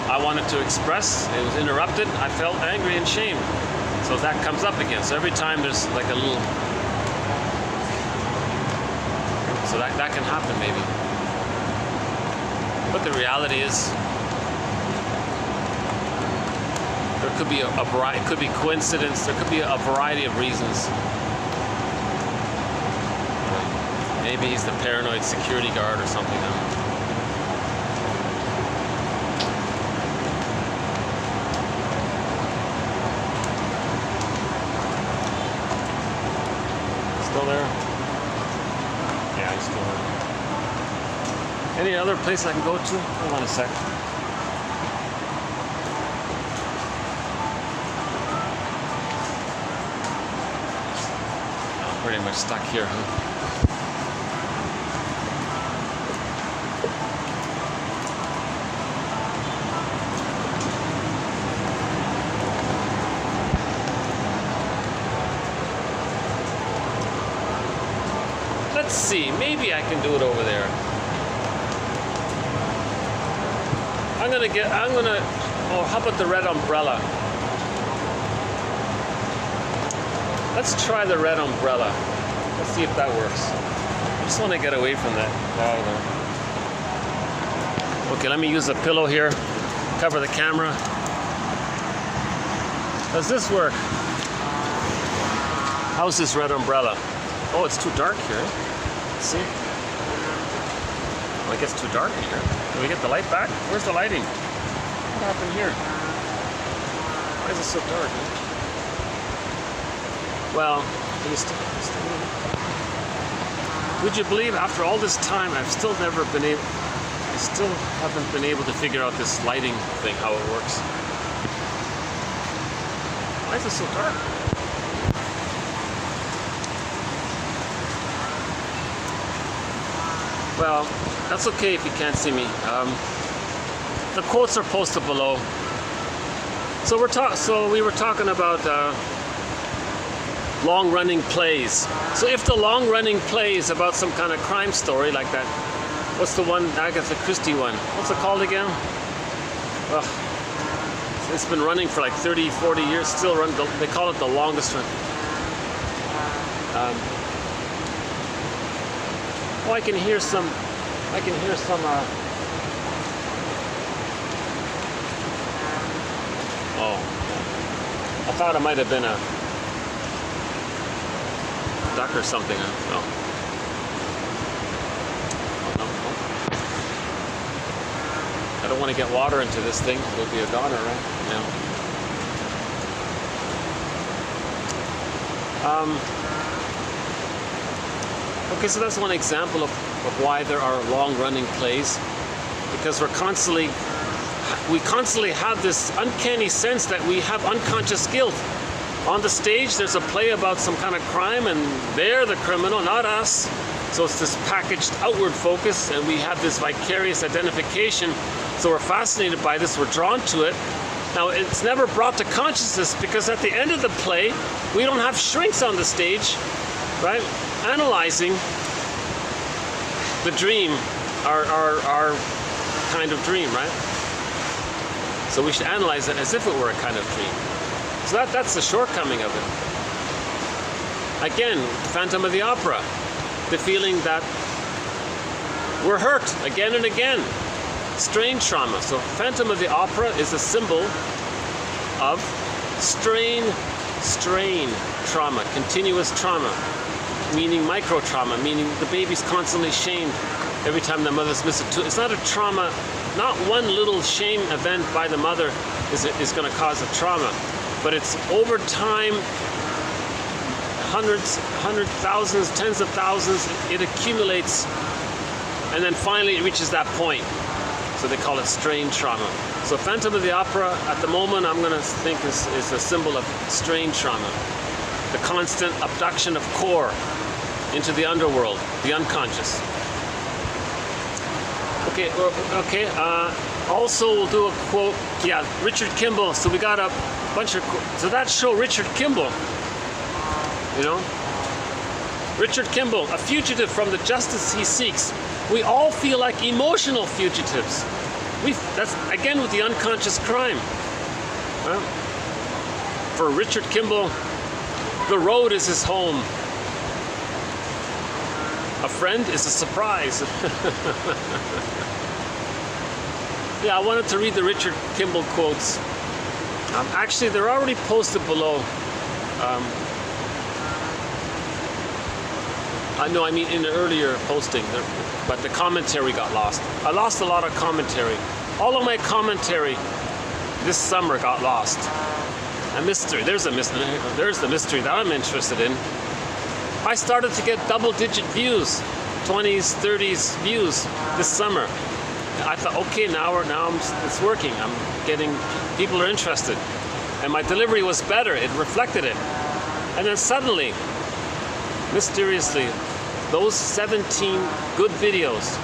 I wanted to express. It was interrupted. I felt angry and shame. So that comes up again. So every time there's like a little. So that can happen maybe. But the reality is, there could be a variety. It could be coincidence. There could be a variety of reasons. Maybe he's the paranoid security guard or something. Still there? Yeah, he's still there. Any other place I can go to? Hold on a sec. I'm pretty much stuck here, huh? Let's see, maybe I can do it over there. Oh, how about the red umbrella? Let's try the red umbrella. Let's see if that works. I just want to get away from that. Okay, let me use a pillow here. Cover the camera. Does this work? How's this red umbrella? Oh, it's too dark here. Let's see. Well, it gets too dark in here. Can we get the light back? Where's the lighting? What happened here? Why is it so dark? Well, would you believe after all this time I still haven't been able to figure out this lighting thing, how it works. Why is it so dark? Well, that's okay if you can't see me. The quotes are posted below. So we were talking about long-running plays. So if the long-running play is about some kind of crime story like that, what's the one, Agatha Christie one? What's it called again? It's been running for like 30, 40 years. Still run. They call it the longest run. Oh, I can hear some. Oh, I thought it might have been a duck or something. No. Oh, no. I don't want to get water into this thing. It'll be a goner, right? Yeah. Okay, so that's one example of why there are long-running plays, because we constantly have this uncanny sense that we have unconscious guilt. On the stage, there's a play about some kind of crime, and they're the criminal, not us. So it's this packaged outward focus, and we have this vicarious identification. So we're fascinated by this, we're drawn to it. Now, it's never brought to consciousness, because at the end of the play, we don't have shrinks on the stage, right? Analyzing the dream, our kind of dream, right? So we should analyze it as if it were a kind of dream. So that's the shortcoming of it. Again, Phantom of the Opera, the feeling that we're hurt again and again. Strain trauma. So Phantom of the Opera is a symbol of strain trauma, continuous trauma, meaning micro trauma, meaning the baby's constantly shamed every time the mother's missed a tooth. It's not a trauma, not one little shame event by the mother is going to cause a trauma, but it's over time, hundreds, thousands, tens of thousands, it accumulates, and then finally it reaches that point. So they call it strain trauma. So Phantom of the Opera, at the moment, I'm going to think is a symbol of strain trauma. The constant abduction of core into the underworld, the unconscious. Okay. Also, we'll do a quote. Yeah, Richard Kimball. So we got a bunch of quotes. So that show Richard Kimball. You know, Richard Kimball, a fugitive from the justice he seeks. We all feel like emotional fugitives. That's again with the unconscious crime. Well, for Richard Kimball, the road is his home. A friend is a surprise. Yeah, I wanted to read the Richard Kimball quotes. Actually, they're already posted below. No, I mean in an earlier posting, but the commentary got lost. I lost a lot of commentary. All of my commentary this summer got lost. A mystery. There's the mystery that I'm interested in. I started to get double-digit views, 20s, 30s views this summer. I thought, okay, now it's working. I'm getting, people are interested, and my delivery was better. It reflected it, and then suddenly, mysteriously, those 17 good videos.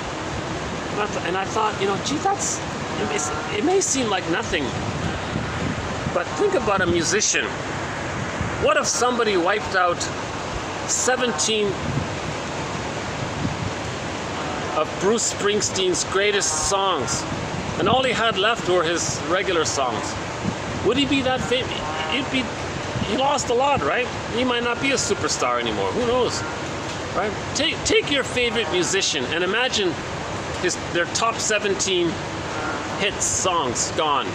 And I thought, you know, gee, it may seem like nothing, but think about a musician. What if somebody wiped out 17 of Bruce Springsteen's greatest songs, and all he had left were his regular songs? Would he be that famous? He lost a lot, right? He might not be a superstar anymore. Who knows? Right? Take your favorite musician and imagine their top 17 hits, songs gone.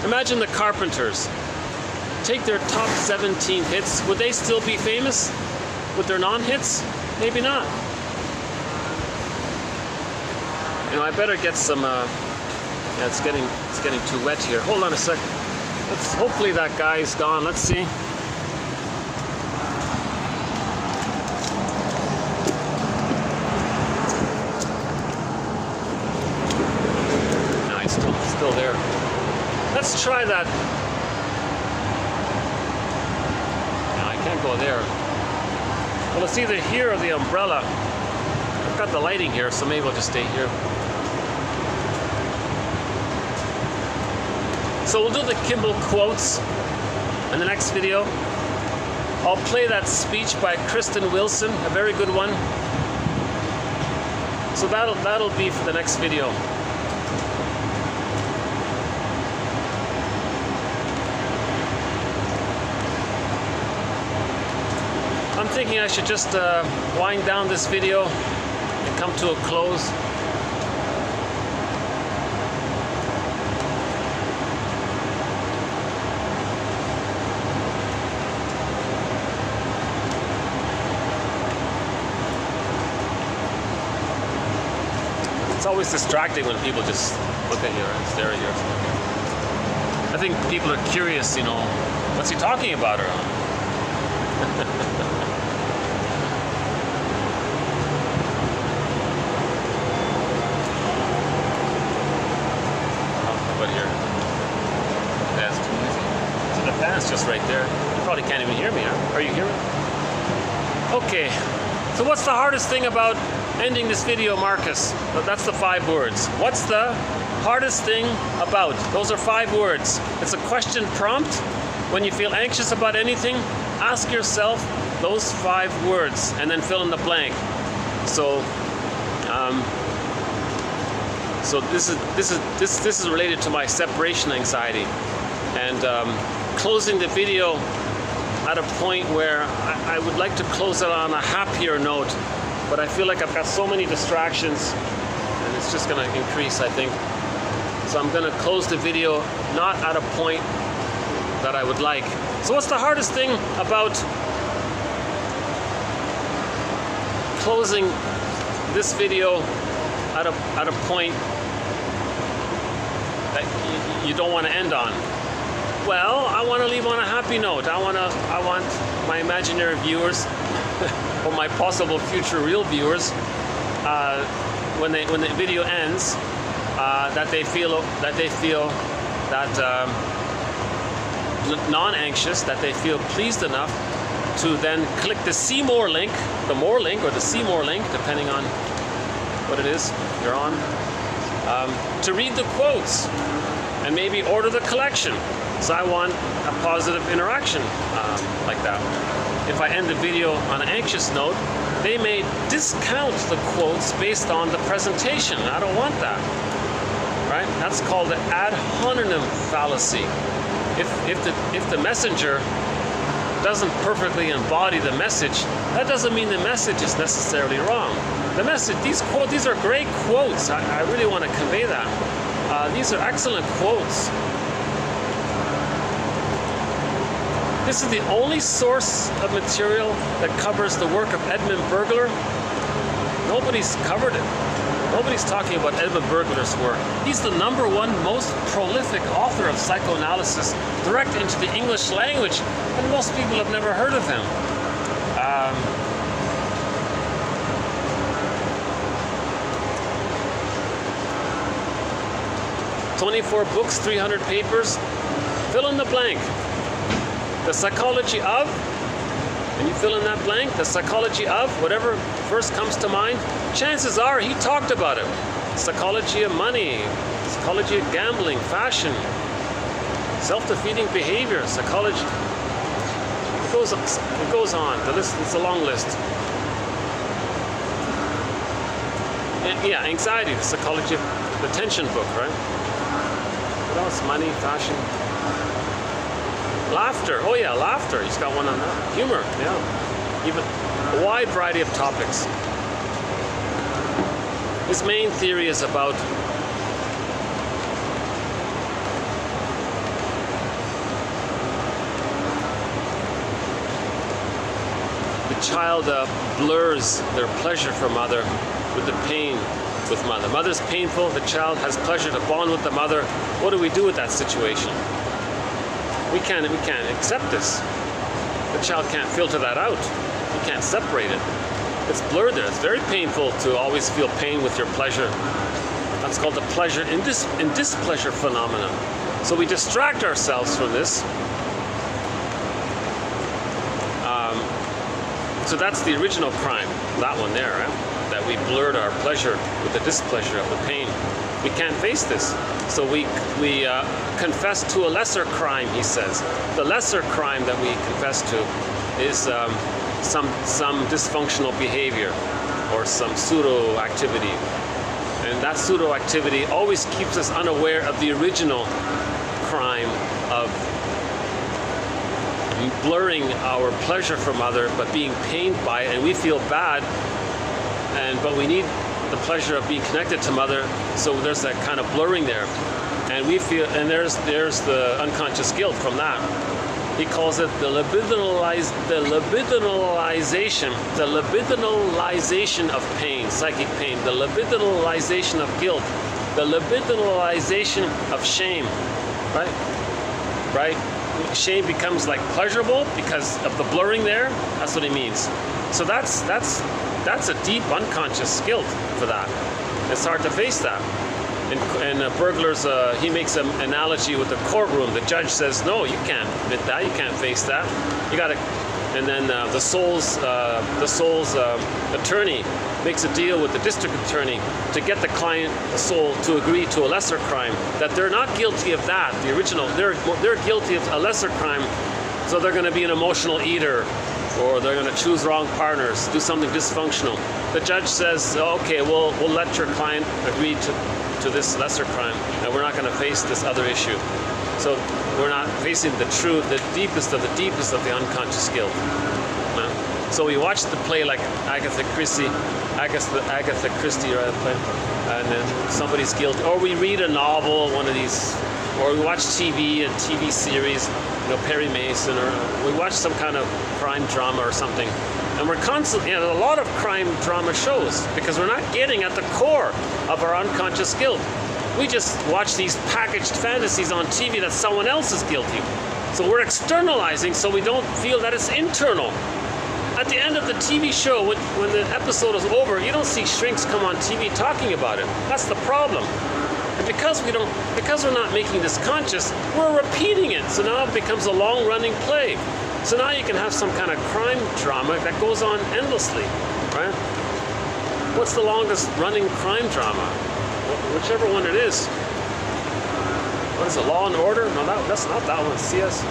Imagine the Carpenters. Take their top 17 hits. Would they still be famous with their non-hits? Maybe not. You know, I better get some. Yeah, it's getting too wet here. Hold on a second. Hopefully that guy's gone. Let's see. Still there. Let's try that. No, I can't go there. Well, it's either here or the umbrella. I've got the lighting here, so maybe we'll just stay here. So we'll do the Kimball quotes in the next video. I'll play that speech by Kristen Wilson, a very good one. So that'll be for the next video. I'm thinking I should just wind down this video and come to a close. It's always distracting when people just look at you and stare at you. I think people are curious, you know, what's he talking about or How about here? That's too easy. So the fan's just right there. You probably can't even hear me, huh? Are you hearing? Okay. So what's the hardest thing about ending this video, Marcus? That's the 5 words. What's the hardest thing about? Those are 5 words. It's a question prompt. When you feel anxious about anything, ask yourself those 5 words and then fill in the blank. So, this is related to my separation anxiety, and closing the video at a point where I would like to close it on a happier note, but I feel like I've got so many distractions and it's just going to increase, I think. So I'm going to close the video not at a point that I would like. So what's the hardest thing about closing this video at a point that you don't want to end on? Well, I want to leave on a happy note. I want my imaginary viewers or my possible future real viewers, when the video ends, that they feel that non-anxious, that they feel pleased enough to then click the see more link, the more link or the see more link, depending on what it is you're on, to read the quotes and maybe order the collection. So I want a positive interaction like that. If I end the video on an anxious note, they may discount the quotes based on the presentation. I don't want that, right? That's called the ad hominem fallacy. If the messenger doesn't perfectly embody the message, that doesn't mean the message is necessarily wrong. The message, these are great quotes. I really want to convey that. These are excellent quotes. This is the only source of material that covers the work of Edmund Burglar. Nobody's covered it. Nobody's talking about Edmund Burglar's work. He's the #1 most prolific author of psychoanalysis direct into the English language, and most people have never heard of him. 24 books, 300 papers. Fill in the blank. The psychology of, and you fill in that blank, the psychology of whatever first comes to mind. Chances are he talked about it. Psychology of money, psychology of gambling, fashion, self-defeating behavior, psychology. It goes on. The list, it's a long list. And yeah, anxiety, the psychology of the tension book, right? What else? Money, fashion. Laughter. Oh yeah, laughter. He's got one on that. Humor. Yeah. Even a wide variety of topics. His main theory is about the child blurs their pleasure for mother with the pain with mother. Mother's painful. The child has pleasure to bond with the mother. What do we do with that situation? We can't accept this. The child can't filter that out. You can't separate it. It's blurred there. It's very painful to always feel pain with your pleasure. That's called the pleasure and displeasure phenomenon. So we distract ourselves from this. So that's the original crime, that one there, right? That we blurred our pleasure with the displeasure of the pain. We can't face this. So we confess to a lesser crime, he says. The lesser crime that we confess to is some dysfunctional behavior or some pseudo activity. And that pseudo activity always keeps us unaware of the original crime of blurring our pleasure from other, but being pained by it, and we feel bad but we need the pleasure of being connected to mother, so there's that kind of blurring there. And we feel, and there's the unconscious guilt from that. He calls it the libidinalization of pain, psychic pain, the libidinalization of guilt, the libidinalization of shame, right? Right? Shame becomes like pleasurable because of the blurring there. That's what he means. So that's a deep unconscious guilt for that. It's hard to face that. And Burglar's, he makes an analogy with the courtroom. The judge says, no, you can't admit that. You can't face that. You got to. And then the soul's attorney makes a deal with the district attorney to get the client, the soul, to agree to a lesser crime. That they're not guilty of that, the original. They're guilty of a lesser crime, so they're going to be an emotional eater, or they're going to choose wrong partners, do something dysfunctional. The judge says, okay, we'll let your client agree to this lesser crime, and we're not going to face this other issue. So we're not facing the deepest of the unconscious guilt. So we watch the play like Agatha Christie, play, and then somebody's guilty. Or we read a novel, one of these, or we watch TV, a TV series, Perry Mason, or we watch some kind of crime drama or something. And we're constantly, a lot of crime drama shows, because we're not getting at the core of our unconscious guilt. We just watch these packaged fantasies on TV that someone else is guilty. So we're externalizing so we don't feel that it's internal. At the end of the TV show, when the episode is over, you don't see shrinks come on TV talking about it. That's the problem. And because we're not making this conscious, we're repeating it. So now it becomes a long-running play. So now you can have some kind of crime drama that goes on endlessly, right? What's the longest running crime drama? Whichever one it is. What is it, Law and Order? No, that's not that one, CS.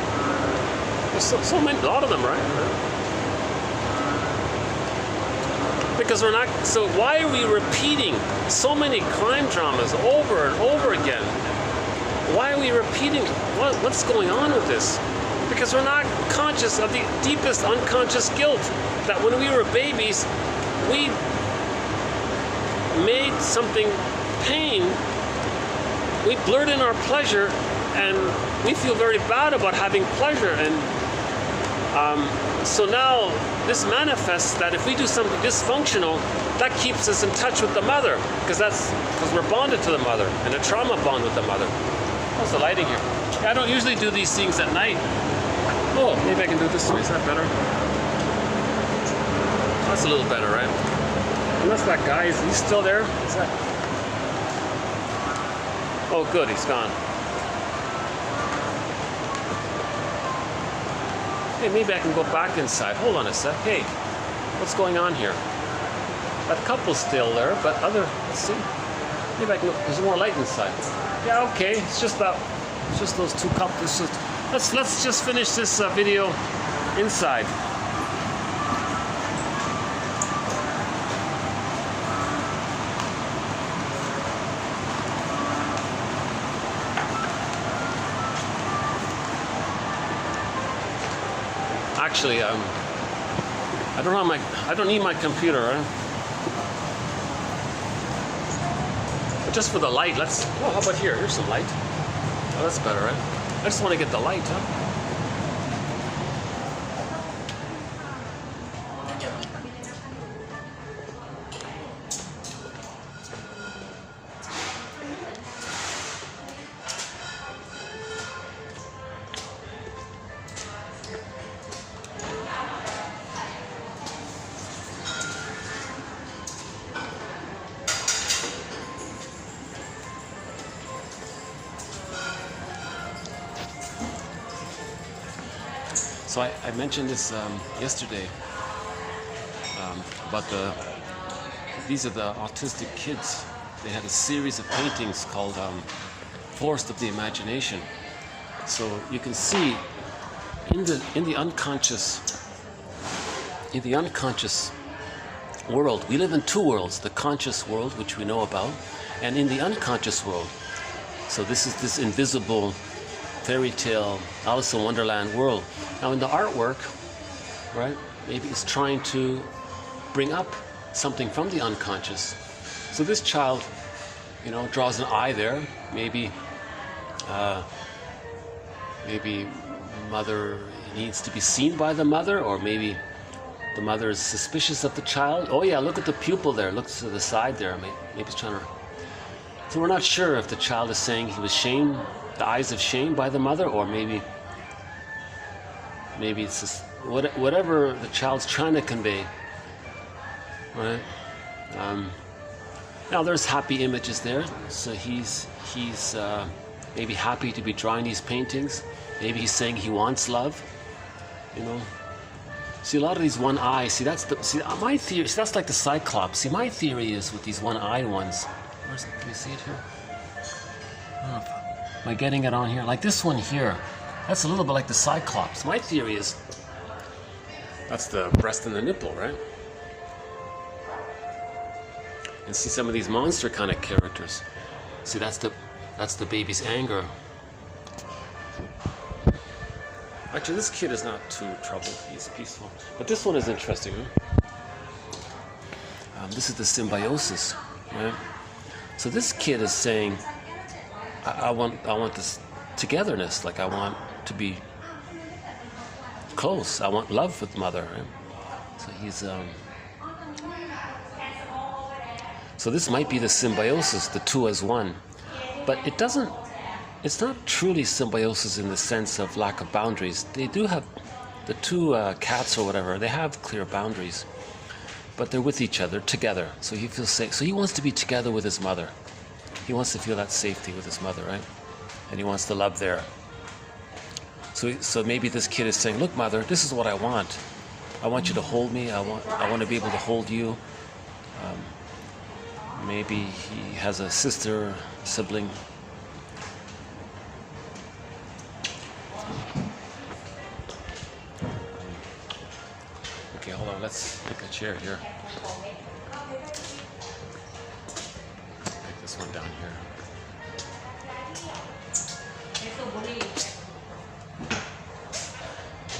There's so many, a lot of them, right? Because we're not, so why are we repeating so many crime dramas over and over again? Why are we repeating, what's going on with this? Because we're not conscious of the deepest unconscious guilt, that when we were babies, we made something pain, we blurred in our pleasure, and we feel very bad about having pleasure. And so now this manifests that if we do something dysfunctional, that keeps us in touch with the mother, because we're bonded to the mother, and a trauma bond with the mother. How's the lighting here? I don't usually do these things at night. Oh, maybe I can do it this way. Is that better? That's a little better, right? Unless that guy he's still there. Is that? Oh, good, he's gone. Hey, maybe I can go back inside. Hold on a sec. Hey, what's going on here? That couple's still there, but let's see. Maybe I can go, there's more light inside. Yeah, okay, it's just those two couples. Let's just finish this video inside. Actually, I don't need my computer, right? But just for the light, how about here? Here's some light. Oh, that's better, right? I just want to get the light, huh? So I mentioned this yesterday about these are the autistic kids. They had a series of paintings called Forest of the Imagination. So you can see in the unconscious world, we live in two worlds: the conscious world, which we know about, and in the unconscious world. So this is this invisible fairy tale, Alice in Wonderland world. Now in the artwork, right, maybe it's trying to bring up something from the unconscious. So this child, you know, draws an eye there. Maybe mother needs to be seen by the mother, or maybe the mother is suspicious of the child. Oh yeah, look at the pupil there. Look to the side there. Maybe he's trying to. So we're not sure if the child is saying he was shamed, the eyes of shame by the mother, or maybe it's just whatever the child's trying to convey, right? Now there's happy images there. So he's maybe happy to be drawing these paintings. Maybe he's saying he wants love, you know. See, a lot of these one eye, my theory, that's like the Cyclops. See, my theory is with these one-eyed ones. Can you see it here? Am I getting it on here? Like this one here, that's a little bit like the Cyclops. My theory is that's the breast and the nipple, right? And see some of these monster kind of characters. See, that's the baby's anger. Actually, this kid is not too troubled. He's peaceful. But this one is interesting. Huh? This is the symbiosis, right? So this kid is saying, I want this togetherness. Like I want to be close. I want love with mother. Right? So he's So this might be the symbiosis, the two as one, but it doesn't. It's not truly symbiosis in the sense of lack of boundaries. They do have the two cats or whatever. They have clear boundaries, but they're with each other together. So he feels safe. So he wants to be together with his mother. He wants to feel that safety with his mother, right? And he wants the love there. So maybe this kid is saying, "Look, mother, this is what I want. I want you to hold me. I want to be able to hold you." Maybe he has a sister, sibling. Okay, hold on. Let's pick a chair here. Pick this one down here.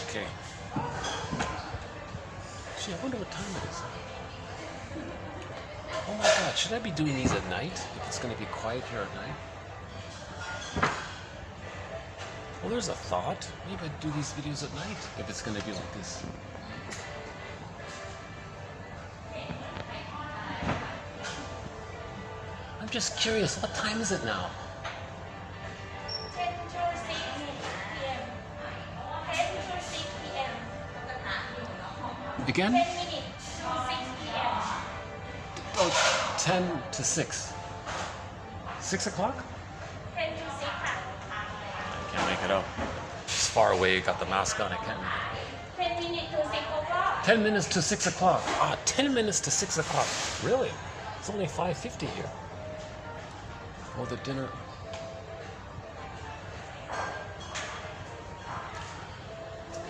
Okay. Gee, I wonder what time it is. Oh my God, should I be doing these at night? If it's going to be quiet here at night? Well, there's a thought. Maybe I'd do these videos at night if it's going to be like this. I'm just curious, what time is it now? 10 to 6 p.m. 10 to 6 p.m. Again? 10 minutes to 6 p.m. Oh, 10 to 6. 6 o'clock? 10 to 6 ค่ะ I can't make it out. It's far away, got the mask on, I can't make it. 10 minutes to 6 o'clock. 10 minutes to 6 o'clock. 10 minutes to 6 o'clock. Really? It's only 5:50 here. Oh, the dinner.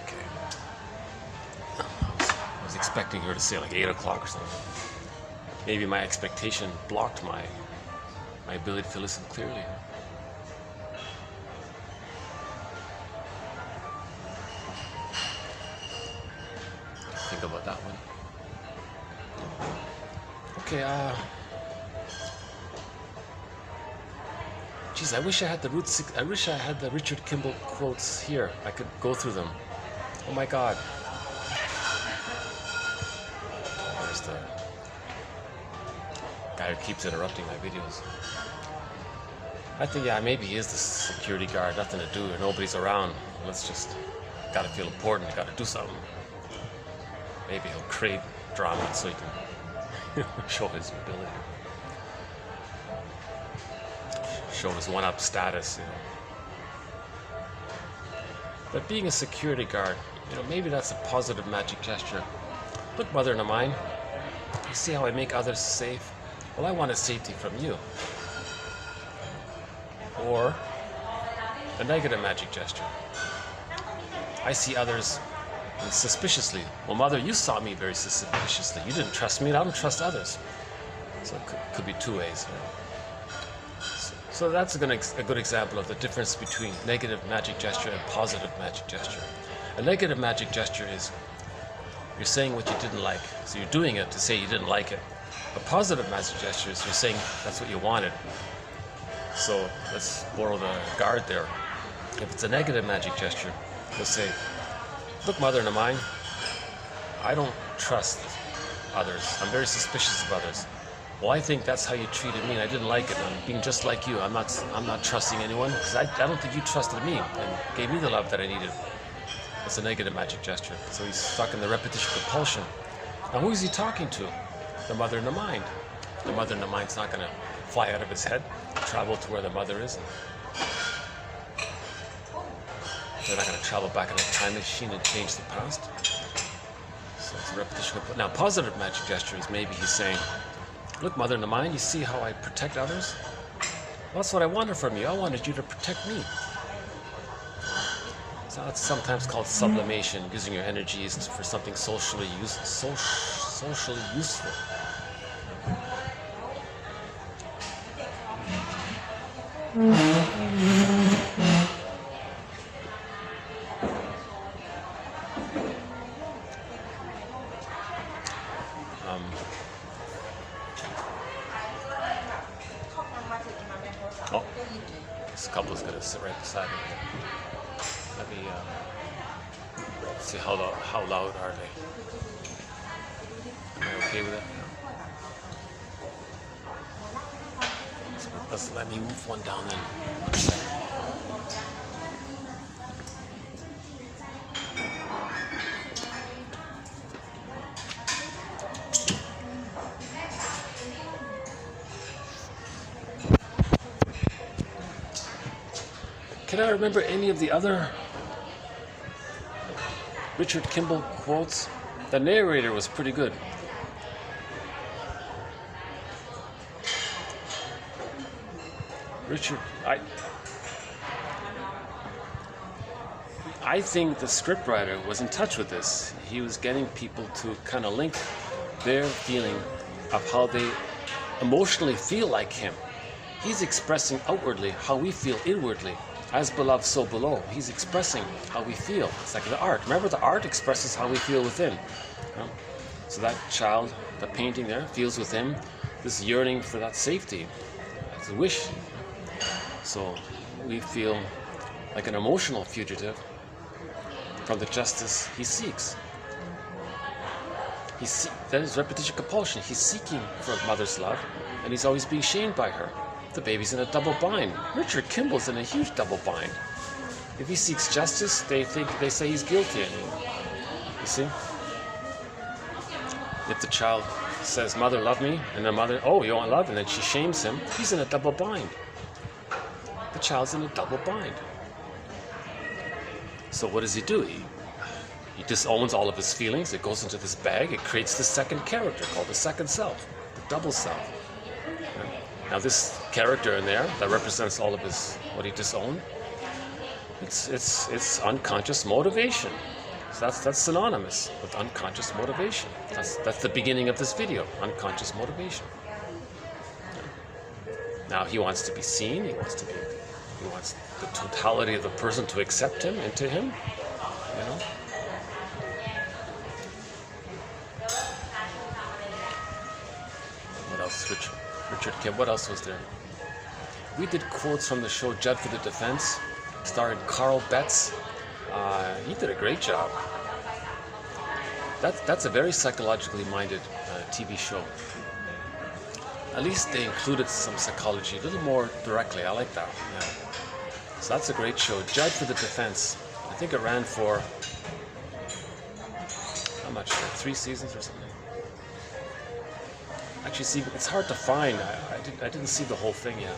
Okay. I was expecting her to say like 8 o'clock or something. Maybe my expectation blocked my ability to listen clearly. Think about that one. Okay, geez, I wish I had the Richard Kimball quotes here. I could go through them. Oh my God. There's the guy who keeps interrupting my videos. I think, yeah, maybe he is the security guard. Nothing to do, nobody's around. Let's just, gotta feel important, gotta do something. Maybe he'll create drama so he can show his ability. Show his one-up status, you know. But being a security guard, you know, maybe that's a positive magic gesture. Look, mother of mine, you see how I make others safe? Well, I wanted safety from you. Or a negative magic gesture. I see others suspiciously. Well, mother, you saw me very suspiciously. You didn't trust me, and I don't trust others. So it could be two ways. So that's a good example of the difference between negative magic gesture and positive magic gesture. A negative magic gesture is you're saying what you didn't like. So you're doing it to say you didn't like it. A positive magic gesture is you're saying that's what you wanted. So let's borrow the guard there. If it's a negative magic gesture, you'll say, look, mother of mine, I don't trust others. I'm very suspicious of others. Well, I think that's how you treated me and I didn't like it. I'm being just like you. I'm not trusting anyone because I don't think you trusted me and gave me the love that I needed. It's a negative magic gesture. So he's stuck in the repetition compulsion. Now who is he talking to? The mother in the mind. The mother in the mind's not going to fly out of his head, travel to where the mother is. They're not going to travel back in a time machine and change the past. So it's a repetition. Now positive magic gesture is maybe he's saying, look, mother in the mind, you see how I protect others? Well, that's what I wanted from you. I wanted you to protect me. So that's sometimes called sublimation, using your energies for something socially useful. Oh, this couple's gonna sit right beside me. Let me see how loud are they. Am I okay with it? Let's let me move one down then. Can I remember any of the other Richard Kimball quotes? The narrator was pretty good. Richard, I think the scriptwriter was in touch with this. He was getting people to kind of link their feeling of how they emotionally feel like him. He's expressing outwardly how we feel inwardly. As beloved, so below. He's expressing how we feel. It's like the art. Remember, the art expresses how we feel within. So that child, the painting there, feels within this yearning for that safety. It's a wish. So we feel like an emotional fugitive from the justice he seeks. That is repetition compulsion. He's seeking for a mother's love, and he's always being shamed by her. The baby's in a double bind. Richard Kimball's in a huge double bind. If he seeks justice, they say he's guilty. You see? If the child says, "Mother, love me," and the mother, "Oh, you want love," and then she shames him, he's in a double bind. The child's in a double bind. So what does he do? He disowns all of his feelings. It goes into this bag. It creates the second character called the second self, the double self. Now this character in there that represents all of what he disowned, it's unconscious motivation. So that's synonymous with unconscious motivation. That's the beginning of this video, unconscious motivation. Now he wants to be seen. He wants the totality of the person to accept him into him. You know. What else, Richard Kim? What else was there? We did quotes from the show Judd for the Defense, starring Carl Betts. He did a great job. That's a very psychologically minded TV show. At least they included some psychology a little more directly. I like that. Yeah. So that's a great show. Judd for the Defense. I think it ran for, I'm not sure, 3 seasons or something. Actually, see, it's hard to find. I didn't see the whole thing yet.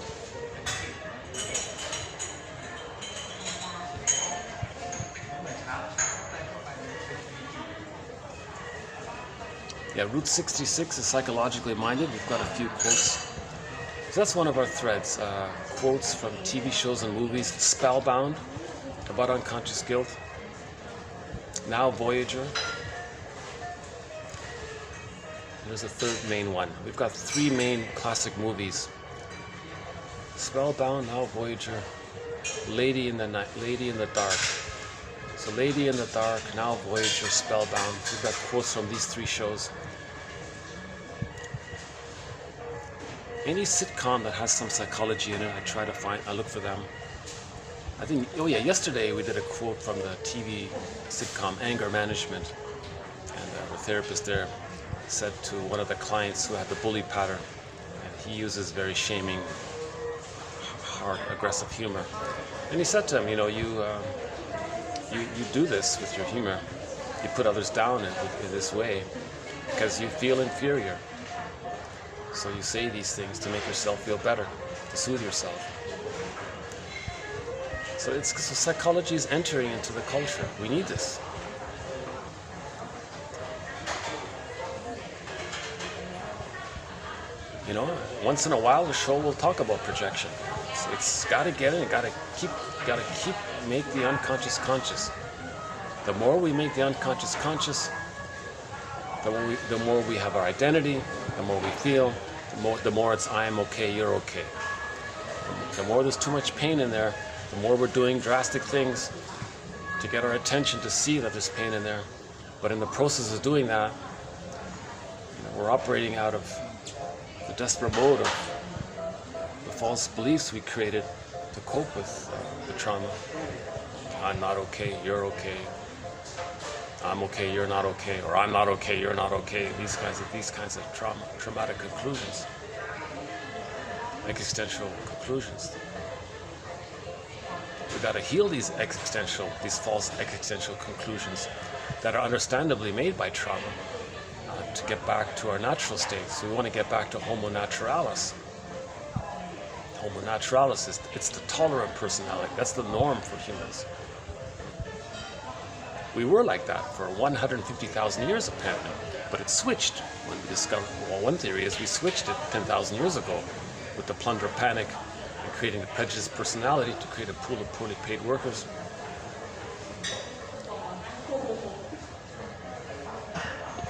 Yeah, Route 66 is psychologically minded. We've got a few quotes. So that's one of our threads. Quotes from TV shows and movies. Spellbound, about unconscious guilt. Now Voyager. There's a third main one. We've got 3 main classic movies. Spellbound, Now Voyager, Lady in the Dark. So Lady in the Dark, Now Voyager, Spellbound. We've got quotes from these 3 shows. Any sitcom that has some psychology in it, I look for them. I think, oh yeah, yesterday we did a quote from the TV sitcom Anger Management. And the therapist there said to one of the clients who had the bully pattern, and he uses very shaming, hard, aggressive humor. And he said to him, you know, you do this with your humor. You put others down in this way because you feel inferior. So you say these things to make yourself feel better, to soothe yourself. So psychology is entering into the culture. We need this. You know, once in a while the show will talk about projection. It's got to get in. Got to keep make the unconscious conscious. The more we make the unconscious conscious, the more we have our identity, the more we feel, the more it's I am okay, you're okay. The more there's too much pain in there, the more we're doing drastic things to get our attention to see that there's pain in there. But in the process of doing that, we're operating out of the desperate mode of the false beliefs we created to cope with the trauma. I'm not okay, you're okay. I'm okay, you're not okay, or I'm not okay, you're not okay. These kinds of traumatic conclusions, existential conclusions. We've got to heal these false existential conclusions that are understandably made by trauma to get back to our natural states. We want to get back to Homo naturalis. Homo naturalis it's the tolerant personality. That's the norm for humans. We were like that for 150,000 years apparently, but it switched when we discovered, well, one theory is we switched it 10,000 years ago with the plunder panic and creating the prejudiced personality to create a pool of poorly paid workers.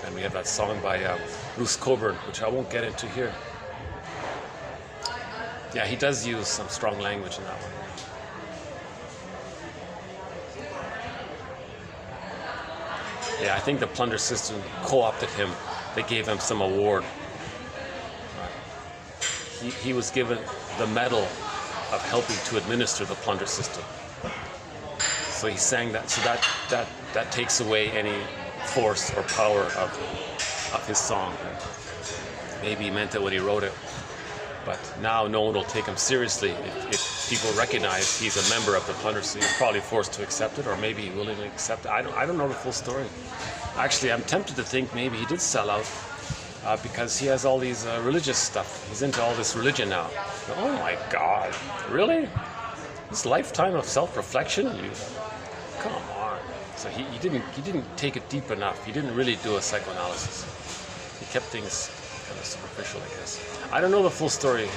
And we have that song by Bruce Cockburn, which I won't get into here. Yeah, he does use some strong language in that one. Yeah, I think the plunder system co-opted him. They gave him some award. He was given the medal of helping to administer the plunder system. So he sang that. So that takes away any force or power of his song. Maybe he meant it when he wrote it, but now no one will take him seriously if people recognize he's a member of the plunder system. He's probably forced to accept it, or maybe he willingly accept it. I don't know the full story. Actually, I'm tempted to think maybe he did sell out because he has all these religious stuff. He's into all this religion now. Oh my God, really? This lifetime of self-reflection? Come on. So he didn't take it deep enough. He didn't really do a psychoanalysis. He kept things kind of superficial, I guess. I don't know the full story.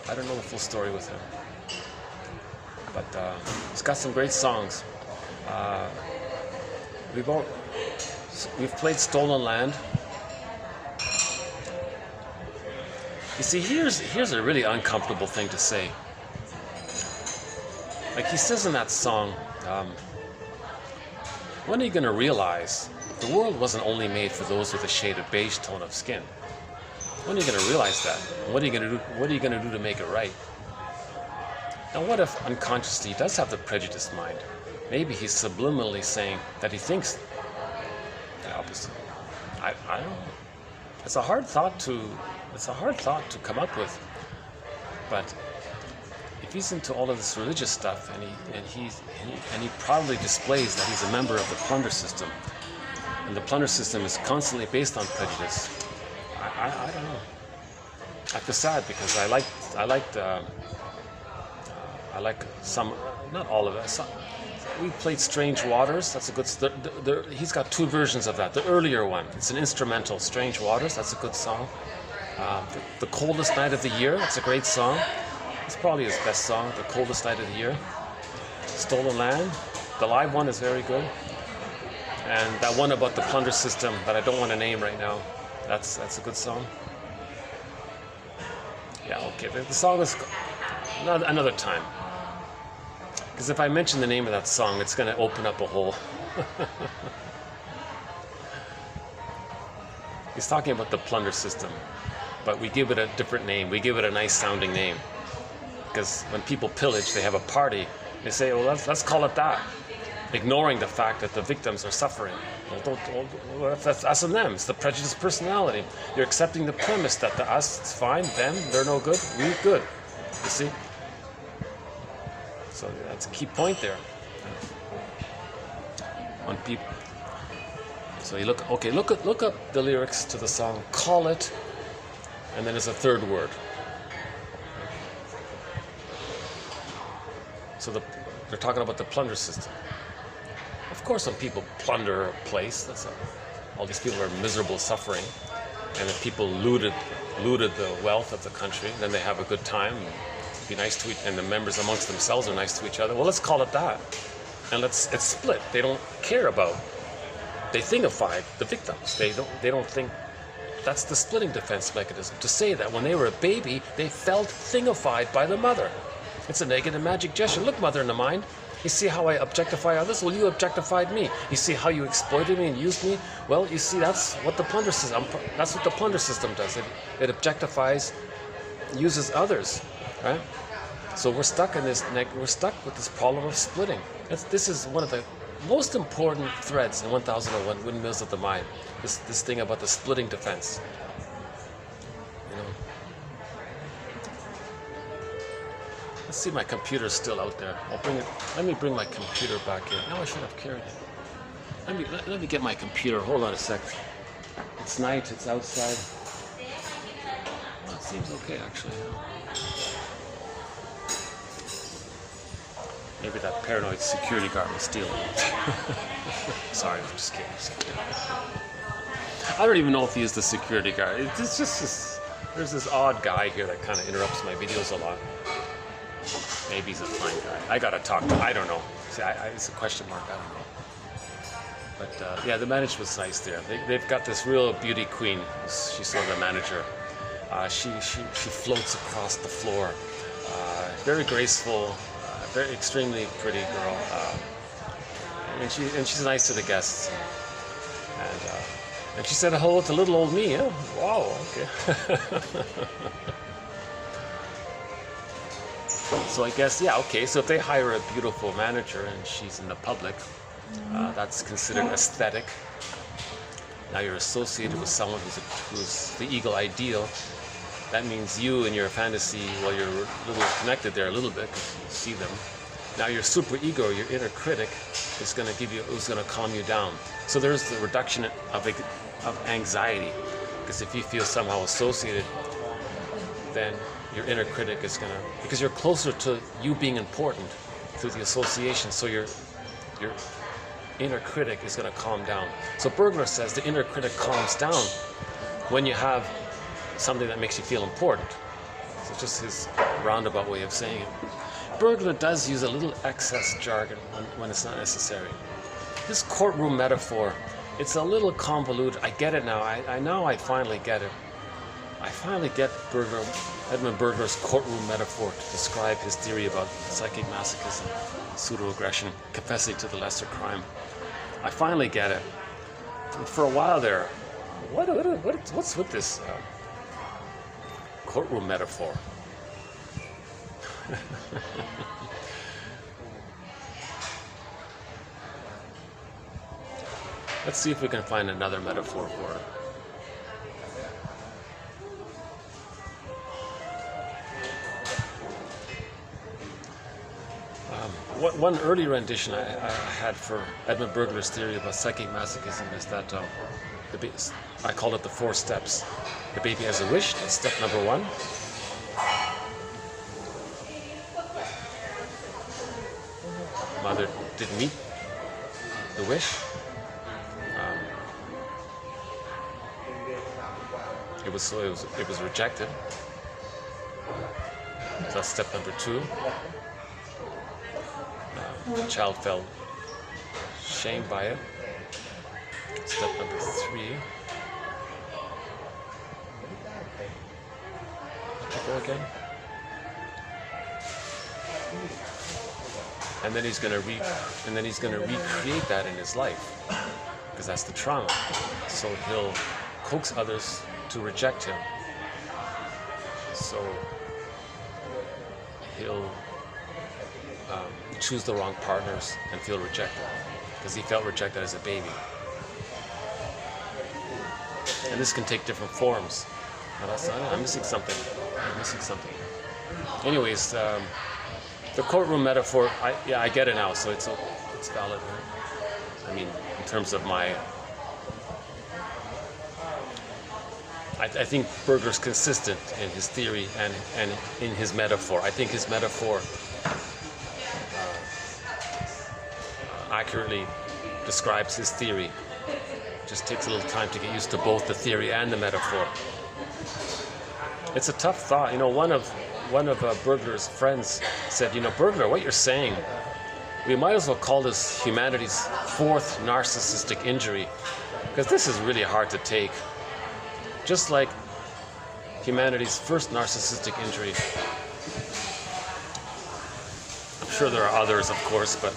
I don't know the full story with him. But he's got some great songs. We've played Stolen Land. You see, here's a really uncomfortable thing to say. Like he says in that song, when are you going to realize the world wasn't only made for those with a shade of beige tone of skin? When are you going to realize that? What are you going to do? What are you going to do to make it right? Now, what if unconsciously he does have the prejudiced mind? Maybe he's subliminally saying that he thinks the opposite. I don't know. It's a hard thought to come up with. But if he's into all of this religious stuff and he proudly displays that he's a member of the plunder system, and the plunder system is constantly based on prejudice, I don't know. I feel sad because I like some, not all of it. We played Strange Waters. That's a good. He's got 2 versions of that. The earlier one, it's an instrumental. Strange Waters. That's a good song. The Coldest Night of the Year. That's a great song. It's probably his best song. The Coldest Night of the Year. Stolen Land. The live one is very good. And that one about the plunder system that I don't want to name right now. That's a good song. Yeah. Okay. The song is another time. Because if I mention the name of that song, it's going to open up a hole. He's talking about the plunder system, but we give it a different name. We give it a nice sounding name. Because when people pillage, they have a party. They say, well, let's call it that, ignoring the fact that the victims are suffering. Well, that's on them. It's the prejudiced personality. You're accepting the premise that the us, it's fine, them, they're no good, we good. You see? So that's a key point there. When people, so you look up the lyrics to the song, call it, and then there's a third word. So they're talking about the plunder system. Of course, when people plunder a place, all these people are miserable, suffering, and if people looted the wealth of the country, then they have a good time. Be nice to each, and the members amongst themselves are nice to each other. Well, let's call it that, and it's split. They don't care about. They thingified the victims. They don't think. That's the splitting defense mechanism. To say that when they were a baby, they felt thingified by the mother. It's a negative magic gesture. Look, mother in the mind. You see how I objectify others? Well, you objectified me. You see how you exploited me and used me? Well, you see that's what the plunder system. That's what the plunder system does. It objectifies, uses others, right? So we're stuck in this. We're stuck with this problem of splitting. This is one of the most important threads in 1001 Windmills of the Mind. This thing about the splitting defense. You know. Let's see, my computer's still out there. Let me bring my computer back in. No, I should have carried it. Let me get my computer. Hold on a sec. It's night. It's outside. Well, it seems okay actually. Maybe that paranoid security guard will steal it. Sorry, I'm just kidding. I don't even know if he is the security guard. It's just this. There's this odd guy here that kind of interrupts my videos a lot. Maybe he's a fine guy. I gotta talk to him. I don't know. See, it's a question mark. I don't know. But yeah, the management's nice there. They've got this real beauty queen. She's sort of the manager. She floats across the floor. Very graceful, very extremely pretty girl. And she's nice to the guests. And she said hello to little old me. Oh, wow. Okay. So I guess, yeah, okay, so if they hire a beautiful manager and she's in the public, that's considered aesthetic. Now you're associated with someone who's the eagle ideal. That means you and your fantasy, well, you're a little connected there a little bit because you see them. Now your super ego, your inner critic, is going to calm you down. So there's the reduction of anxiety, because if you feel somehow associated, then your inner critic is going to, because you're closer to you being important through the association, so your inner critic is going to calm down. So Bergler says the inner critic calms down when you have something that makes you feel important. So just his roundabout way of saying it. Bergler does use a little excess jargon when it's not necessary. This courtroom metaphor, it's a little convoluted. I get it now. I finally get it. I finally get Edmund Bergler's courtroom metaphor to describe his theory about psychic masochism, pseudo-aggression, confessing to the lesser crime. I finally get it. For a while there, what's with this courtroom metaphor? Let's see if we can find another metaphor for it. One early rendition I had for Edmund Bergler's theory about psychic masochism is that I call it the 4 steps. The baby has a wish, that's step number 1. Mother didn't meet the wish. It was rejected. So that's step number 2. The child felt shamed by it. Step number 3. Go again. and then he's going to recreate that in his life, because that's the trauma. So he'll coax others to reject him. So he'll choose the wrong partners and feel rejected, because he felt rejected as a baby. And this can take different forms. I'm missing something. Anyways, the courtroom metaphor, I get it now, so it's valid. Right? I mean, in terms of my... I think Berger's consistent in his theory and in his metaphor. I think his metaphor accurately describes his theory. Just takes a little time to get used to both the theory and the metaphor. It's a tough thought. You know, one of Berger's friends said, you know, Berger, what you're saying, we might as well call this humanity's fourth narcissistic injury, because this is really hard to take. Just like humanity's first narcissistic injury. I'm sure there are others, of course, but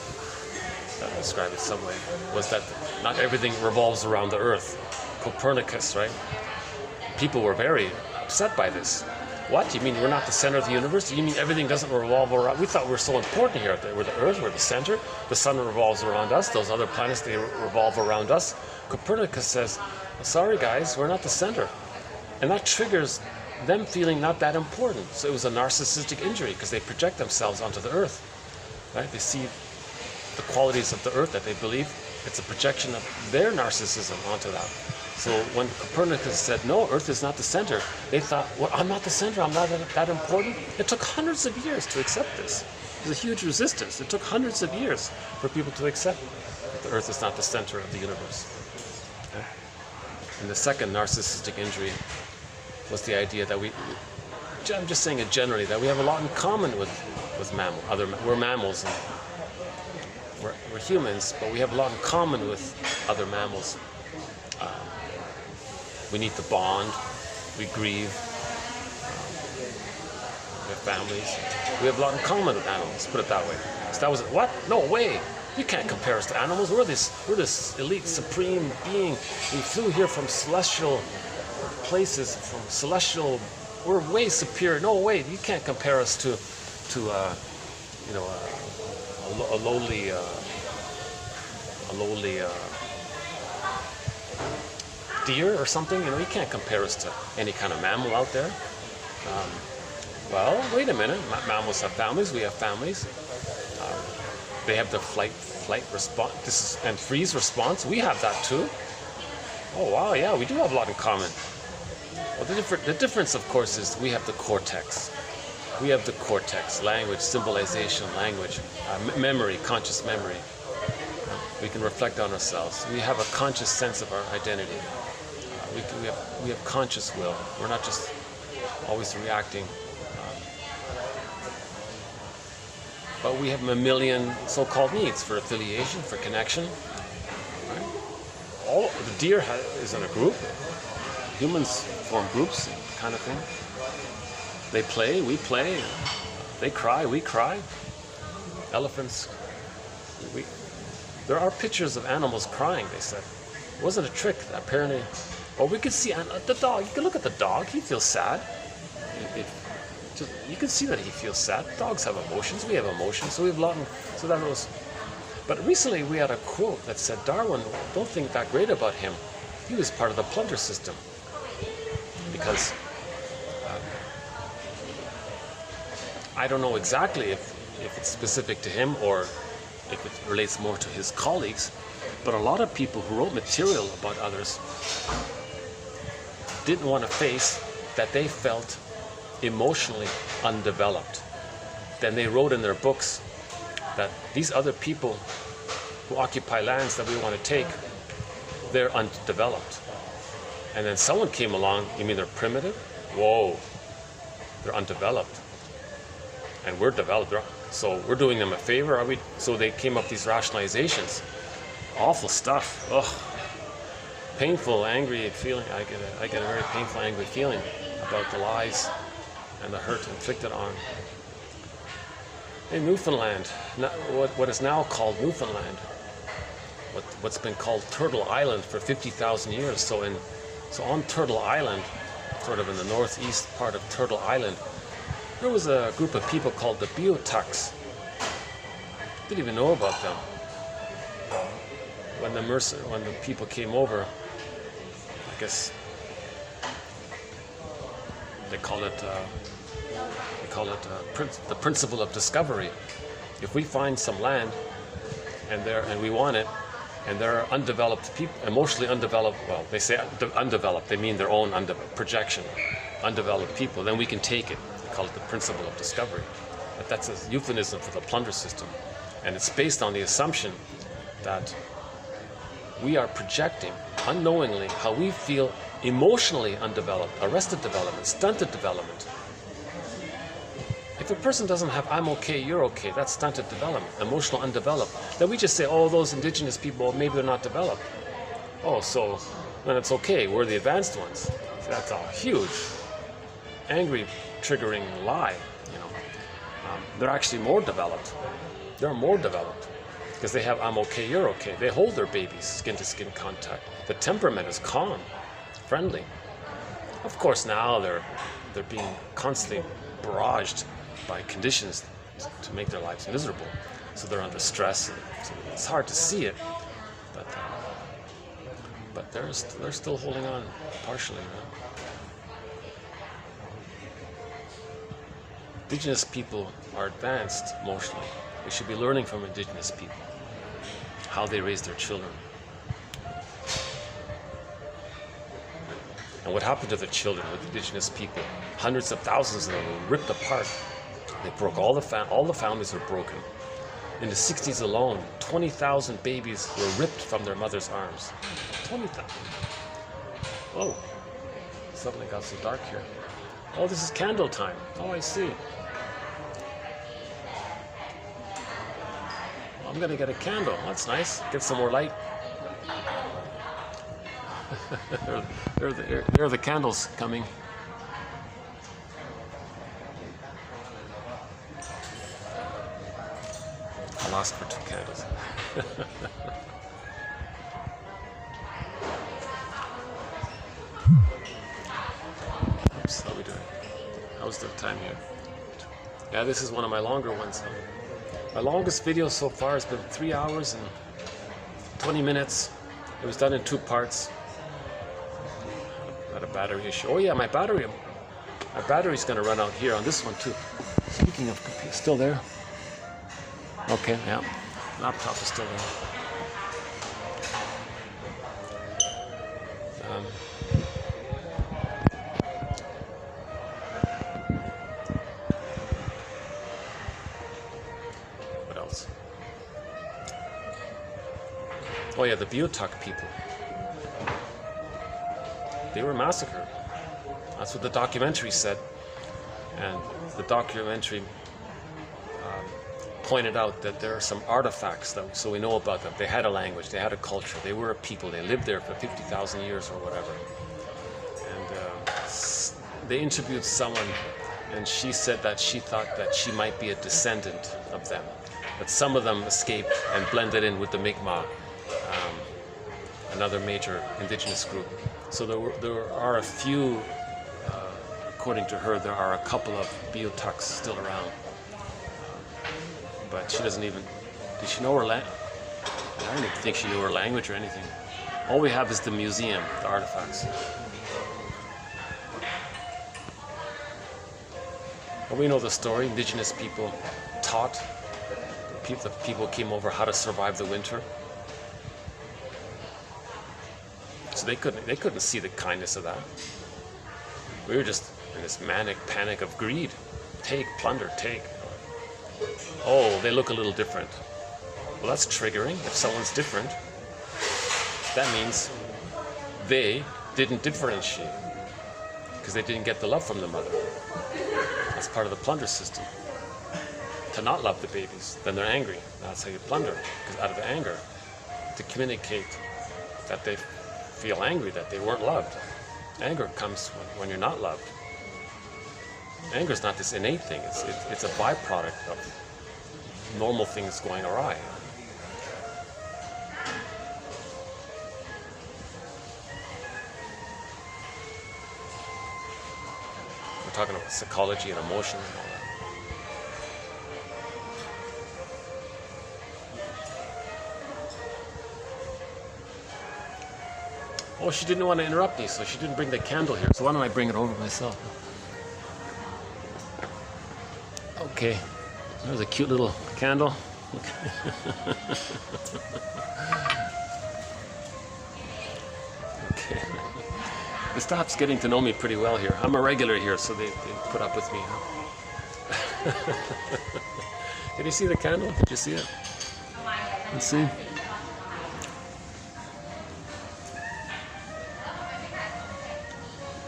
that describe it some way, was that not everything revolves around the Earth. Copernicus, right? People were very upset by this. What? You mean we're not the center of the universe? You mean everything doesn't revolve around? We thought we were so important here. We're the Earth, we're the center. The sun revolves around us. Those other planets, they revolve around us. Copernicus says, sorry guys, we're not the center. And that triggers them feeling not that important. So it was a narcissistic injury, because they project themselves onto the Earth. Right? They see the qualities of the Earth that they believe. It's a projection of their narcissism onto that. So when Copernicus said, no, Earth is not the center, they thought, well, I'm not the center, I'm not that important. It took hundreds of years to accept this. There's a huge resistance. It took hundreds of years for people to accept that the Earth is not the center of the universe. Okay? And the second narcissistic injury was the idea that I'm just saying it generally, that we have a lot in common with we're mammals, and we're humans, but we have a lot in common with other mammals. We need to bond, we grieve, we have families. We have a lot in common with animals, put it that way. So that was it. What? No way! You can't compare us to animals. We're this elite, supreme being. We flew here from celestial places, we're way superior. No way! You can't compare us to a lowly deer or something. You know, you can't compare us to any kind of mammal out there. Well, wait a minute. Mammals have families. We have families. They have the flight response. And freeze response. We have that too. Oh wow, yeah, we do have a lot in common. Well, the difference, of course, is we have the cortex. We have the cortex, language, symbolization, language, memory, conscious memory. We can reflect on ourselves. We have a conscious sense of our identity. We have conscious will. We're not just always reacting. But we have a million so-called needs for affiliation, for connection. Right? The deer is in a group. Humans form groups, kind of thing. They play, we play. They cry, we cry. Elephants, there are pictures of animals crying, they said. It wasn't a trick, apparently. Or we could see the dog. You can look at the dog. He feels sad. You can see that he feels sad. Dogs have emotions. We have emotions. So we have a lot. So that was. But recently we had a quote that said, Darwin, don't think that great about him. He was part of the plunder system. Because I don't know exactly if it's specific to him or if it relates more to his colleagues, but a lot of people who wrote material about others didn't want to face that they felt emotionally undeveloped. Then they wrote in their books that these other people who occupy lands that we want to take, they're undeveloped. And then someone came along, you mean they're primitive? Whoa, they're undeveloped. And we're developed, so we're doing them a favor, are we? So they came up with these rationalizations. Awful stuff. Ugh. Painful, angry feeling. I get a very painful, angry feeling about the lies and the hurt inflicted on In Newfoundland, what is now called Newfoundland, what's been called Turtle Island for 50,000 years. So on Turtle Island, sort of in the northeast part of Turtle Island, there was a group of people called the Beotucks. Didn't even know about them. When the people came over, I guess they call it the principle of discovery. If we find some land and we want it, and there are undeveloped people, emotionally undeveloped, well, they say undeveloped, they mean their own projection, undeveloped people, then we can take it. They call it the principle of discovery. But that's a euphemism for the plunder system. And it's based on the assumption that we are projecting unknowingly how we feel emotionally undeveloped, arrested development, stunted development. If a person doesn't have I'm okay, you're okay, that's stunted development, emotional undeveloped, then we just say, oh, those indigenous people, maybe they're not developed. Oh, so then it's okay, we're the advanced ones. So that's a huge, angry, triggering lie, you know. They're actually more developed. They're more developed because they have I'm okay, you're okay. They hold their babies skin-to-skin contact. The temperament is calm, friendly. Of course, now they're being constantly barraged by conditions to make their lives miserable. So they're under stress. So it's hard to see it, but they're still holding on partially. Right? Indigenous people are advanced emotionally. We should be learning from indigenous people how they raise their children. And what happened to the children with indigenous people? Hundreds of thousands of them were ripped apart. They broke all the families were broken. In the 60s alone, 20,000 babies were ripped from their mother's arms. 20,000. Oh, suddenly got so dark here. Oh, this is candle time. Oh, I see. I'm gonna get a candle. That's nice. Get some more light. there are the candles coming. I'll ask for 2 candles. Oops, how are we doing? How's the time here? Yeah, this is one of my longer ones. My longest video so far has been 3 hours and 20 minutes. It was done in 2 parts. Got a battery issue. Oh yeah, my battery's gonna run out here on this one too. Speaking of computer, still there? Okay, yeah. Laptop is still there. What else? Oh yeah, the Beotuck people. They were massacred. That's what the documentary said. And the documentary pointed out that there are some artifacts so we know about them. They had a language, they had a culture, they were a people, they lived there for 50,000 years or whatever. And they interviewed someone, and she said that she thought that she might be a descendant of them. But some of them escaped and blended in with the Mi'kmaq, another major indigenous group. So there are a few, according to her, there are a couple of Beotucks still around. But she doesn't even, did she know her language? I don't even think she knew her language or anything. All we have is the museum, the artifacts. But we know the story. Indigenous people taught the people came over how to survive the winter. So they couldn't see the kindness of that. We were just in this manic panic of greed. Take, plunder, take. Oh, they look a little different. Well, that's triggering. If someone's different, that means they didn't differentiate because they didn't get the love from the mother. That's part of the plunder system. To not love the babies, then they're angry. That's how you plunder, because out of anger, to communicate that they feel angry, that they weren't loved. Anger comes when you're not loved. Anger is not this innate thing. It's a byproduct normal things going awry. We're talking about psychology and emotion and all that. Oh, she didn't want to interrupt me, so she didn't bring the candle here. So why don't I bring it over myself? Okay, there's a cute little candle. Okay. The staff's getting to know me pretty well here. I'm a regular here, so they put up with me. Did you see the candle? Did you see it? Let's see.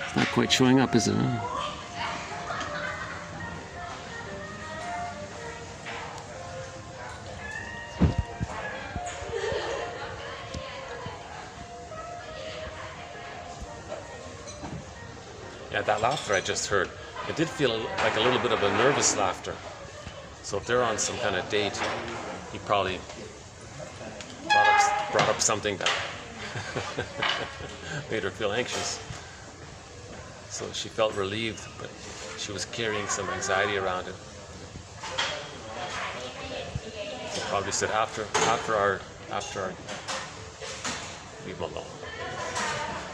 It's not quite showing up, is it? Yeah, that laughter I just heard, it did feel like a little bit of a nervous laughter. So if they're on some kind of date, he probably brought up something that made her feel anxious. So she felt relieved, but she was carrying some anxiety around it. He probably said after our, leave him alone.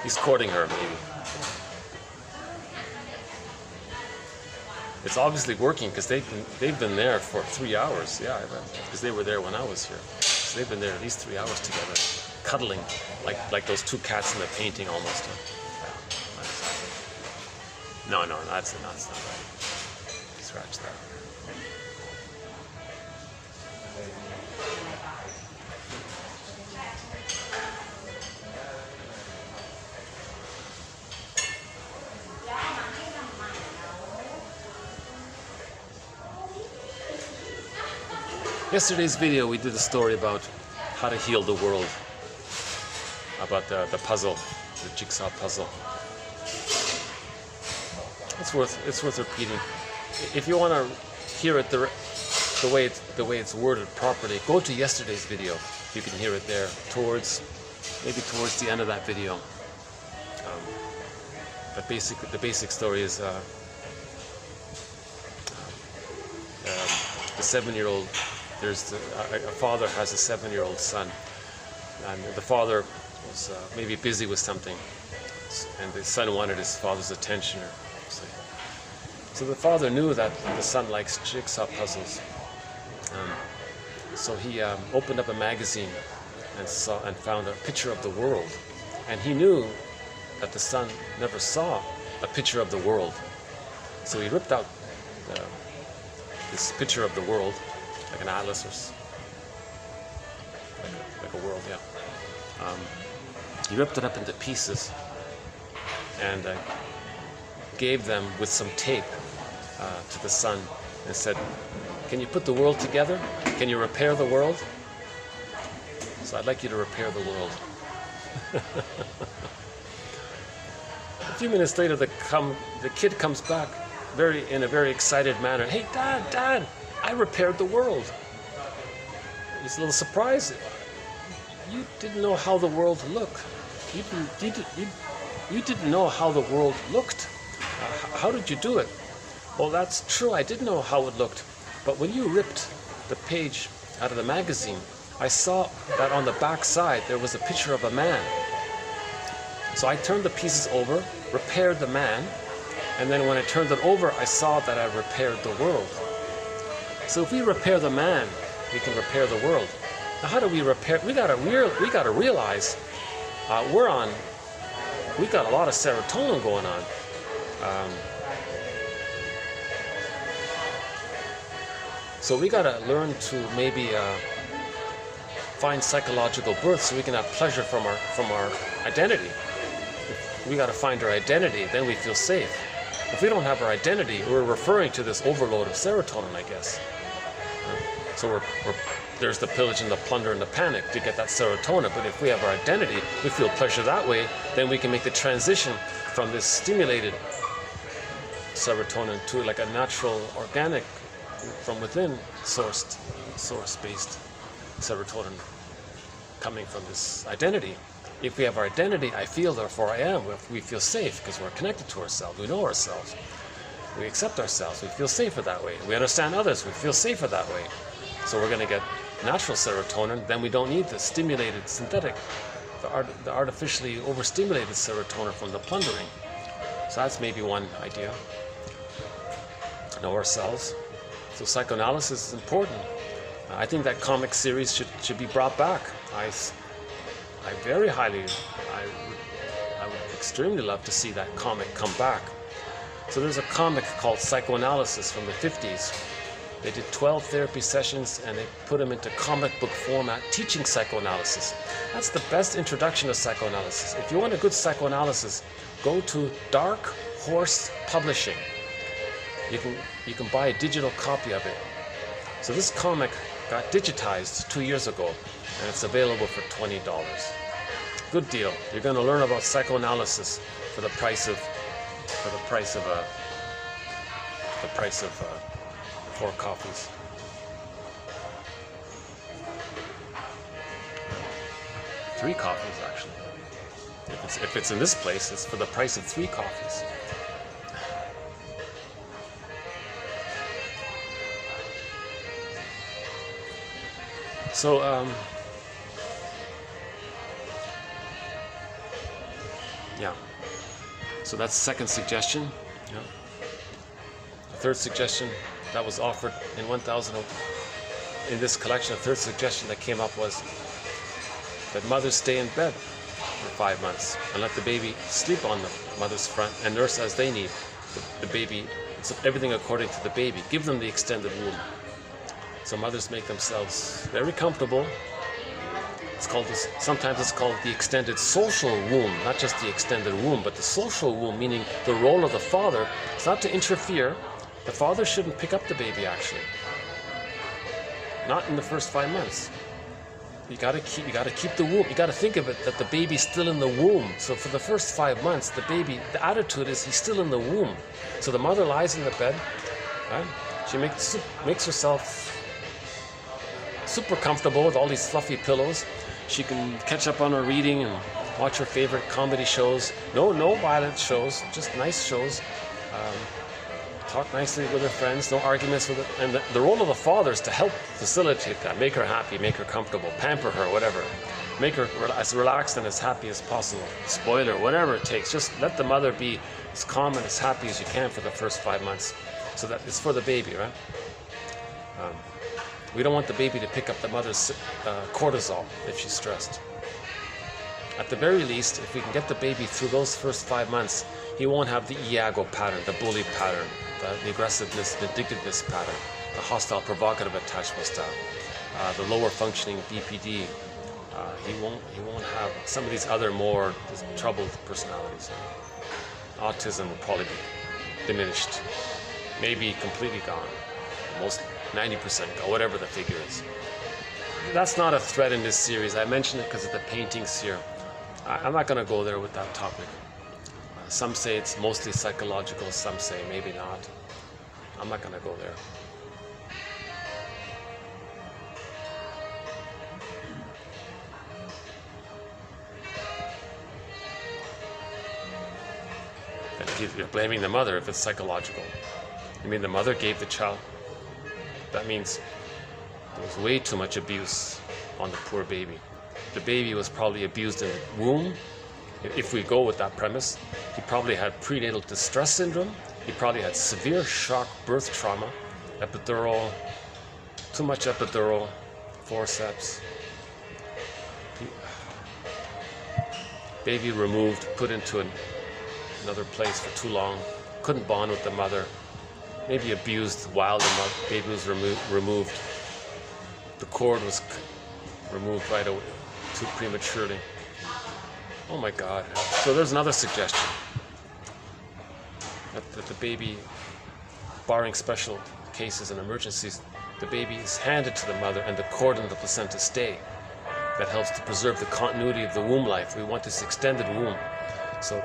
He's courting her, maybe. It's obviously working because they've been there for 3 hours. Yeah, because they were there when I was here. So they've been there at least 3 hours together, cuddling like those two cats in the painting almost. No, that's not right. Scratch that. Yesterday's video we did a story about how to heal the world, about the puzzle, the jigsaw puzzle. It's worth repeating. If you want to hear it the way it's worded properly, go to yesterday's video. You can hear it there maybe towards the end of that video. But the basic story is the 7-year-old. There's a father has a 7-year-old son, and the father was maybe busy with something, and the son wanted his father's attention. So the father knew that the son likes jigsaw puzzles, so he opened up a magazine and found a picture of the world, and he knew that the son never saw a picture of the world, so he ripped out this picture of the world. Like an atlas or like a world, yeah. He ripped it up into pieces and gave them with some tape to the son and said, "Can you put the world together? Can you repair the world? So I'd like you to repair the world." A few minutes later, the kid comes back in a very excited manner. "Hey, Dad! I repaired the world." He's a little surprised. You didn't know how the world looked. You didn't know how the world looked. How did you do it? Well, that's true. I didn't know how it looked. But when you ripped the page out of the magazine, I saw that on the back side there was a picture of a man. So I turned the pieces over, repaired the man, and then when I turned it over, I saw that I repaired the world. So if we repair the man, we can repair the world. Now, how do we repair? We gotta realize we got a lot of serotonin going on. So we gotta learn to maybe find psychological birth, so we can have pleasure from our identity. We gotta find our identity, then we feel safe. If we don't have our identity, we're referring to this overload of serotonin, I guess. So there's the pillage and the plunder and the panic to get that serotonin. But if we have our identity, we feel pleasure that way, then we can make the transition from this stimulated serotonin to like a natural, organic, from within sourced source-based serotonin coming from this identity. If we have our identity, I feel, therefore I am, we feel safe because we're connected to ourselves, we know ourselves, we accept ourselves, we feel safer that way. We understand others, we feel safer that way. So we're going to get natural serotonin, then we don't need the stimulated synthetic, the artificially overstimulated serotonin from the plundering. So that's maybe one idea. Know ourselves. So psychoanalysis is important. I think that comic series should be brought back. I very highly, I would extremely love to see that comic come back. So there's a comic called Psychoanalysis from the 50s. They did 12 therapy sessions and they put them into comic book format, teaching psychoanalysis. That's the best introduction to psychoanalysis. If you want a good psychoanalysis, go to Dark Horse Publishing. You can buy a digital copy of it. So this comic got digitized 2 years ago, and it's available for $20. Good deal. You're going to learn about psychoanalysis for the price of 4 coffees. Three coffees, actually. If it's in this place, it's for the price of 3 coffees. So, yeah. So that's the second suggestion. Yeah. The third suggestion that was offered in 1000 in this collection, the third suggestion that came up was that mothers stay in bed for 5 months and let the baby sleep on the mother's front and nurse as they need the baby. It's everything according to the baby. Give them the extended womb. So mothers make themselves very comfortable. Sometimes it's called the extended social womb, not just the extended womb, but the social womb, meaning the role of the father is not to interfere. The father shouldn't pick up the baby, actually. Not in the first 5 months. You gotta keep the womb. You gotta think of it that the baby's still in the womb. So for the first 5 months, the attitude is he's still in the womb. So the mother lies in the bed, right? She makes herself super comfortable with all these fluffy pillows. She can catch up on her reading and watch her favorite comedy shows. No violent shows, just nice shows. Talk nicely with her friends, no arguments with her. And the role of the father is to help facilitate that, make her happy, make her comfortable, pamper her, whatever. Make her as relaxed and as happy as possible. Spoil her, whatever it takes. Just let the mother be as calm and as happy as you can for the first 5 months. So that it's for the baby, right? We don't want the baby to pick up the mother's cortisol if she's stressed. At the very least, if we can get the baby through those first 5 months, he won't have the Iago pattern, the bully pattern, the aggressiveness, vindictiveness pattern, the hostile provocative attachment style, the lower functioning BPD. He won't have some of these other more troubled personalities. Autism will probably be diminished, maybe completely gone, most 90% gone, whatever the figure is. That's not a thread in this series. I mentioned it because of the paintings here. I'm not going to go there with that topic. Some say it's mostly psychological, some say maybe not. I'm not going to go there. And you're blaming the mother if it's psychological. You mean the mother gave the child? That means there was way too much abuse on the poor baby. The baby was probably abused in the womb. If we go with that premise, he probably had prenatal distress syndrome. He probably had severe shock birth trauma, epidural, too much epidural, forceps. Baby removed, put into another place for too long, couldn't bond with the mother. Maybe abused while the baby was removed. The cord was removed right away, too prematurely. Oh my God. So there's another suggestion. That the baby, barring special cases and emergencies, the baby is handed to the mother and the cord and the placenta stay. That helps to preserve the continuity of the womb life. We want this extended womb. So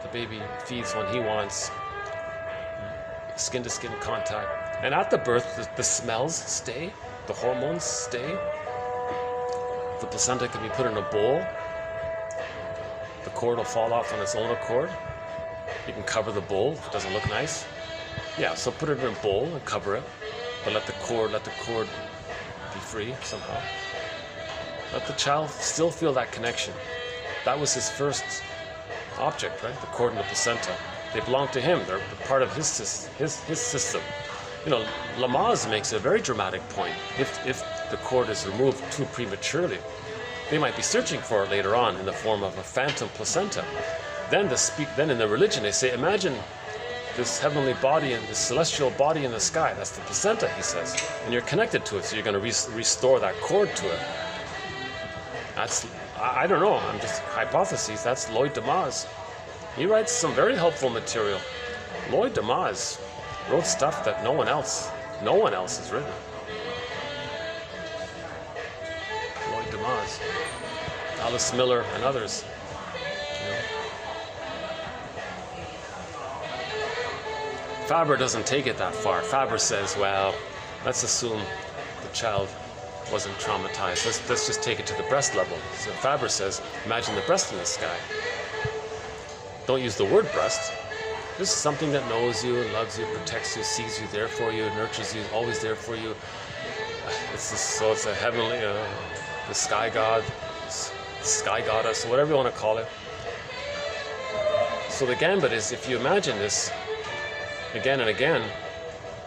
the baby feeds when he wants, skin-to-skin contact, And at the birth, the smells stay, the hormones stay. The placenta can be put in a bowl. The cord will fall off on its own accord. You can cover the bowl if it doesn't look nice. Yeah, so put it in a bowl and cover it, but let the cord be free somehow. Let the child still feel that connection. That was his first object, right? The cord and the placenta. They belong to him. They're part of his system. You know, Lamaze makes a very dramatic point. If the cord is removed too prematurely, they might be searching for it later on in the form of a phantom placenta. Then in the religion they say, imagine this heavenly body and this celestial body in the sky. That's the placenta, he says, and you're connected to it, so you're going to restore that cord to it. That's, I don't know, I'm just hypotheses. That's Lloyd Demas. He writes some very helpful material. Lloyd Demas wrote stuff that no one else has written. Lloyd Demas, Alice Miller, and others. You know. Faber doesn't take it that far. Faber says, well, let's assume the child wasn't traumatized. Let's just take it to the breast level. So Faber says, imagine the breast in the sky. Don't use the word breast. This is something that knows you, loves you, protects you, sees you, there for you, nurtures you, always there for you. So it's a heavenly, the sky god, sky goddess, whatever you want to call it. So the gambit is, if you imagine this again and again,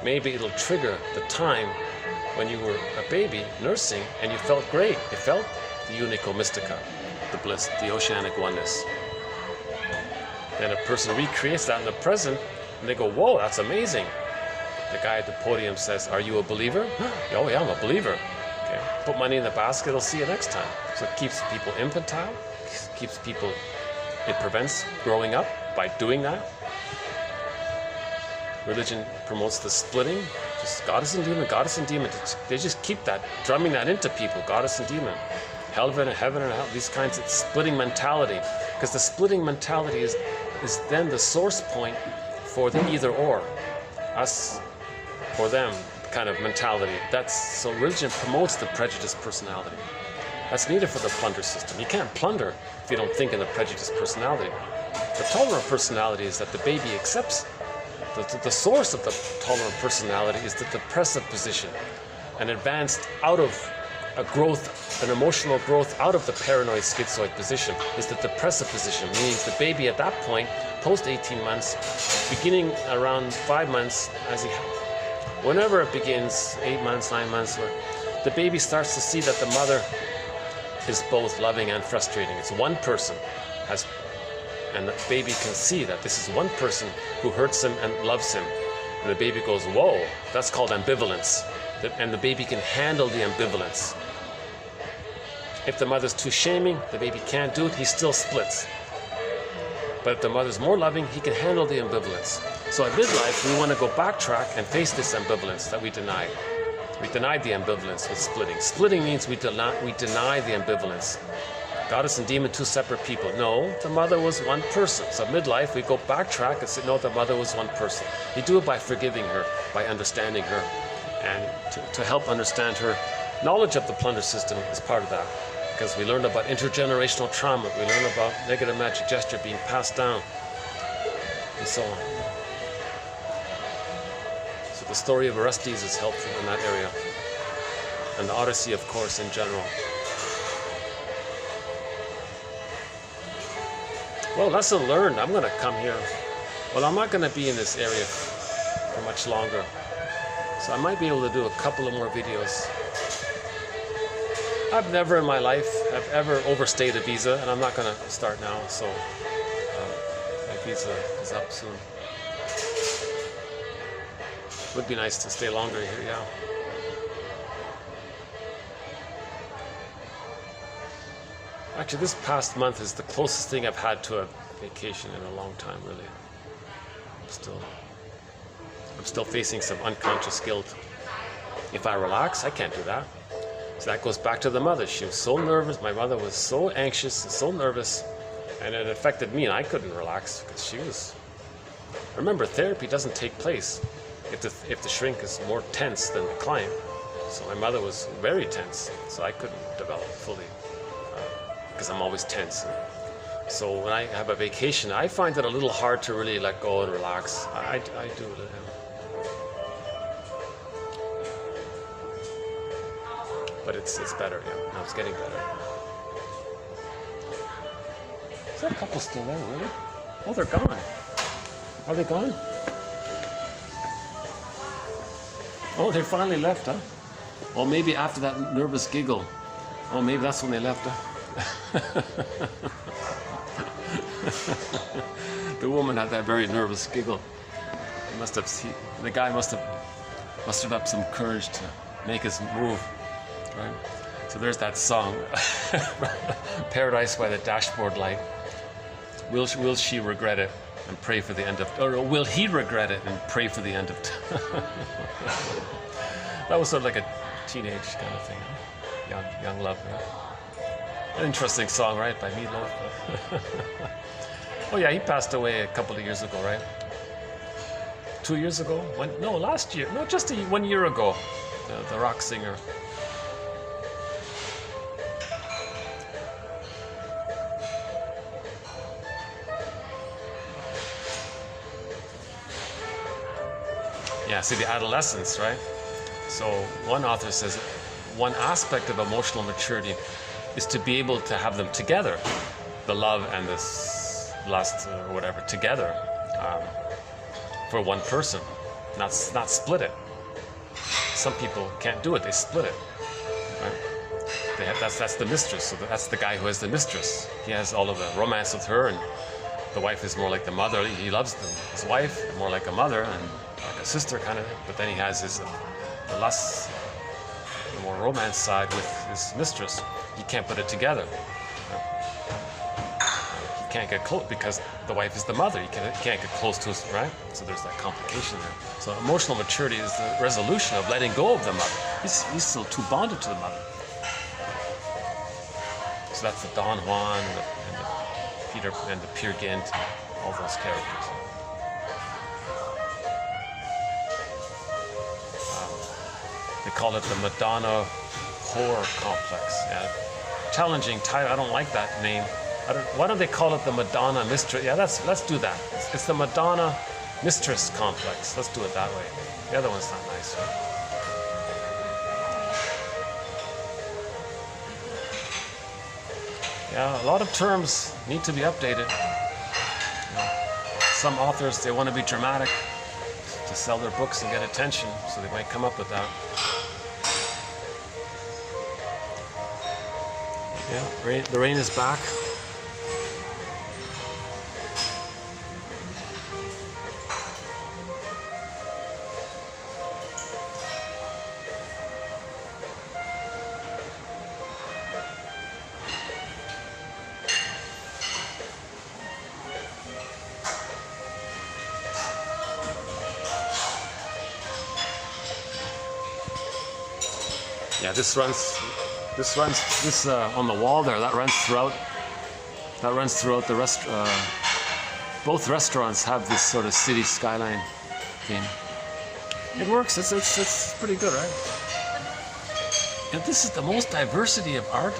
maybe it'll trigger the time when you were a baby nursing and you felt great. You felt the unico mystica, the bliss, the oceanic oneness. Then a person recreates that in the present and they go, whoa, that's amazing. The guy at the podium says, are you a believer? Oh yeah, I'm a believer. Okay, put money in the basket, I'll see you next time. So it keeps people infantile, it prevents growing up by doing that. Religion promotes the splitting, just goddess and demon, goddess and demon. They just keep that, drumming that into people, goddess and demon. Heaven and hell, these kinds of splitting mentality. Because the splitting mentality is then the source point for the either or, us or them kind of mentality. So religion promotes the prejudiced personality. That's needed for the plunder system. You can't plunder if you don't think in the prejudiced personality. The tolerant personality is that the baby accepts. The source of the tolerant personality is the depressive position, an advanced out of a growth, an emotional growth out of the paranoid schizoid position is the depressive position, meaning the baby at that point, post 18 months, beginning around 5 months, whenever it begins, 8 months, 9 months, the baby starts to see that the mother is both loving and frustrating. It's one person and the baby can see that this is one person who hurts him and loves him. And the baby goes, whoa, that's called ambivalence. And the baby can handle the ambivalence. If the mother's too shaming, the baby can't do it, he still splits. But if the mother's more loving, he can handle the ambivalence. So at midlife, we want to go backtrack and face this ambivalence that we denied. We denied the ambivalence with splitting. Splitting means we deny the ambivalence. Goddess and demon, two separate people. No, the mother was one person. So midlife, we go backtrack and say, no, the mother was one person. You do it by forgiving her, by understanding her, and to help understand her. Knowledge of the plunder system is part of that, because we learned about intergenerational trauma, we learned about negative magic gesture being passed down, and so on. So the story of Orestes is helpful in that area, and the Odyssey, of course, in general. Well, lesson learned. I'm going to come here. Well, I'm not going to be in this area for much longer. So I might be able to do a couple of more videos. I've never in my life have ever overstayed a visa, and I'm not going to start now. So my visa is up soon. Would be nice to stay longer here, yeah. Actually, this past month is the closest thing I've had to a vacation in a long time, really. I'm still facing some unconscious guilt. If I relax, I can't do that. So that goes back to the mother. She was so nervous. My mother was so anxious and so nervous, and it affected me, and I couldn't relax because she was... Remember, therapy doesn't take place if the shrink is more tense than the client. So my mother was very tense, so I couldn't develop fully because I'm always tense. So when I have a vacation, I find it a little hard to really let go and relax. I do. But it's better. Yeah, now it's getting better. Is that couple still there? Really? Oh, they're gone. Are they gone? Oh, they finally left, huh? Well, maybe after that nervous giggle. Oh, maybe that's when they left, huh? The woman had that very nervous giggle. The guy must have mustered up some courage to make his move, right? So there's that song, Paradise by the Dashboard Light. Will she regret it and pray for the end of, or will he regret it and pray for the end of time? That was sort of like a teenage kind of thing, huh? Young love. Yeah. An interesting song, right, by Meatloaf. Oh yeah, he passed away a couple of years ago, right? 2 years ago? Last year. No, just 1 year ago. The rock singer. Yeah, see the adolescence, right? So one author says one aspect of emotional maturity is to be able to have them together, the love and the lust or whatever together for one person, not split it. Some people can't do it; they split it. Right? That's the mistress. So that's the guy who has the mistress. He has all of the romance with her, and the wife is more like the mother. He loves his wife more like a mother and like a sister kind of thing. But then he has the lust, the more romance side with his mistress. He can't put it together. He can't get close because the wife is the mother. He can't get close to us, right? So there's that complication there. So emotional maturity is the resolution of letting go of the mother. He's still too bonded to the mother. So that's the Don Juan and the Peter and the Peer Gynt, all those characters. They call it the Madonna whore complex. Yeah. Challenging title. I don't like that name. Why don't they call it the Madonna mistress? Yeah, let's do that. It's the Madonna mistress complex. Let's do it that way. The other one's not nice. Right? Yeah, a lot of terms need to be updated. Some authors, they want to be dramatic to sell their books and get attention, so they might come up with that. Yeah, the rain is back. Yeah, this on the wall there. That runs throughout the rest. Both restaurants have this sort of city skyline theme. It works. It's pretty good, right? And this is the most diversity of art